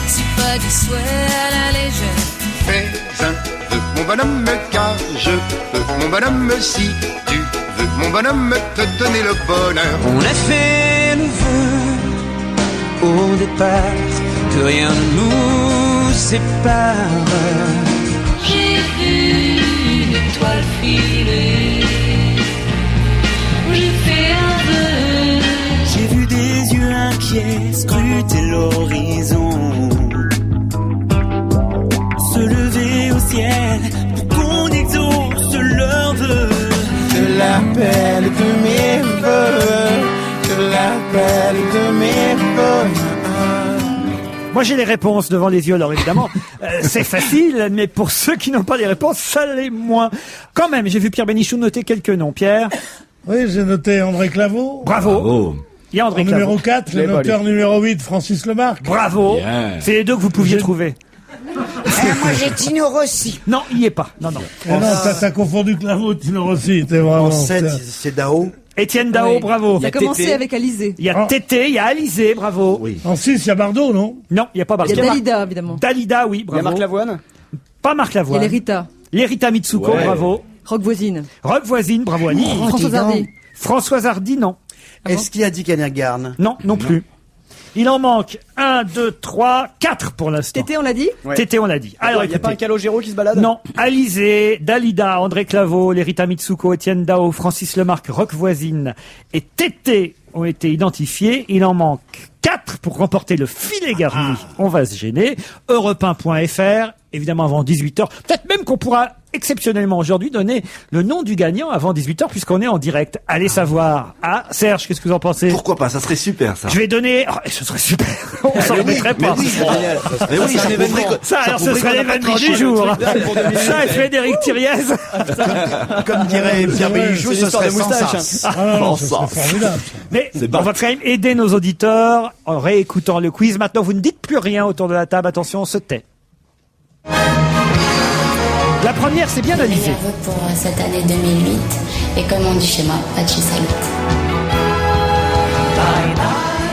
c'est pas des souhaits à la légère. Fais un vœu, mon bonhomme, car je veux, mon bonhomme, si tu veux, mon bonhomme, te donner le bonheur. On a fait le vœu au départ que rien ne nous sépare. J'ai vu une étoile filer, j'ai fait un vœu. J'ai vu des yeux inquiets scruter l'horizon, se lever au ciel pour qu'on exauce leurs vœux. Que l'appel de mes vœux, que l'appel de mes vœux. Moi, j'ai les réponses devant les yeux, alors évidemment, c'est facile, mais pour ceux qui n'ont pas les réponses, ça l'est moins. Quand même, j'ai vu Pierre Bénichou noter quelques noms. Pierre? Oui, j'ai noté André Claveau. Bravo. Il y a André Claveau. Numéro 4, le noteur numéro 8, Francis Lemarque. Bravo. Yeah. C'est les 2 que vous pouviez trouver. moi j'ai Tino Rossi. Non, il y est pas. Non. Non, t'as confondu Claveau, Tino Rossi. T'es vraiment. En 7, c'est Dao. Étienne Dao, Oui. bravo. Il a commencé avec Alizé. Il y a Tété, il y a Alizé, bravo. Oui. En 6, il y a Bardot, non? Non, il y a pas Il Bardot. y a Dalida, évidemment. Dalida, oui, Il y a bravo. Marc Lavoine. Pas Marc Il y a Lavoine. les Rita. L'Erita Mitsuko, Ouais. bravo. Rock voisine. Rock voisine, bravo Annie. Françoise Hardy. Françoise Hardy, non. Est-ce qu'il y a Dick Energarn? Non plus. Il en manque 1, 2, 3, 4 pour l'instant. Tété, on l'a dit? Ouais. Tété, on l'a dit. Alors, il y a pas un écoutez. Calogero qui se balade? Non, Alizé, Dalida, André Claveau, L'Erita Mitsuko, Étienne Dao, Francis Lemarque, Rock voisine et Tété ont été identifiés. Il en manque 4 pour remporter le filet garni. On va se gêner. Europe1.fr, évidemment avant 18h. Peut-être même qu'on pourra exceptionnellement aujourd'hui donner le nom du gagnant avant 18h puisqu'on est en direct. Allez savoir. Ah, Serge, qu'est-ce que vous en pensez? Pourquoi pas? Ça serait super, ça. Je vais donner... Oh, ce serait super. On s'en remettrait pas. Mais oui, c'est un événement. Ça, alors ce serait l'événement du jour. Ça et Frédéric Thiriez. Comme dirait Pierre Bénichou, C'est ce l'histoire serait de sans moustache, sas. Ah non, c'est formidable. Mais C'est on pas- va quand même aider nos auditeurs en réécoutant le quiz. Maintenant, vous ne dites plus rien autour de la table. Attention, on se tait. La première, c'est bien Alizé. Meilleurs vœux pour cette année 2008. Et comme on dit chez moi, Pachi Salut.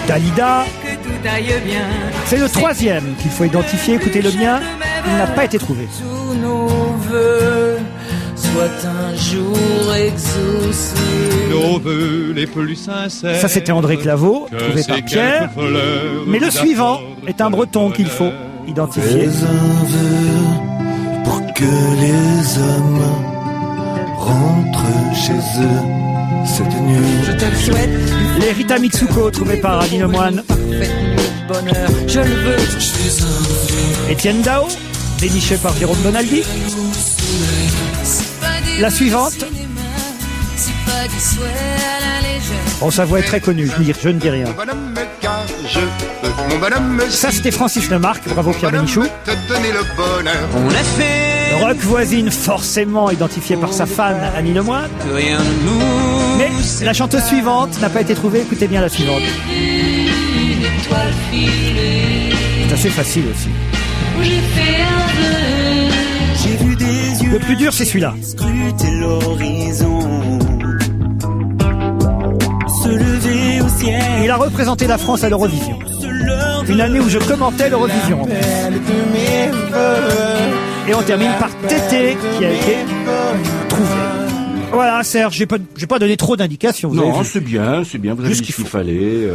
Dalida, Que tout aille bien. c'est le troisième qu'il faut identifier. Écoutez le mien, il n'a pas été trouvé. Tous nos vœux soient un jour exaucés. Nos vœux les plus sincères. Ça, c'était André Claveau, Que trouvé ces par Pierre. quelques fleurs Mais le vous suivant apportent est un breton qu'il faut bonheur. identifier. un vœu pour que les hommes rentrent chez eux cette nuit. Je te le souhaite, L'Erita Mitsuko, trouvé par Aline Lemoine. parfaite nuit de bonheur. Je le veux. Étienne Dao, déniché par Jérôme Bonaldi. La suivante. Bon, sa voix est très connue, je ne dis rien. Mon bonhomme, car je veux, mon bonhomme, Ça, c'était Francis Lemarque, bravo Pierre Bénichou. te donner le bonheur. On a fait Rock voisine, forcément identifié par sa fan Annie Lemoine. que rien ne nous. Mais la chanteuse suivante n'a pas été trouvée, écoutez bien la suivante. Une étoile filée. C'est assez facile aussi. J'ai fait un vœu. J'ai vu des yeux Le plus dur, c'est celui-là. scruter l'horizon, se lever au ciel. Il a représenté la France à l'Eurovision. Une année où je commentais l'Eurovision. Appel de mes vœux. Et on termine par Tété qui a été trouvé. Voilà, Serge, j'ai pas donné trop d'indications. Vous avez Non, vu. c'est bien. Vous avez Juste dit qu'il ce qu'il faut. fallait.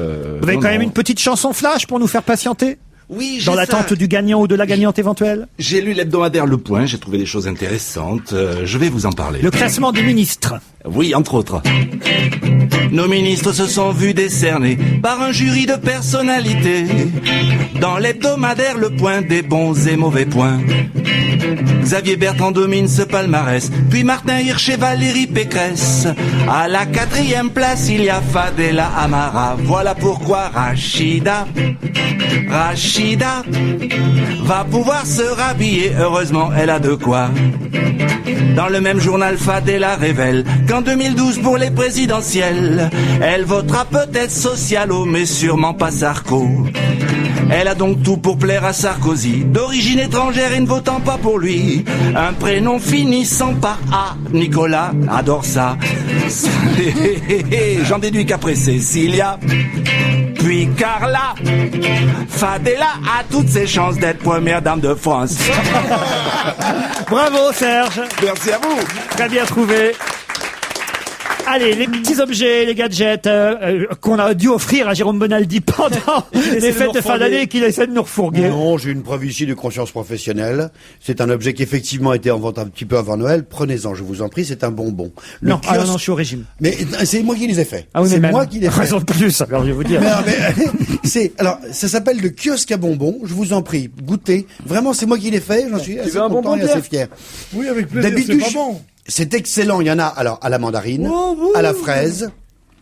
Vous avez quand même une petite chanson flash pour nous faire patienter? Oui, Dans j'ai l'attente ça. du gagnant ou de la gagnante éventuelle? J'ai lu l'hebdomadaire Le Point, j'ai trouvé des choses intéressantes. Je vais vous en parler. Le classement des ministres. Oui, entre autres. Nos ministres se sont vus décernés par un jury de personnalités. Dans l'hebdomadaire Le Point, des bons et mauvais points. Xavier Bertrand domine ce palmarès, puis Martin Hirsch et Valérie Pécresse. À la 4e place, il y a Fadela Amara. Voilà pourquoi Rachida va pouvoir se rhabiller. Heureusement, elle a de quoi. Dans le même journal, Fadela révèle qu'en 2012 pour les présidentielles, elle votera peut-être Socialo, mais sûrement pas Sarko. Elle a donc tout pour plaire à Sarkozy, d'origine étrangère et ne votant pas pour lui. Un prénom finissant par A, Nicolas adore ça. J'en déduis qu'après Cécilia, puis Carla, Fadela a toutes ses chances d'être première dame de France. Bravo Serge. Merci à vous. Très bien trouvé. Allez, les petits objets, les gadgets qu'on a dû offrir à Jérôme Bonaldi pendant les fêtes de fin d'année et qu'il essaie de nous refourguer. Non, j'ai une preuve ici de conscience professionnelle. C'est un objet qui effectivement a été en vente un petit peu avant Noël. Prenez-en, je vous en prie, c'est un bonbon. Le Non, kiosque- non, je suis au régime. Mais c'est moi qui les ai faits. Ah oui, c'est mais moi même. qui les ai faits. Raison de plus, alors je vais vous dire. Non, mais alors ça s'appelle le kiosque à bonbons. Je vous en prie, goûtez. Vraiment, c'est moi qui l'ai fait. J'en suis assez veux un content bonbon, et assez Pierre fier. Oui, avec plaisir, c'est D'habitude, pas bon. c'est excellent. Il y en a alors à la mandarine, à la fraise,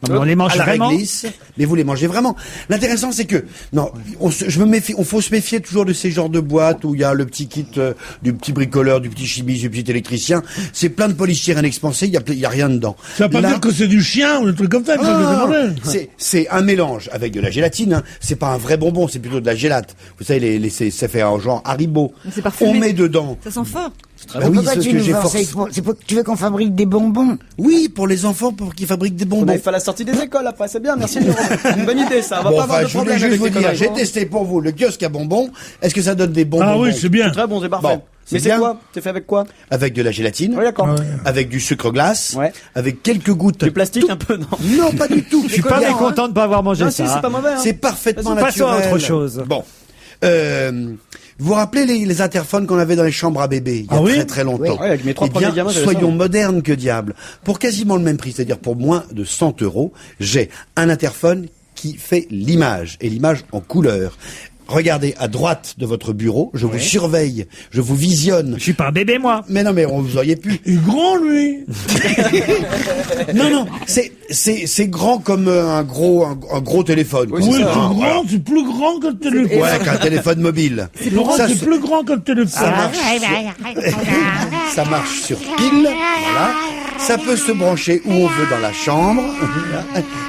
Non, mais on les mange à la vraiment. réglisse, mais vous les mangez vraiment. L'intéressant, c'est que non, je me méfie. On faut se méfier toujours de ces genres de boîtes où il y a le petit kit du petit bricoleur, du petit chimiste, du petit électricien. C'est plein de polystyrène expansé. Il y a rien dedans. Ça veut pas dire que c'est du chien ou des trucs comme ça. C'est un mélange avec de la gélatine. Hein. C'est pas un vrai bonbon, c'est plutôt de la gélate. Vous savez, ça fait un genre Haribo. C'est parfumé. On met dedans. Ça sent fort. Bah oui, pourquoi c'est tu ce que nous j'ai vends forcé. c'est pour que tu veux qu'on fabrique des bonbons? Oui, pour les enfants, pour qu'ils fabriquent des bonbons. On a fait la sortie des écoles après, c'est bien, merci Jérôme. Une bonne idée ça, on va Bon, pas avoir de je voulais problème juste avec vous les dire, conneries. j'ai testé pour vous le kiosque à bonbons. Est-ce que ça donne des bonbons? Ah oui, c'est bien. C'est très bon, c'est parfait. Bon, Mais c'est bien. quoi? C'est fait avec quoi? Avec de la gélatine. Oui, d'accord. Avec du sucre glace. Ouais. Avec quelques gouttes. Du plastique un peu, non? Non, pas du tout. Je suis pas mécontent de ne pas avoir mangé Non, ça. si, c'est pas mauvais. Hein. C'est parfaitement Passons naturel. à autre chose. Bon. Vous vous rappelez les interphones qu'on avait dans les chambres à bébé il y a très très longtemps? Oui, avec mes 3 Eh premiers bien, gamins, j'avais soyons ça. modernes que diable. Pour quasiment le même prix, c'est-à-dire pour moins de 100 €, j'ai un interphone qui fait l'image, et l'image en couleur. Regardez à droite de votre bureau, je vous surveille, je vous visionne. Je suis pas un bébé, moi. Mais non, mais on vous auriez pu. Il est grand, lui. Non, c'est grand comme un gros téléphone. Oui, c'est grand, c'est plus grand que le téléphone. Ouais, qu'un téléphone mobile. Laurent, Ça, c'est plus grand que le téléphone. Ça marche sur pile, voilà. Ça peut se brancher où on veut dans la chambre,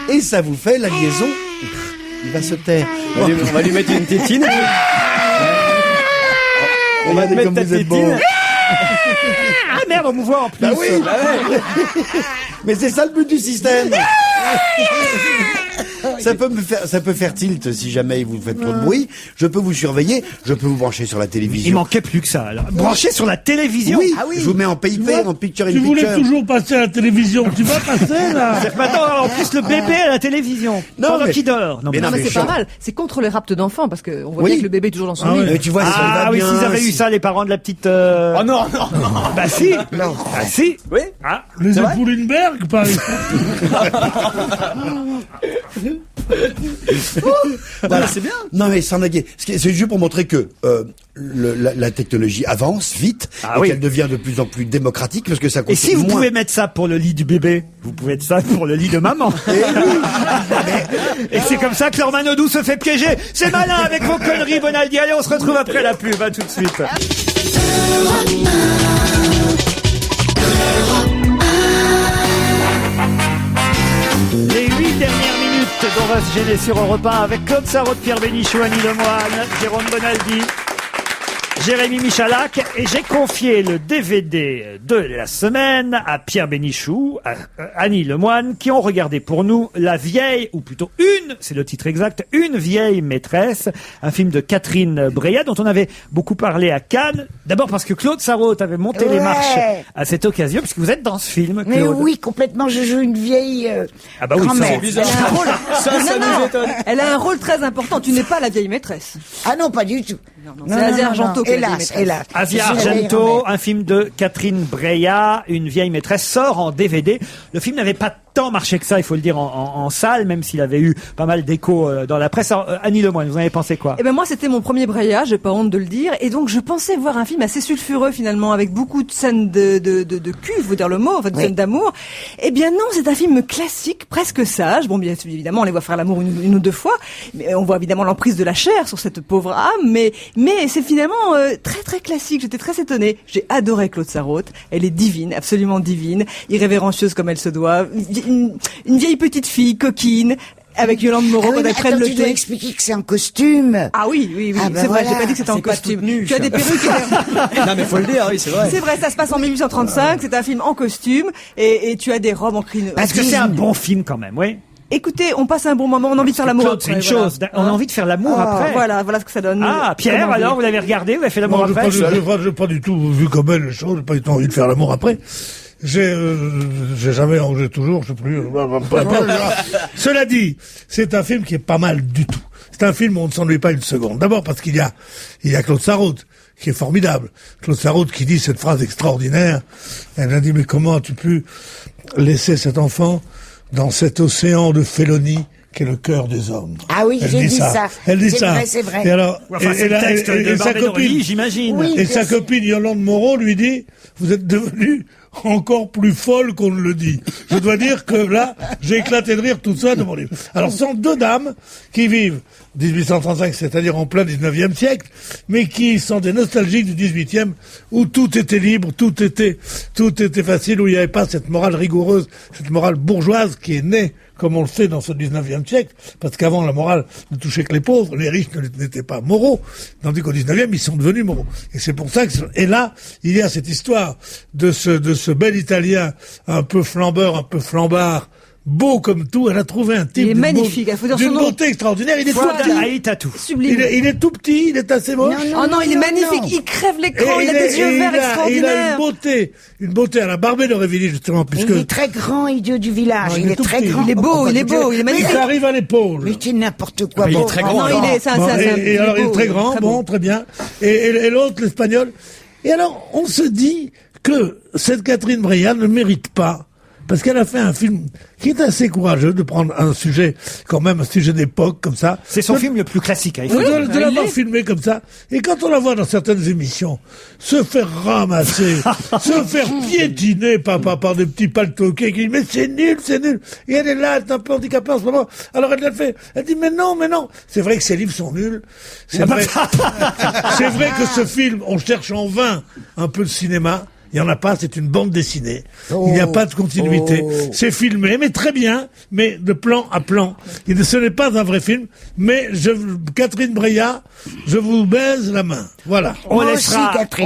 et ça vous fait la liaison. Il va se taire. On va lui mettre une tétine. On va te mettre ta tétine. Ah merde, on me voit en plus. Bah oui. Mais c'est ça le but du système. Ça peut faire tilt si jamais vous faites trop de bruit. Je peux vous surveiller, je peux vous brancher sur la télévision. Il manquait plus que ça, alors. Branché sur la télévision? Oui, je vous mets en PIP, en picture in Tu voulais picture. toujours passer à la télévision. Tu vas passer, là. Maintenant, en plus, le bébé à la télévision. Non, Pendant mais- qu'il dort. mais non, Non, mais c'est chiant. pas mal. C'est contre les raptes d'enfants parce qu'on voit Oui. bien que le bébé est toujours dans son Ah lit. ouais. Mais tu vois, si elle Ah va oui, bien, s'ils avaient eu si- ça, les parents de la petite... Oh non, non, non. Bah si. Non. Ah si. Oui. Ah. Les C'est vrai Époulinberg, par exemple. Voilà. C'est bien. Non mais sans blaguer, c'est juste pour montrer que la technologie avance vite Ah et oui. qu'elle devient de plus en plus démocratique parce que ça coûte Et si vous moins. pouvez mettre ça pour le lit du bébé, vous pouvez mettre ça pour le lit de maman. Et c'est comme ça que leur Manodou se fait piéger. C'est malin avec vos conneries, Bonaldi. Allez, on se retrouve après la pub. À tout de suite. Les 8 dernières minutes dont on va se gêner sur Europe 1 avec Claude Sarraute, Pierre Bénichou, Annie Lemoine, Jérôme Bonaldi, Jérémy Michalak, et j'ai confié le DVD de la semaine à Pierre Bénichou, à Annie Lemoine, qui ont regardé pour nous La vieille, ou plutôt c'est le titre exact, Une vieille maîtresse, un film de Catherine Breillat dont on avait beaucoup parlé à Cannes. D'abord parce que Claude Sarraute avait monté les Ouais. marches à cette occasion, puisque vous êtes dans ce film, Claude. Mais oui, complètement, je joue une vieille Ah bah oui, ça, grand-mère. c'est Elle a un rôle. Ça nous étonne. Elle a un rôle très important. Tu n'es pas la vieille maîtresse. Ah non, pas du tout. C'est Asia Argento qui est la vieille Hélas, maîtresse. hélas. Asia Je suis la vieille Argento, grand-mère. un film de Catherine Breillat, Une vieille maîtresse, sort en DVD. Le film n'avait pas tant marché que ça, il faut le dire, en salle, même s'il avait eu pas mal d'échos dans la presse. Alors, Annie Lemoine, vous en avez pensé quoi? Eh ben moi c'était mon premier Breillat, j'ai pas honte de le dire, et donc je pensais voir un film assez sulfureux finalement, avec beaucoup de scènes de cul, faut dire le mot, enfin de Oui. scènes d'amour. Eh bien non, c'est un film classique, presque sage. Bon, bien évidemment, on les voit faire l'amour une ou deux fois, mais on voit évidemment l'emprise de la chair sur cette pauvre âme, mais c'est finalement très très classique. J'étais très étonnée. J'ai adoré Claude Sarraute. Elle est divine, absolument divine, irrévérencieuse comme elle se doit, une vieille petite fille coquine. Avec Yolande Moreau, Ah oui, quand mais elle prenne attends, le tu dois thé. expliquer que c'est en costume. Ah oui, oui, oui, Ah bah c'est vrai, voilà. j'ai pas dit que c'était en C'est pas costume. toute nue, Tu as ça. des perruques. Non mais faut le dire, oui, c'est vrai. C'est vrai, ça se passe en 1835, c'est un film en costume, et tu as des robes en crine. Parce que c'est un bon film quand même, oui. Écoutez, on passe un bon moment, on a envie de faire l'amour Claude, c'est après. une chose. On a envie de faire l'amour après. Voilà ce que ça donne. Ah, Pierre, Comment alors, dire. vous l'avez regardé, vous avez fait l'amour Moi, après? j'ai pas du tout vu comme elle les choses, j'ai pas du tout envie de faire l'amour après. J'ai jamais, j'ai toujours, je sais plus. Cela dit, c'est un film qui est pas mal du tout. C'est un film où on ne s'ennuie pas une seconde. D'abord parce qu'il y a Claude Sarraute, qui est formidable. Claude Sarraute qui dit cette phrase extraordinaire. Elle a dit, mais comment as-tu pu laisser cet enfant dans cet océan de félonie qu'est le cœur des hommes? Ah oui, Elle j'ai dit ça. ça. Elle dit C'est ça. vrai, c'est vrai. Et alors, Enfin, c'est le texte de sa Barbé d'Aurevilly, copine, j'imagine. Oui. et bien sa sûr. copine Yolande Moreau lui dit, vous êtes devenu encore plus folle qu'on ne le dit. Je dois dire que là, j'ai éclaté de rire tout ça de mon livre. Alors, ce sont deux dames qui vivent 1835, c'est-à-dire en plein 19e siècle, mais qui sont des nostalgiques du 18e, où tout était libre, tout était facile, où il n'y avait pas cette morale rigoureuse, cette morale bourgeoise qui est née, comme on le sait, dans ce 19e siècle, parce qu'avant, la morale ne touchait que les pauvres, les riches n'étaient pas moraux, tandis qu'au 19e, ils sont devenus moraux. Et c'est pour ça que, et là, il y a cette histoire de ce bel Italien, un peu flambeur, un peu flambard, beau comme tout, elle a trouvé un type. Il est magnifique, il faut dire son d'une nom. beauté extraordinaire. Il est tout petit. Sublime. Il est tout petit, il est assez moche. Non, il est magnifique, il crève l'écran, il a des yeux verts extraordinaires. Il a une beauté à la Barbé d'Aurevilly, justement, puisque... Il est très grand, idiot du village. Non, il est tout très petit. grand. Il est beau, il est magnifique. Il arrive à l'épaule. Mais c'est n'importe quoi. Il est très grand. Non, il est, Et alors, il est très grand, bon, très bien. Et l'autre, l'Espagnol. Et alors, on se dit que cette Catherine Breillat ne mérite pas, parce qu'elle a fait un film qui est assez courageux de prendre un sujet, quand même un sujet d'époque comme ça. C'est son film le plus classique. Hein, de l'avoir filmé comme ça. Et quand on la voit dans certaines émissions, se faire ramasser, se faire piétiner par des petits paltoquets qui disent mais c'est nul. Et elle est là, elle est un peu handicapée en ce moment. Alors elle dit mais non. C'est vrai que ces livres sont nuls. C'est vrai que ce film, on cherche en vain un peu de cinéma. Il n'y en a pas, c'est une bande dessinée. Il n'y a pas de continuité. C'est filmé, mais très bien, mais de plan à plan. Ce n'est pas un vrai film, mais Catherine Breillat, je vous baise la main. Voilà. On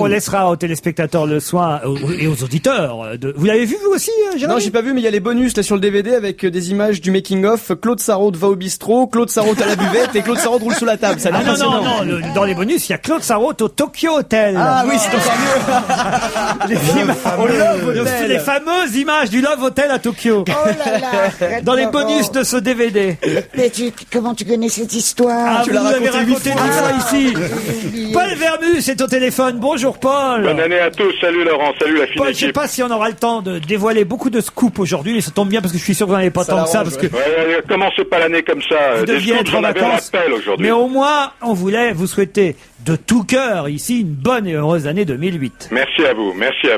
laissera aux téléspectateurs le soin et aux auditeurs. Vous l'avez vu vous aussi, Jérémy? Non, j'ai pas vu, mais il y a les bonus là sur le DVD avec des images du making of. Claude Sarraute va au bistrot, Claude Sarraute à la buvette et Claude Sarraute roule sous la table. Ça a l'air passionnant. Non, dans les bonus, il y a Claude Sarraute au Tokyo Hotel. Ah oui, c'est encore mieux. Les fameuses images du Love Hotel à Tokyo. Oh là là. Dans les bonus de ce DVD. Mais comment tu connais cette histoire? Vous l'avez raconté 10 fois ici. Paul Vermus est au téléphone. Bonjour Paul. Bonne année à tous. Salut Laurent. Salut la fine Paul, je sais équipe. pas si on aura le temps de dévoiler beaucoup de scoops aujourd'hui, mais ça tombe bien parce que je suis sûr que vous n'en avez pas tant que ça. Parce que commencez pas l'année comme ça. vous Des deviez scoops, être en j'en avais un vacances. appel aujourd'hui. Mais au moins, on voulait vous souhaiter de tout cœur ici une bonne et heureuse année 2008. Merci à vous.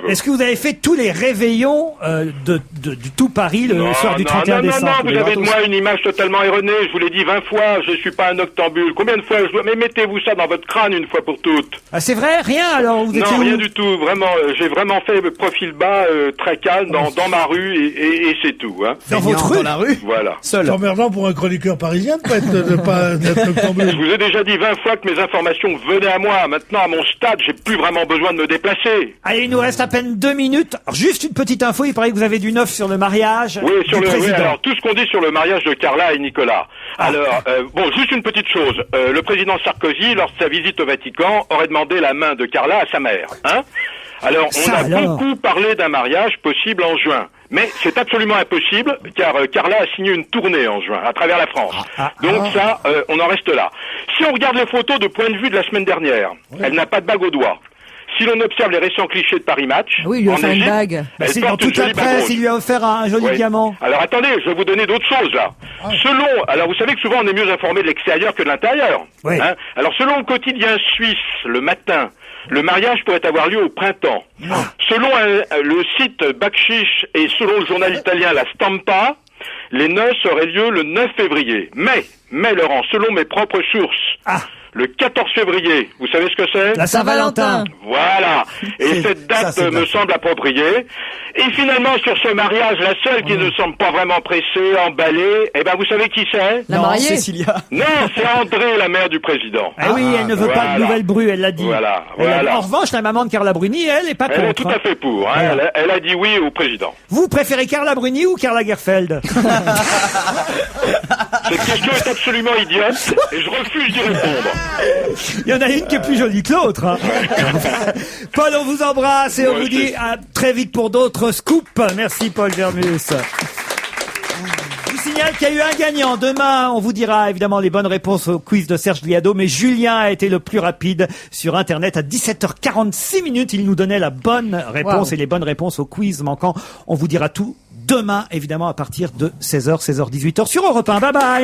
Est-ce que vous avez fait tous les réveillons du tout Paris le soir du 31 décembre? Non, vous avez de moi une image totalement erronée. Je vous l'ai dit 20 fois, je suis pas un octambule. Combien de fois je dois... Mais mettez-vous ça dans votre crâne une fois pour toutes. Ah, c'est vrai? Rien alors? Vous étiez Non, rien où? du tout. Vraiment, j'ai vraiment fait profil bas, très calme, dans ma rue et c'est tout. Hein. Dans votre rue? Dans la rue? Voilà. C'est emmerdant pour un chroniqueur parisien de pas être octambule. Je vous ai déjà dit 20 fois que mes informations venaient à moi. Maintenant, à mon stade, j'ai plus vraiment besoin de me déplacer. Allez, il nous reste à peine 2 minutes. Alors, juste une petite info, il paraît que vous avez du neuf sur le mariage du président. alors tout ce qu'on dit sur le mariage de Carla et Nicolas. Alors, juste une petite chose. Le président Sarkozy, lors de sa visite au Vatican, aurait demandé la main de Carla à sa mère. Hein? Alors, on a beaucoup parlé d'un mariage possible en juin. Mais c'est absolument impossible, car Carla a signé une tournée en juin, à travers la France. Donc ça, on en reste là. Si on regarde les photos de point de vue de la semaine dernière, elle n'a pas de bague au doigt. Si l'on observe les récents clichés de Paris Match, oui, il lui a offert une bague. C'est dans toute la presse, il lui a offert un joli diamant. Alors attendez, je vais vous donner d'autres choses là. Alors vous savez que souvent on est mieux informé de l'extérieur que de l'intérieur. Oui. Hein? Alors selon le quotidien suisse, le matin, le mariage pourrait avoir lieu au printemps. Selon le site Bakchiche et selon le journal italien La Stampa, les noces auraient lieu le 9 février. Mais Laurent, selon mes propres sources, le 14 février, vous savez ce que c'est? La Saint-Valentin. Voilà. Et cette date me semble appropriée. Et finalement, sur ce mariage, la seule qui ne semble pas vraiment pressée, emballée, vous savez qui c'est? La mariée. Cécilia. Non, c'est André, la mère du président. Ah oui, elle ne veut pas de nouvelles brues, elle l'a dit. Voilà. En revanche, la maman de Carla Bruni, elle n'est pas contre. Elle est tout à fait pour. Hein. Elle a dit oui au président. Vous préférez Carla Bruni ou Karla Gerfeld? Cette question est absolument idiote et je refuse d'y répondre. Il y en a une qui est plus jolie que l'autre. Hein. Paul, on vous embrasse et on vous dit à très vite pour d'autres scoops. Merci Paul Vermus. Je vous signale qu'il y a eu un gagnant. Demain, on vous dira évidemment les bonnes réponses au quiz de Serge Gliado, mais Julien a été le plus rapide sur Internet. À 17h46 minutes, il nous donnait la bonne réponse et les bonnes réponses au quiz manquant. On vous dira tout demain, évidemment, à partir de 16h, 18h sur Europe 1. Bye bye.